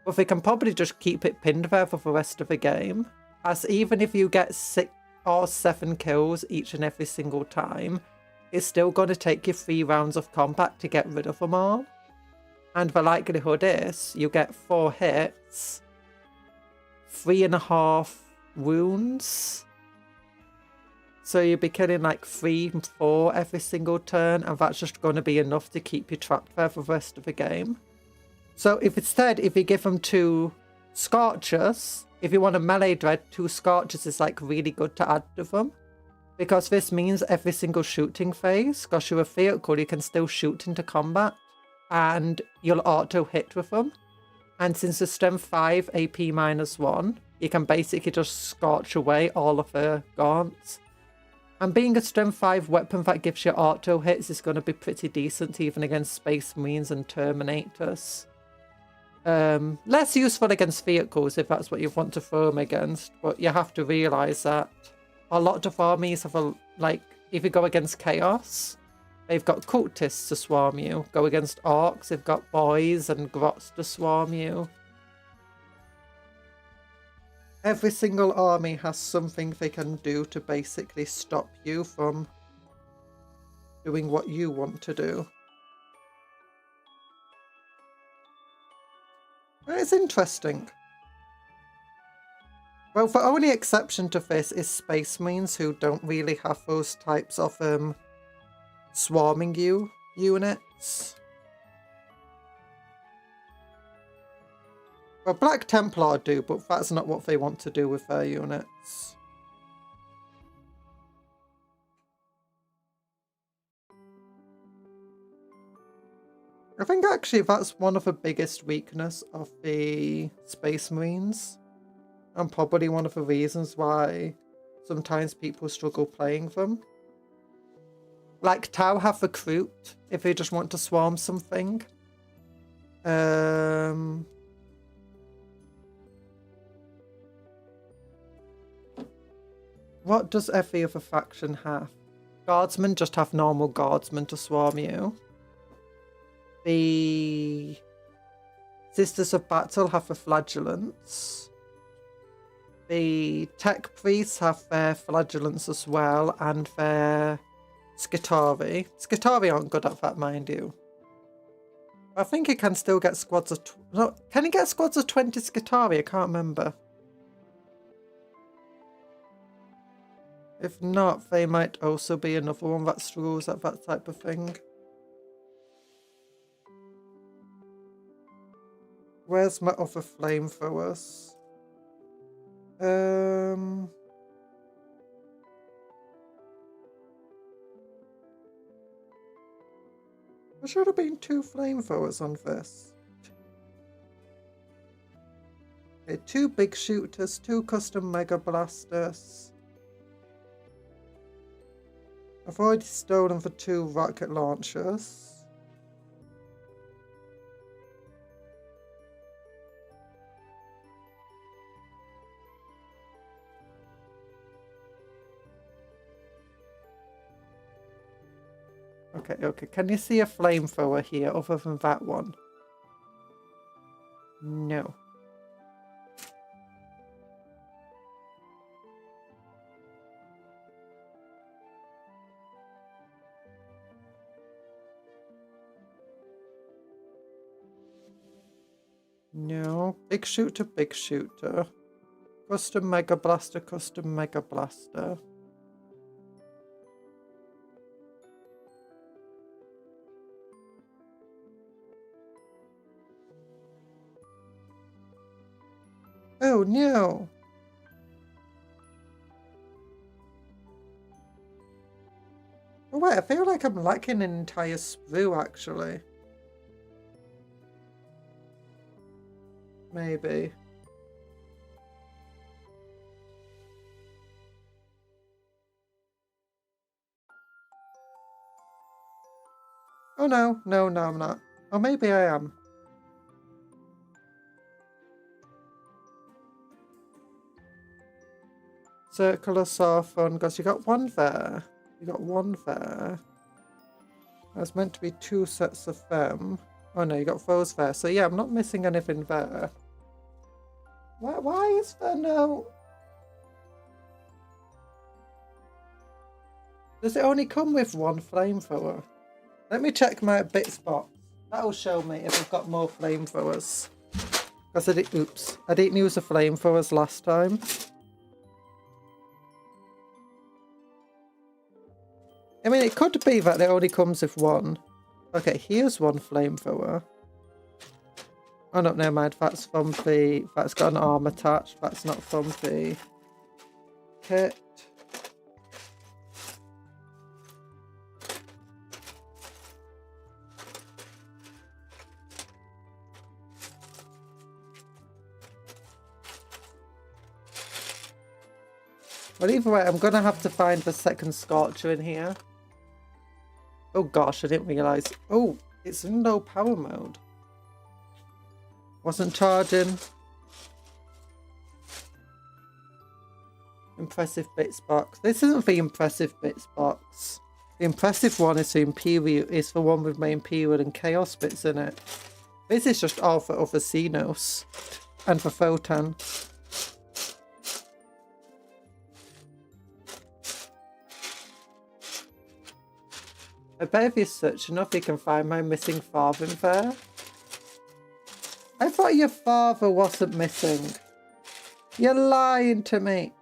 But they can probably just keep it pinned there for the rest of the game. As even if you get 6 or 7 kills each and every single time, it's still going to take you 3 rounds of combat to get rid of them all. And the likelihood is you get 4 hits, 3.5 wounds. So you'll be killing like 3 and 4 every single turn, and that's just going to be enough to keep you trapped there for the rest of the game. So if you give them 2 Scorchers, if you want a melee Dread, 2 Scorchers is like really good to add to them. Because this means every single shooting phase, because you're a vehicle, you can still shoot into combat. And you'll auto hit with them. And since the strength 5 AP minus 1, you can basically just scorch away all of the Gaunts. And being a strength 5 weapon that gives you auto hits is going to be pretty decent even against Space Marines and Terminators. Less useful against vehicles if that's what you want to throw them against, but you have to realise that a lot of armies have if you go against Chaos, they've got cultists to swarm you. Go against orcs, they've got boys and grots to swarm you. Every single army has something they can do to basically stop you from doing what you want to do. It's interesting. Well, the only exception to this is Space Marines, who don't really have those types of swarming units. Well, Black Templar do, but that's not what they want to do with their units. I think actually that's one of the biggest weaknesses of the Space Marines, and probably one of the reasons why sometimes people struggle playing them. Like, Tau have Recruit if they just want to swarm something. What does every other faction have? Guardsmen just have normal guardsmen to swarm you. The Sisters of Battle have the Flagellants. The Tech Priests have their Flagellants as well, and their Skitarii. Skitarii aren't good at that, mind you. I think it can still get squads of... No, can it get squads of 20 Skitarii? I can't remember. If not, they might also be another one that struggles at that type of thing. Where's my other flamethrowers? There should have been 2 flamethrowers on this. Okay, 2 big shooters, 2 custom mega blasters. I've already stolen the 2 rocket launchers. Okay. Can you see a flamethrower here other than that one? No. No. Big shooter, big shooter. Custom mega blaster, custom mega blaster. Oh no! Oh wait, I feel like I'm lacking an entire sprue actually. Maybe. Oh no, I'm not. Or maybe I am. Circular Sarthon, because you got 1 there. You got 1 there. There's meant to be 2 sets of them. Oh no, you got those there. So yeah, I'm not missing anything there. Why is there no... Does it only come with 1 flamethrower? Let me check my bits box. That'll show me if I've got more flamethrowers. Because I didn't use the flamethrowers last time. I mean, it could be that it only comes with 1. Okay, here's 1 flamethrower. Oh no, never mind. That's from the... That's got an arm attached. That's not from the kit. Well, either way, I'm going to have to find the second Scorcher in here. Oh gosh, I didn't realise. Oh, it's in low power mode. Wasn't charging. Impressive bits box. This isn't the impressive bits box. The impressive one is the Imperial. Is the one with my Imperial and Chaos bits in it. This is just all for other Xenos and for Photon. I bet if you search enough, you can find my missing father in there. I thought your father wasn't missing. You're lying to me.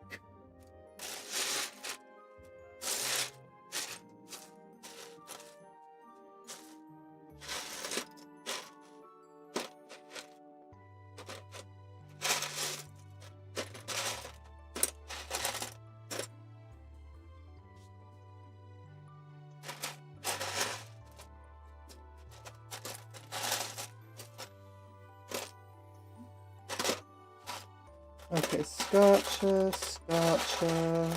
Okay, Scorcher, Scorcher.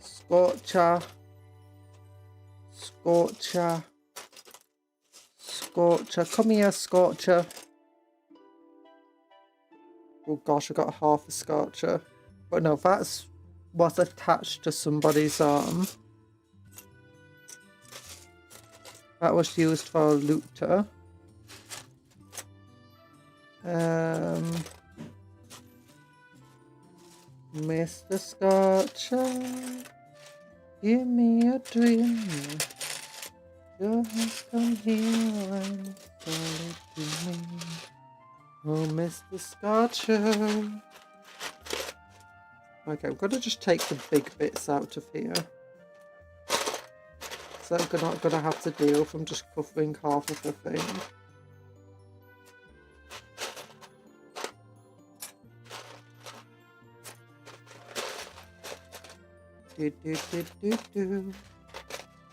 Scorcher. Scorcher. Scorcher. Come here, Scorcher. Oh gosh, I got half a Scorcher. But no, that's what's attached to somebody's arm. That was used for a looter. Mr. Scorcher, give me a dream. Just come here and tell it to me. Oh, Mr. Scorcher. Okay, I'm gonna just take the big bits out of here. So I'm not gonna have to deal with them just covering half of the thing. Do do do do do.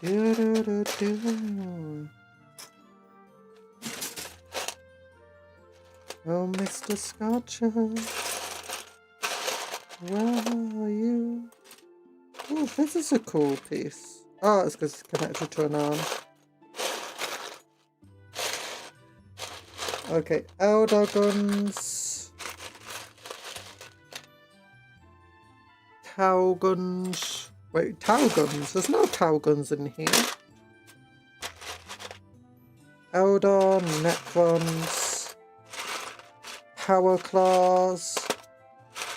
Do do do do. Oh, Mr. Scorcher, where are you? Oh, this is a cool piece. Oh, it's because it's connected to an arm. Okay, Elder guns. Tau guns. Wait, Tau guns? There's no Tau guns in here. Eldar, Necrons. Power claws.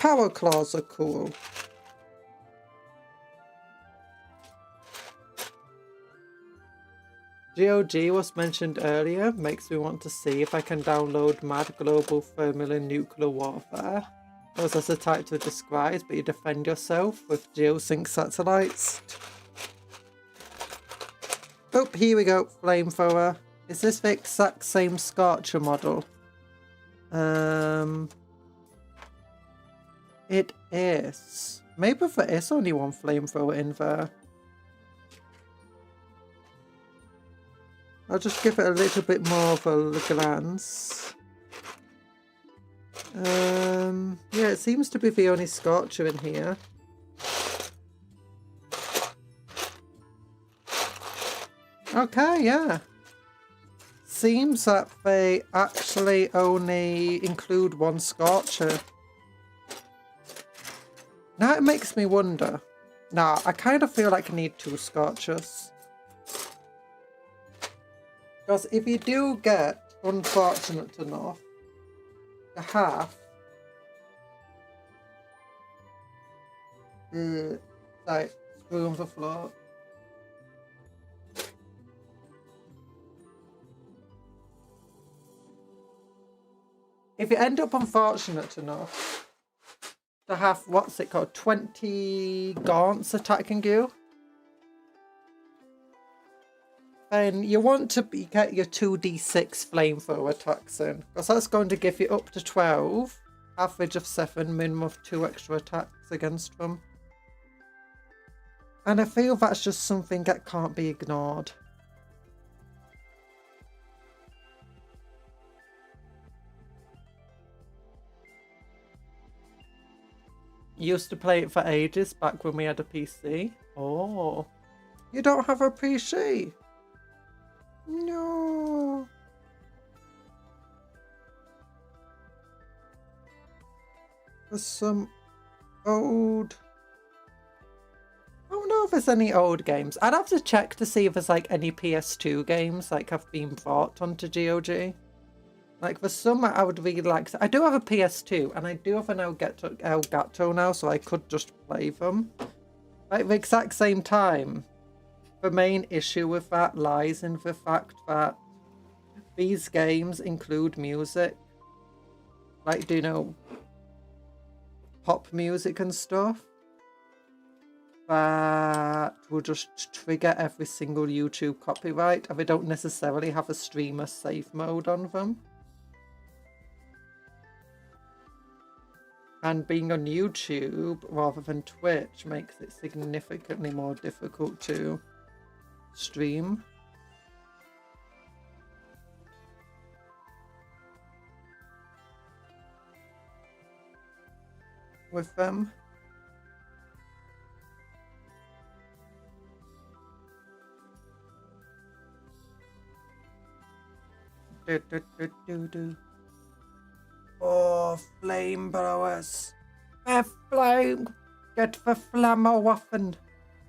Power claws are cool. GOG was mentioned earlier, makes me want to see if I can download Mad Global Thermal and Nuclear Warfare. Those as a title describes, but you defend yourself with geosync satellites. Oh, here we go, flamethrower. Is this the exact same Scorcher model? It is. Maybe there is only one flamethrower in there. I'll just give it a little bit more of a glance. Yeah, it seems to be the only Scorcher in here. Okay, yeah. Seems that they actually only include one Scorcher. Now it makes me wonder. Nah, I kind of feel like I need 2 Scorchers. Because if you do get unfortunate enough to have the like screw on the floor. If you end up unfortunate enough to have, what's it called, 20 gaunts attacking you, then you want to get your 2d6 flamethrower attacks in, because that's going to give you up to 12, average of 7, minimum of 2 extra attacks against them. And I feel that's just something that can't be ignored. Used to play it for ages back when we had a PC. Oh, you don't have a PC? No. There's some old... I don't know if there's any old games. I'd have to check to see if there's like any PS2 games like have been brought onto GOG. Like, for some, I would really like... I do have a PS2, and I do have an Elgato now, so I could just play them. At the exact same time, the main issue with that lies in the fact that these games include music. Like, do you know, pop music and stuff? That will just trigger every single YouTube copyright, and they don't necessarily have a streamer safe mode on them. And being on YouTube rather than Twitch makes it significantly more difficult to stream. With them. Oh, flamethrowers. The flame. Get the Flammerwaffen.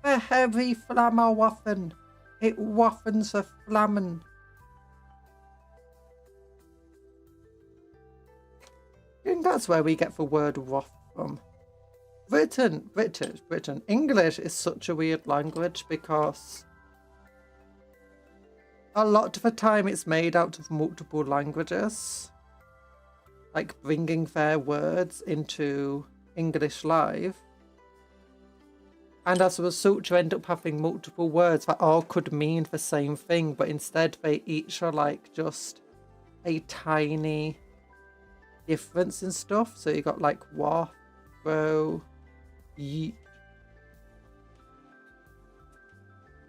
The heavy Flammerwaffen. It waffens the flammen. I think that's where we get the word waff from. Britain. English is such a weird language because a lot of the time it's made out of multiple languages. Like bringing their words into English Live. And as a result, you end up having multiple words that all could mean the same thing, but instead they each are like just a tiny difference in stuff. So you got like waff, bro, yeet.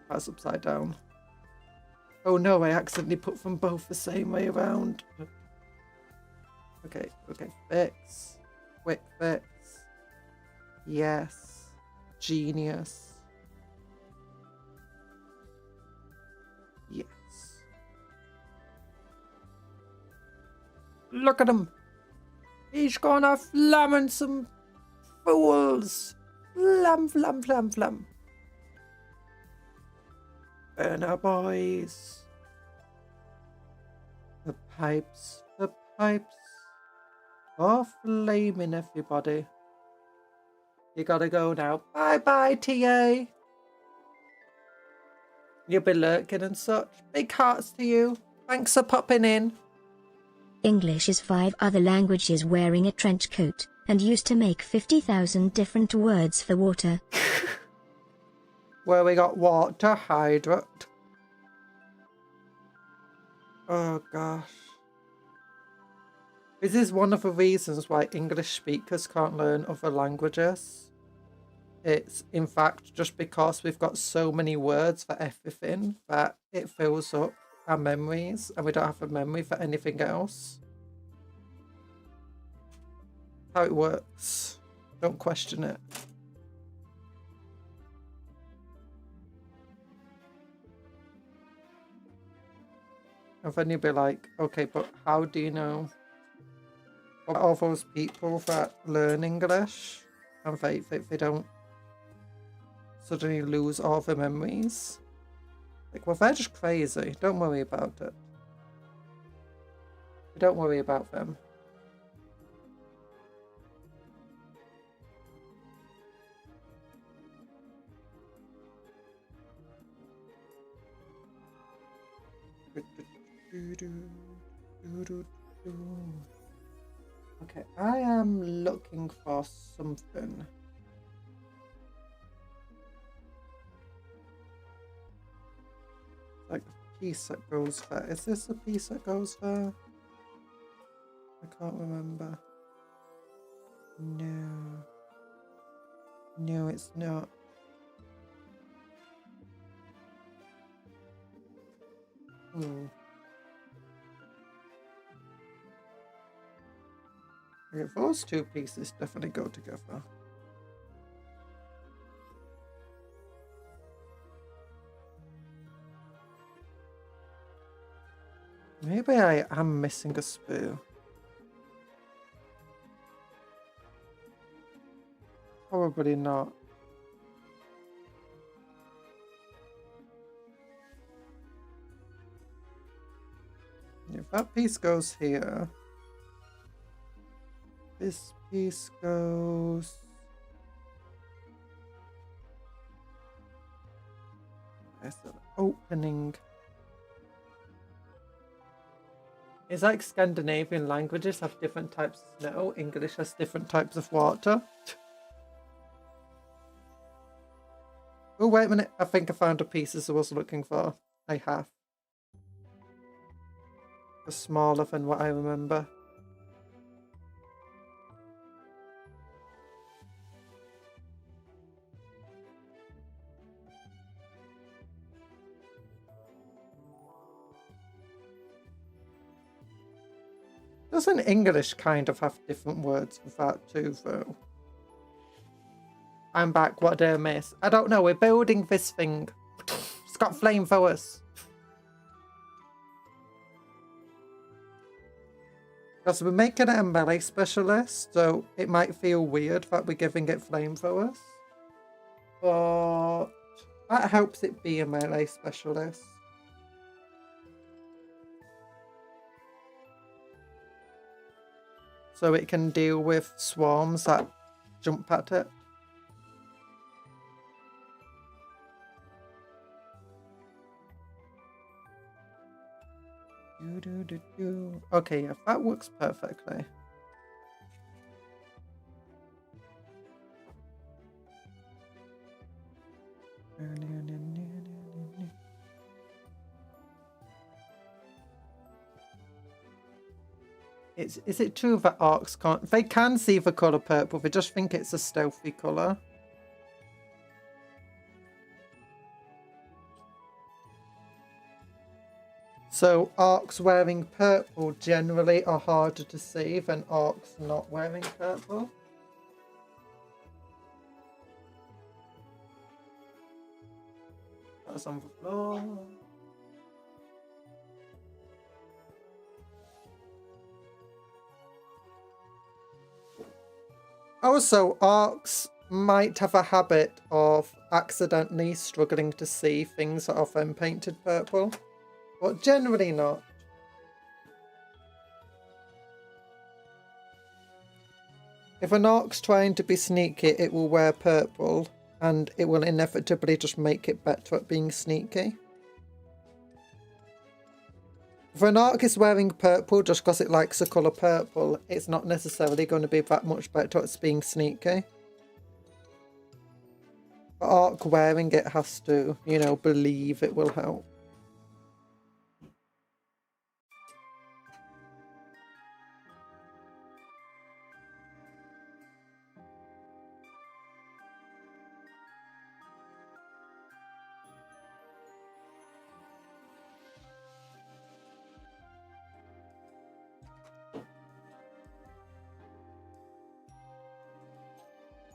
That's upside down. Oh no, I accidentally put them both the same way around. Okay, fix. Quick fix. Yes. Genius. Yes. Look at him. He's gonna flamming some fools. Flam, flam, flam, flam. Burner boys. The pipes. Oh, flaming everybody. You gotta go now. Bye-bye, TA. You'll be lurking and such. Big hearts to you. Thanks for popping in. English is 5 other languages wearing a trench coat, and used to make 50,000 different words for water. Where we got water, hydrate. Oh gosh. This is one of the reasons why English speakers can't learn other languages. It's in fact just because we've got so many words for everything that it fills up our memories and we don't have a memory for anything else. How it works. Don't question it. And then you'll be like, okay, but how do you know? What are those people that learn English and they don't suddenly lose all their memories? Like, well, they're just crazy. Don't worry about it. Don't worry about them. Okay, I am looking for something. Like a piece that goes there. Is this a piece that goes there? I can't remember. No. No, it's not. Hmm. Okay, those two pieces definitely go together. Maybe I am missing a spoon. Probably not. If that piece goes here. This piece goes... There's an opening. It's like Scandinavian languages have different types of snow. English has different types of water. Oh, wait a minute. I think I found the pieces I was looking for. I have. They're smaller than what I remember. Doesn't English kind of have different words for that too, though? I'm back. What did I miss? I don't know. We're building this thing. It's got flamethrowers. Because we're making it a melee specialist, so it might feel weird that we're giving it flamethrowers. But that helps it be a melee specialist. So it can deal with swarms that jump at it. Okay, yeah, that works perfectly. Is it true that orcs can't... They can see the colour purple, they just think it's a stealthy colour. So orcs wearing purple generally are harder to see than orcs not wearing purple. That's on the floor. Also, orcs might have a habit of accidentally struggling to see things that are then painted purple, but generally not. If an orc's trying to be sneaky, it will wear purple, and it will inevitably just make it better at being sneaky. If an orc is wearing purple just because it likes the colour purple, it's not necessarily going to be that much better at being sneaky. The orc wearing it has to, you know, believe it will help.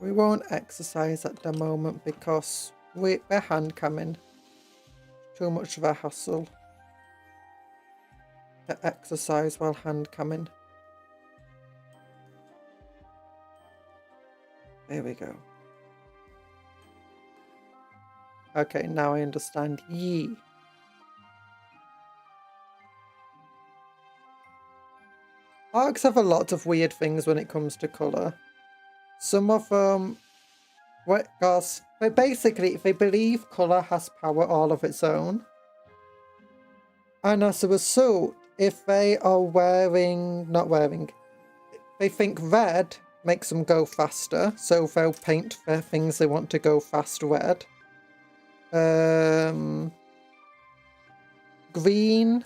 We won't exercise at the moment because we're handcamming. Too much of a hassle to exercise while handcamming. There we go. Okay, now I understand. Yeet. Orcs have a lot of weird things when it comes to colour. Some of them, because basically they believe colour has power all of its own. And as a result, if they are they think red makes them go faster, so they'll paint their things they want to go fast red. Green,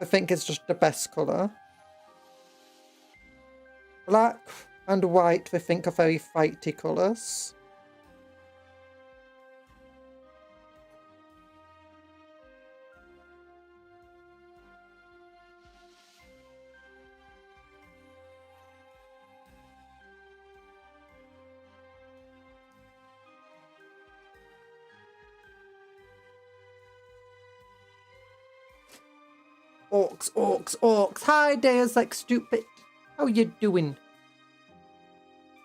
I think is just the best colour. Black and white, they think are very fighty colours. Orcs, orcs, orcs. Hi, Dares like stupid. How you doing?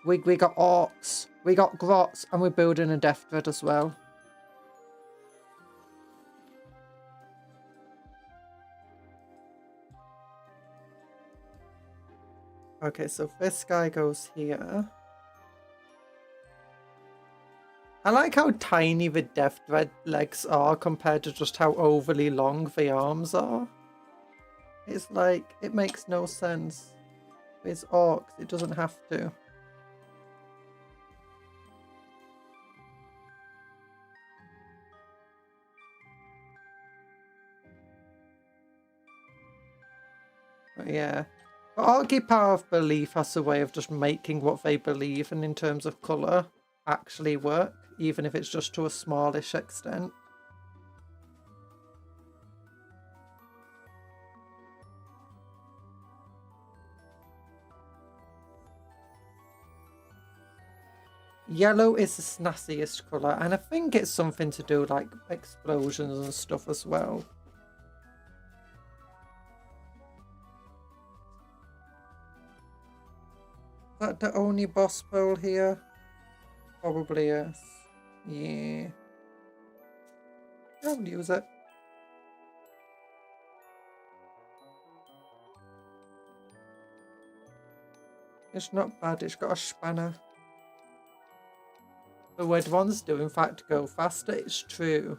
We got orcs, we got grots, and we're building a death thread as well. Okay, so this guy goes here. I like how tiny the Death Dread legs are compared to just how overly long the arms are. It's like, it makes no sense. With orcs, it doesn't have to. But yeah. But Orgy Power of Belief has a way of just making what they believe in terms of colour actually work, even if it's just to a smallish extent. Yellow is the snazziest colour, and I think it's something to do like explosions and stuff as well. Is that the only boss bowl here? Probably yes. Yeah. I'll use it. It's not bad, it's got a spanner. The red ones do in fact go faster, it's true.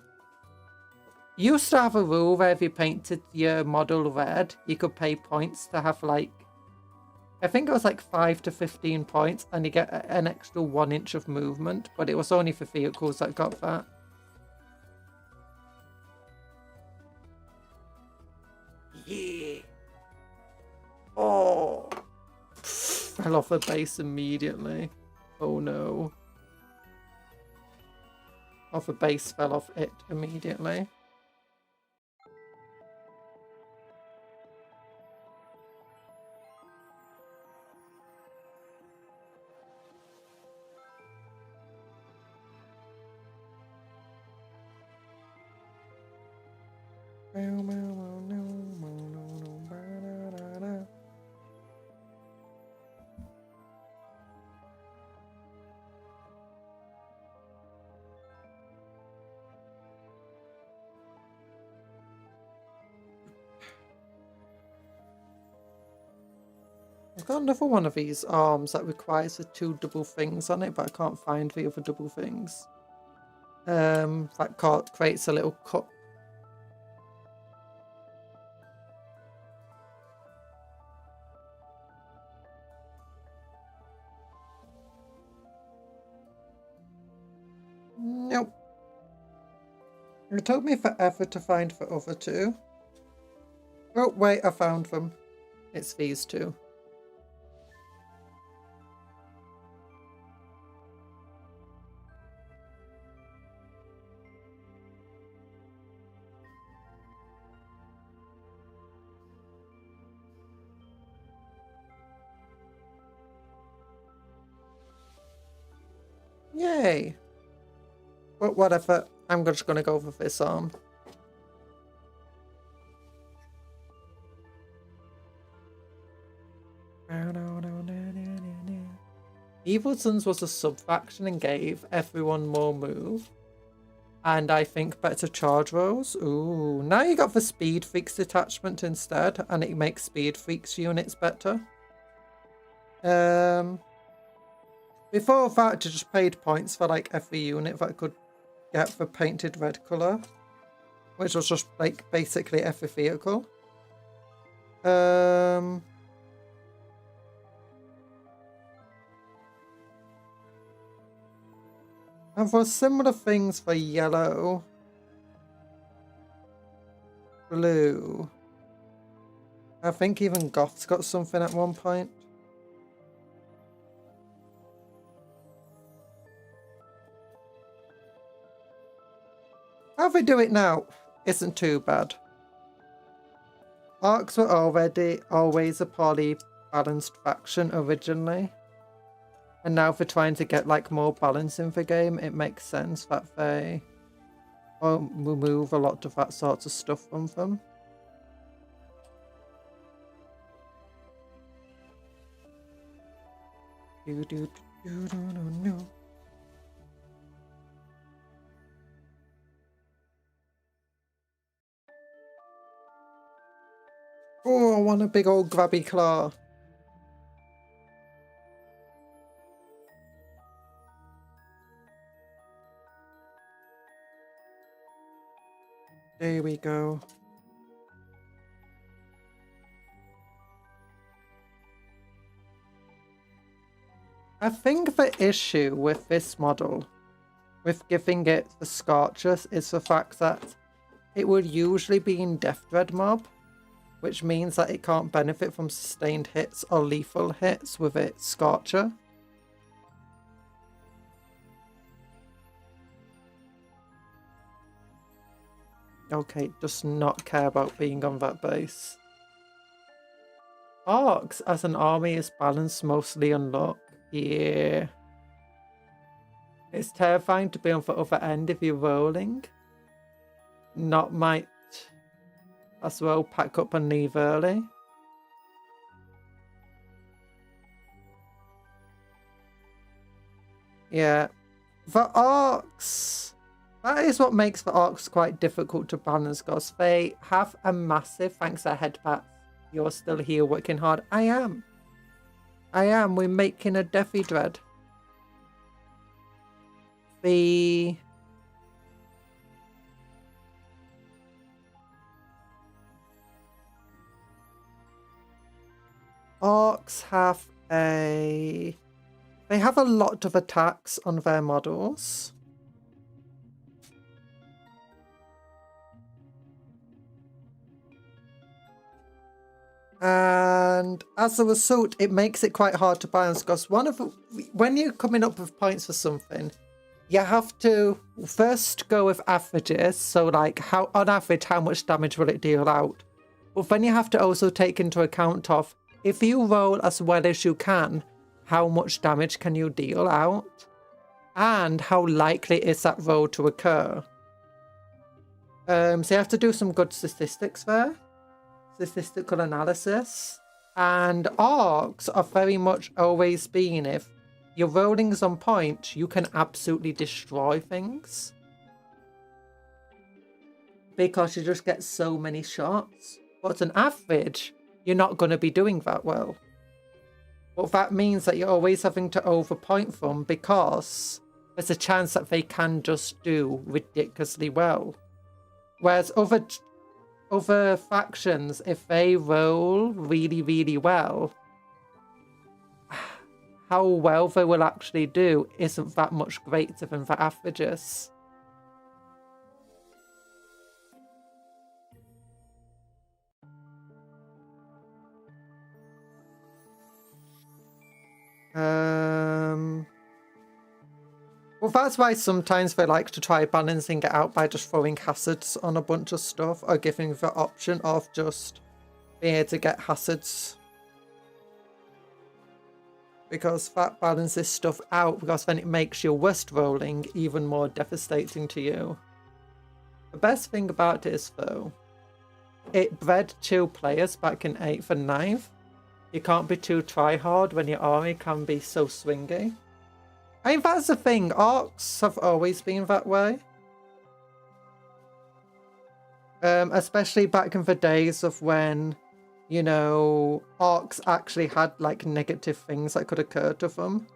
You used to have a rule where if you painted your model red, you could pay points to have like, I think it was like 5 to 15 points, and you get an extra 1 inch of movement, but it was only for vehicles that got that. Yeah. Oh. Fell off the base immediately. Oh no. Off the base fell off it immediately. I've got another one of these arms that requires the 2 double things on it, but I can't find the other double things. That creates a little cup. Nope. It took me forever to find the other 2. Oh, wait, I found them. It's these 2. Yay. But whatever, I'm just going to go for this arm. Evil Sons was a sub-faction and gave everyone more move. And I think better charge rolls. Ooh, now you got the Speed Freaks detachment instead, and it makes Speed Freaks units better. Before that, I just paid points for like every unit that I could get for painted red colour, which was just like basically every vehicle. And for similar things for yellow, blue, I think even Goth's got something at one point. How they do it now isn't too bad. Orcs were always a poorly balanced faction originally. And now for trying to get like more balance in the game, it makes sense that they remove a lot of that sort of stuff from them. Oh, I want a big old grabby claw. There we go. I think the issue with this model, with giving it the Scorchers, is the fact that it would usually be in Death Dread mob, which means that it can't benefit from sustained hits or lethal hits with its Scorcher. Okay, does not care about being on that base. Orcs as an army is balanced mostly on luck. Yeah. It's terrifying to be on the other end if you're rolling. Not might as well pack up and leave early. Yeah. The orcs, that is what makes the orcs quite difficult to balance, because they have a massive, thanks to headpats. You're still here working hard. I am. We're making a Deathy Dread. The orcs have a... They have a lot of attacks on their models. And as a result, it makes it quite hard to balance, because when you're coming up with points for something, you have to first go with averages. So like, how on average, how much damage will it deal out? But then you have to also take into account of, if you roll as well as you can, how much damage can you deal out? And how likely is that roll to occur? So you have to do some good statistics there. Statistical analysis. And orcs are very much always been, if your rolling's on point, you can absolutely destroy things. Because you just get so many shots. But on average, you're not going to be doing that well. But that means that you're always having to overpoint them, because there's a chance that they can just do ridiculously well. Whereas other factions, if they roll really, really well, how well they will actually do isn't that much greater than the averages. Well, that's why sometimes they like to try balancing it out by just throwing hazards on a bunch of stuff, or giving the option of just being able to get hazards. Because that balances stuff out, because then it makes your worst rolling even more devastating to you. The best thing about it is, though, it bred 2 players back in 8th and 9th. You can't be too try-hard when your army can be so swingy. I mean, that's the thing. Orcs have always been that way. Especially back in the days of when, you know, orcs actually had, like, negative things that could occur to them.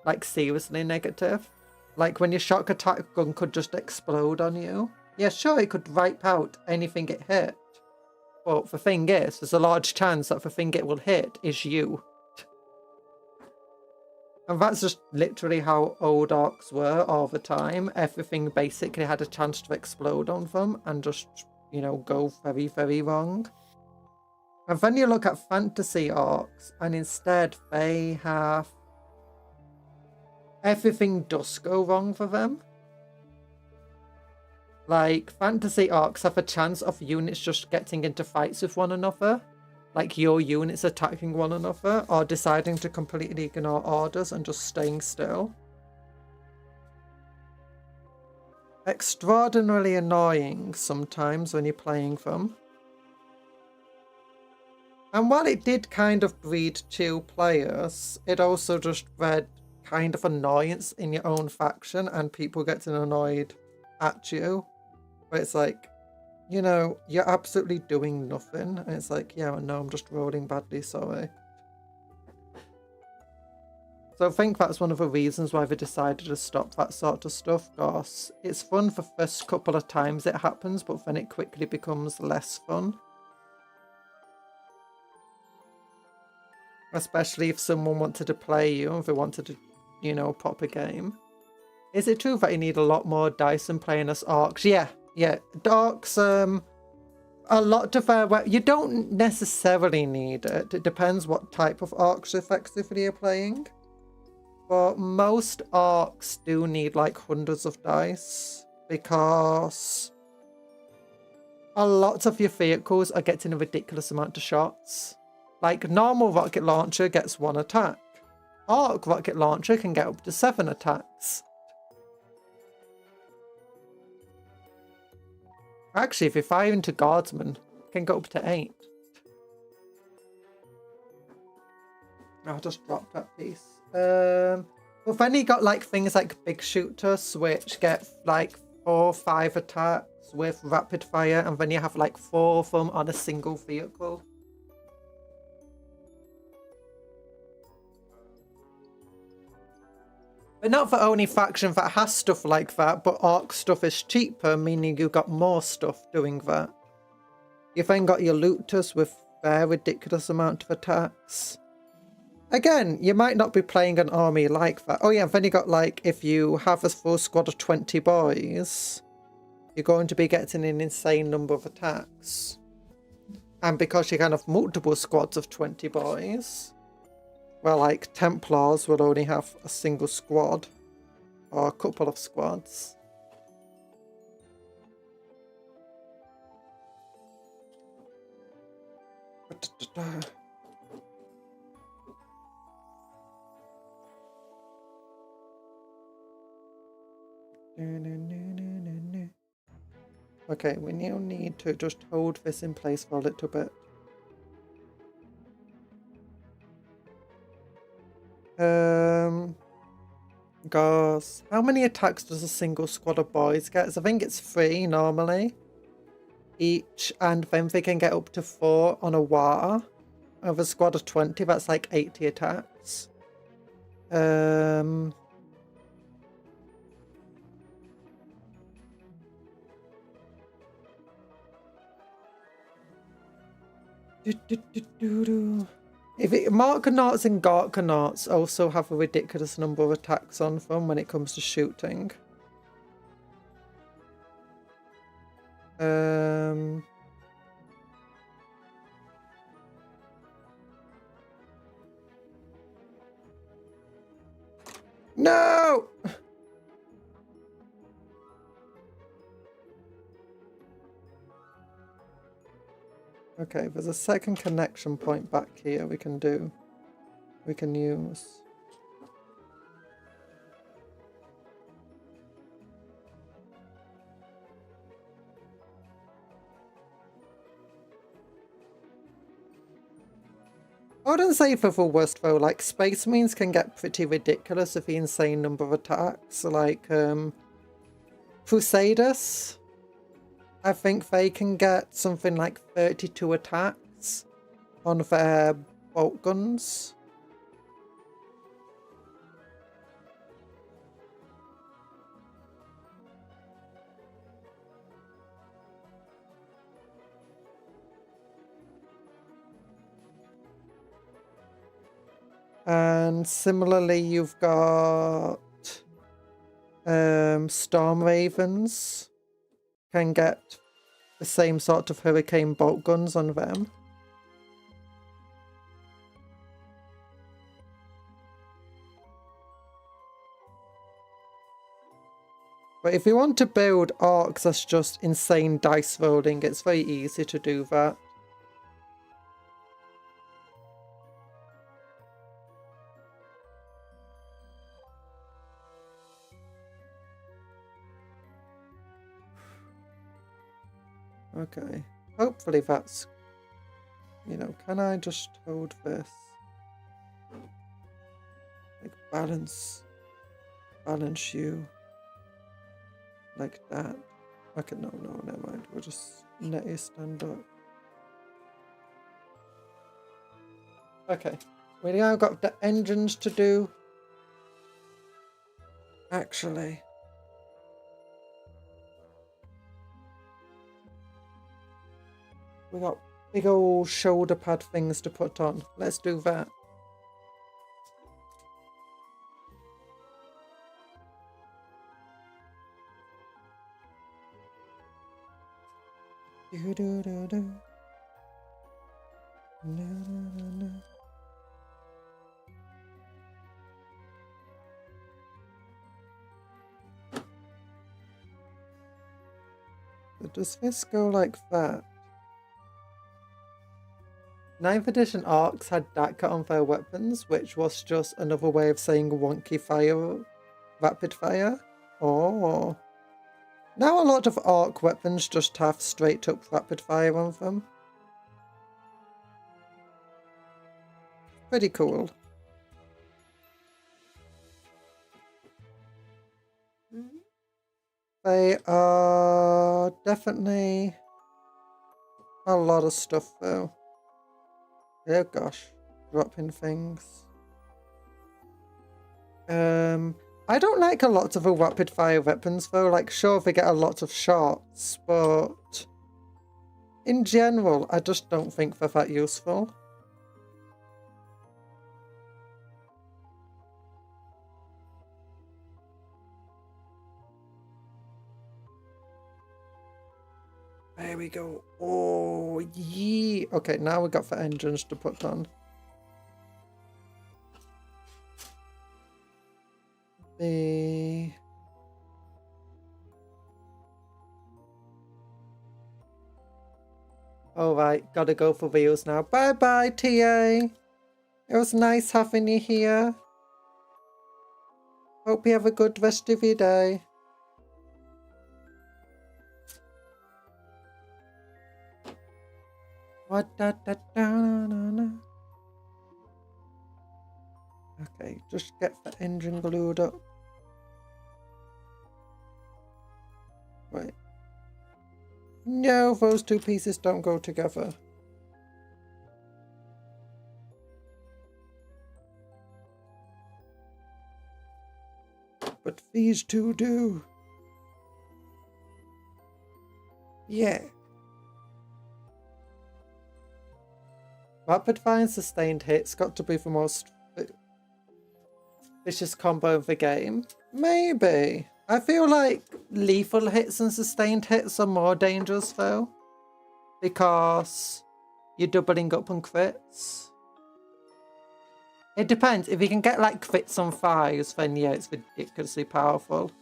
Like, seriously negative. Like, when your shock attack gun could just explode on you. Yeah, sure, it could wipe out anything it hit. But the thing is, there's a large chance that the thing it will hit is you. And that's just literally how old orcs were all the time. Everything basically had a chance to explode on them and just, you know, go very, very wrong. And then you look at fantasy orcs, and instead they have... Everything does go wrong for them. Like, fantasy orcs have a chance of units just getting into fights with one another. Like your units attacking one another, or deciding to completely ignore orders and just staying still. Extraordinarily annoying sometimes when you're playing them. And while it did kind of breed 2 players, it also just bred kind of annoyance in your own faction, and people getting annoyed at you. Where it's like, you know, you're absolutely doing nothing. And it's like, yeah, no, I'm just rolling badly, sorry. So I think that's one of the reasons why they decided to stop that sort of stuff, because it's fun for the first couple of times it happens, but then it quickly becomes less fun. Especially if someone wanted to play you, if they wanted to, you know, pop a game. Is it true that you need a lot more dice than playing as orcs? Yeah. Orcs, a lot of you don't necessarily need it. It depends what type of orcs effectively you're playing. But most orcs do need like hundreds of dice, because a lot of your vehicles are getting a ridiculous amount of shots. Like normal rocket launcher gets 1 attack. Orc rocket launcher can get up to 7 attacks. Actually, if you fire into guardsmen, it can go up to 8. I'll just drop that piece. Well, then you got like things like big shooters, which get like 4 or 5 attacks with rapid fire, and then you have like 4 of them on a single vehicle. But not the only faction that has stuff like that, but orc stuff is cheaper, meaning you got more stuff doing that. You then got your looters with their ridiculous amount of attacks. Again, you might not be playing an army like that. Oh yeah, and then you got like, if you have a full squad of 20 boys, you're going to be getting an insane number of attacks. And because you can have multiple squads of 20 boys, well, like Templars will only have a single squad, or a couple of squads. Okay, we now need to just hold this in place for a little bit. Gosh, how many attacks does a single squad of boys get? I think it's 3 normally each, and then they can get up to 4 on a war. Of a squad of 20, that's like 80 attacks. If it, Markanauts and Garkanauts also have a ridiculous number of attacks on them when it comes to shooting. No! Okay, there's a second connection point back here we can use. I wouldn't say for the worst though, like Space Marines can get pretty ridiculous with the insane number of attacks, like Crusaders. I think they can get something like 32 attacks on their bolt guns. And similarly, you've got Storm Ravens. Can get the same sort of hurricane bolt guns on them. But if you want to build orcs that's just insane dice rolling, it's very easy to do that. Okay, hopefully that's, you know, can I just hold this? Like balance you. Like that. Okay, no, never mind. We'll just let you stand up. Okay, we now got the engines to do. actually. We got big old shoulder pad things to put on. Let's do that. Do do do do. No no no no. So does this go like that? 9th edition orcs had Daka on their weapons, which was just another way of saying wonky fire, rapid fire. Oh. Now a lot of orc weapons just have straight up rapid fire on them. Pretty cool. They are definitely a lot of stuff though. Oh gosh, dropping things. I don't like a lot of the rapid fire weapons though. Like, sure, they get a lot of shots, but in general, I just don't think they're that useful. There we go. Oh, yeah. Okay, now we got the engines to put on. Alright, gotta go for wheels now. Bye bye, TA. It was nice having you here. Hope you have a good rest of your day. Okay, just get the engine glued up. Right. No, those two pieces don't go together. But these two do. Yeah. Rapid fire and sustained hits got to be the most vicious combo of the game. Maybe. I feel like lethal hits and sustained hits are more dangerous though, because you're doubling up on crits. It depends. If you can get like crits on 5s, then yeah, it's ridiculously powerful.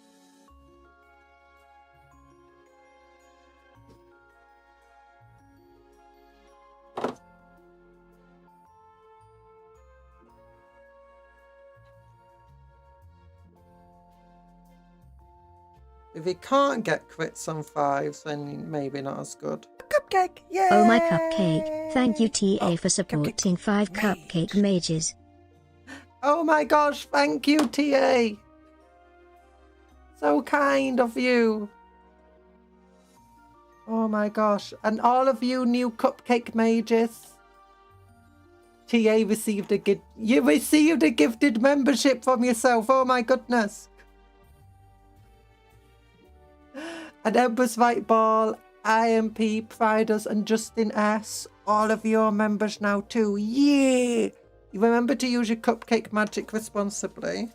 If you can't get crits on 5s, then maybe not as good. Cupcake, yay! Oh my cupcake, thank you TA for supporting 5 cupcake mages. Oh my gosh, thank you, TA. So kind of you. Oh my gosh. And all of you new cupcake mages. TA received a gift. You received a gifted membership from yourself. Oh my goodness. And Emperor's Right Ball, IMP, Priders, and Justin S. All of you are members now too. Yeah! You remember to use your cupcake magic responsibly.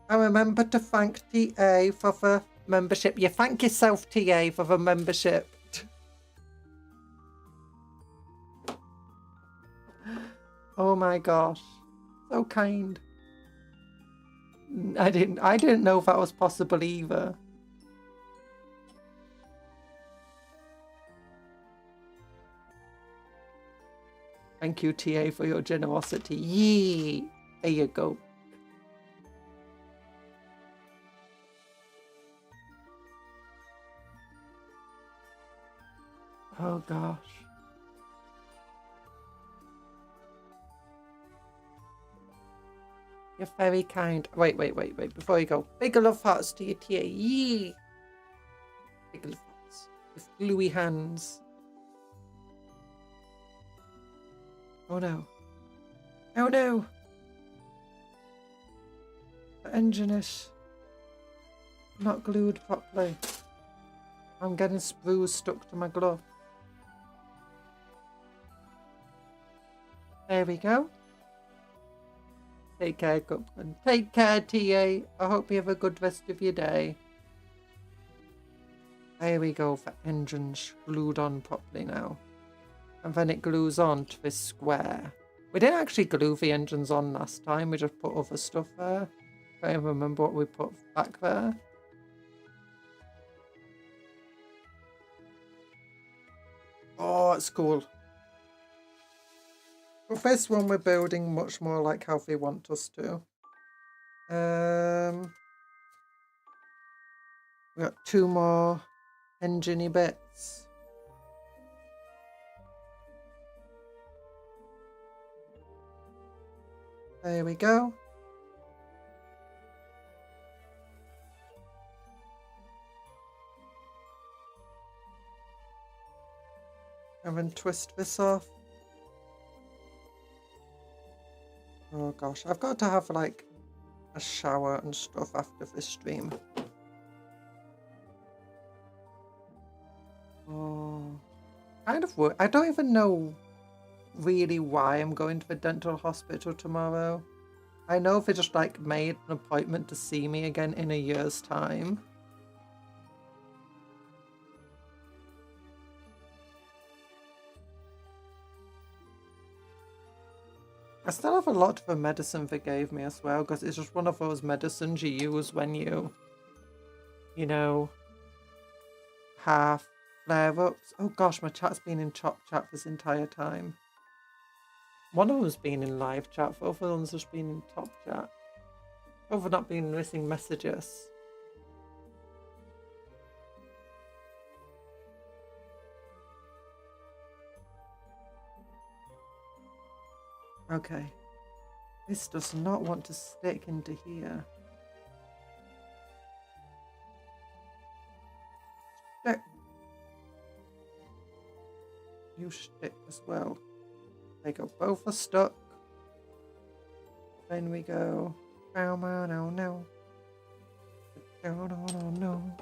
And remember to thank TA for the membership. You thank yourself, TA, for the membership. Oh my gosh. So kind. I didn't know if that was possible either. Thank you, TA, for your generosity. Yee! There you go. Oh gosh. You're very kind. Wait. Before you go. Big love hearts to your TA. Yee! Big love hearts. With gluey hands. Oh no. Oh no. The engine is not glued properly. I'm getting sprues stuck to my glove. There we go. Take care, Cupcake. Take care, TA. I hope you have a good rest of your day. There we go for engines glued on properly now. And then it glues on to this square. We didn't actually glue the engines on last time. We just put other stuff there. I can't even remember what we put back there. Oh, it's cool. But this one we're building much more like how they want us to. We got 2 more engine-y bits. There we go. And then twist this off. Oh gosh, I've got to have like a shower and stuff after this stream. Oh, kind of work. I don't even know really why I'm going to the dental hospital tomorrow. I know they just like made an appointment to see me again in a year's time. I still have a lot of the medicine they gave me as well, because it's just one of those medicines you use when you know, have flare-ups. Oh gosh, my chat's been in chat this entire time. One of them's been in live chat, the other one's just been in top chat. Over not being missing messages. Okay. This does not want to stick into here. Stick. You stick as well. They go, both are stuck. Then we go. No, no, no, no. No, no, no, no.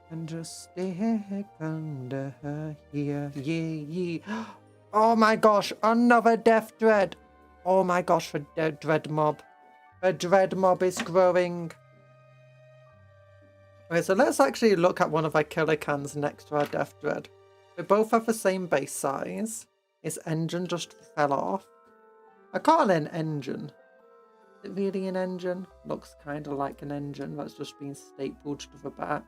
And just stick under here. Yeah. Oh my gosh, another death dread. Oh my gosh, the dread mob. The dread mob is growing. Okay, so let's actually look at one of our Killa Kans next to our death dread. We both have the same base size. His engine just fell off. I call it an engine. Is it really an engine? Looks kind of like an engine that's just been stapled to the back.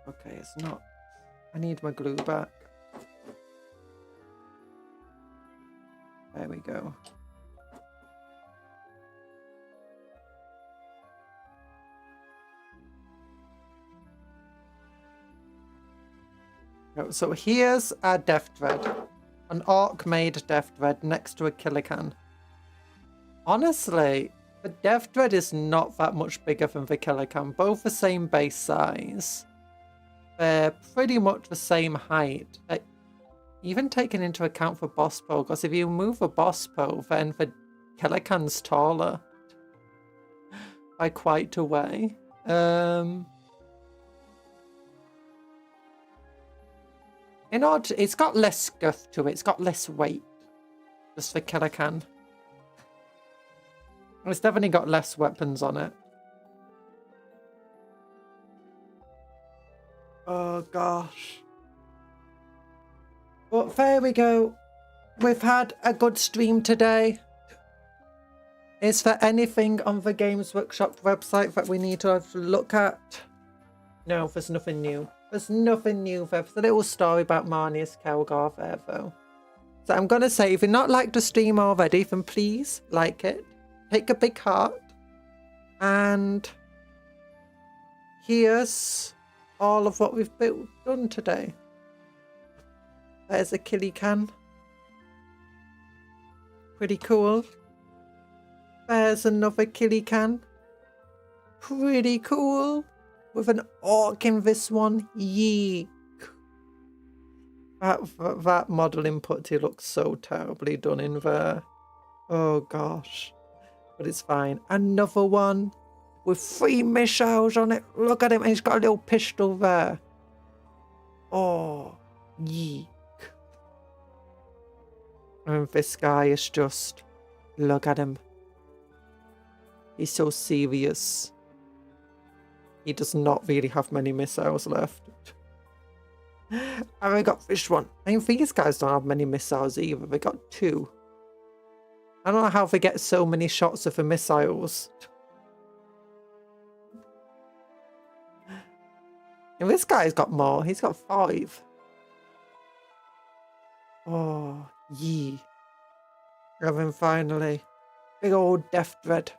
Okay, it's not. I need my glue back. There we go. So here's our death dread. An orc-made death dread next to a Killa Kan. Honestly, the death dread is not that much bigger than the Killa Kan. Both the same base size. They're pretty much the same height. Even taking into account for boss pole, because if you move a boss pole, then the Killa Kan's taller. By quite a way. In order, it's got less guff to it. It's got less weight. Just for Killa Kan. It's definitely got less weapons on it. Oh gosh. But there we go. We've had a good stream today. Is there anything on the Games Workshop website that we need to have a look at? No, there's nothing new. There's nothing new. There's a little story about Marnius Kelgar there though. So I'm going to say, if you've not liked the stream already, then please like it. Take a big heart. And here's all of what we've done today. There's a Killa Kan. Pretty cool. There's another Killa Kan. Pretty cool. With an orc in this one. Yeet. That model in putty looks so terribly done in there. Oh gosh. But it's fine. Another one with 3 missiles on it. Look at him. He's got a little pistol there. Oh, yeek. And this guy is just, look at him. He's so serious. He does not really have many missiles left. And we got this one. I mean, these guys don't have many missiles either. They got 2. I don't know how they get so many shots of the missiles. And this guy's got more. He's got 5. Oh, yee. And then finally, big old death thread.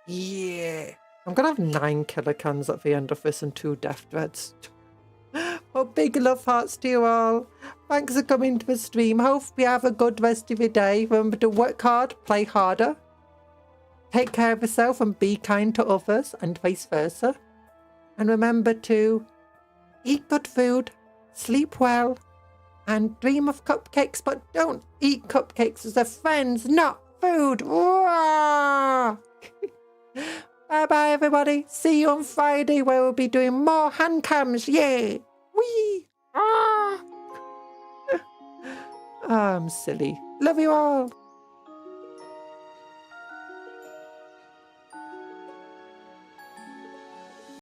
Yeah. I'm going to have 9 Killa Kans at the end of this and 2 death threads. Well, big love hearts to you all. Thanks for coming to the stream. Hope you have a good rest of your day. Remember to work hard, play harder. Take care of yourself and be kind to others and vice versa. And remember to eat good food, sleep well, and dream of cupcakes, but don't eat cupcakes as their friends, not food. Bye-bye, everybody. See you on Friday where we'll be doing more hand cams. Yay! Wee! I'm silly. Love you all.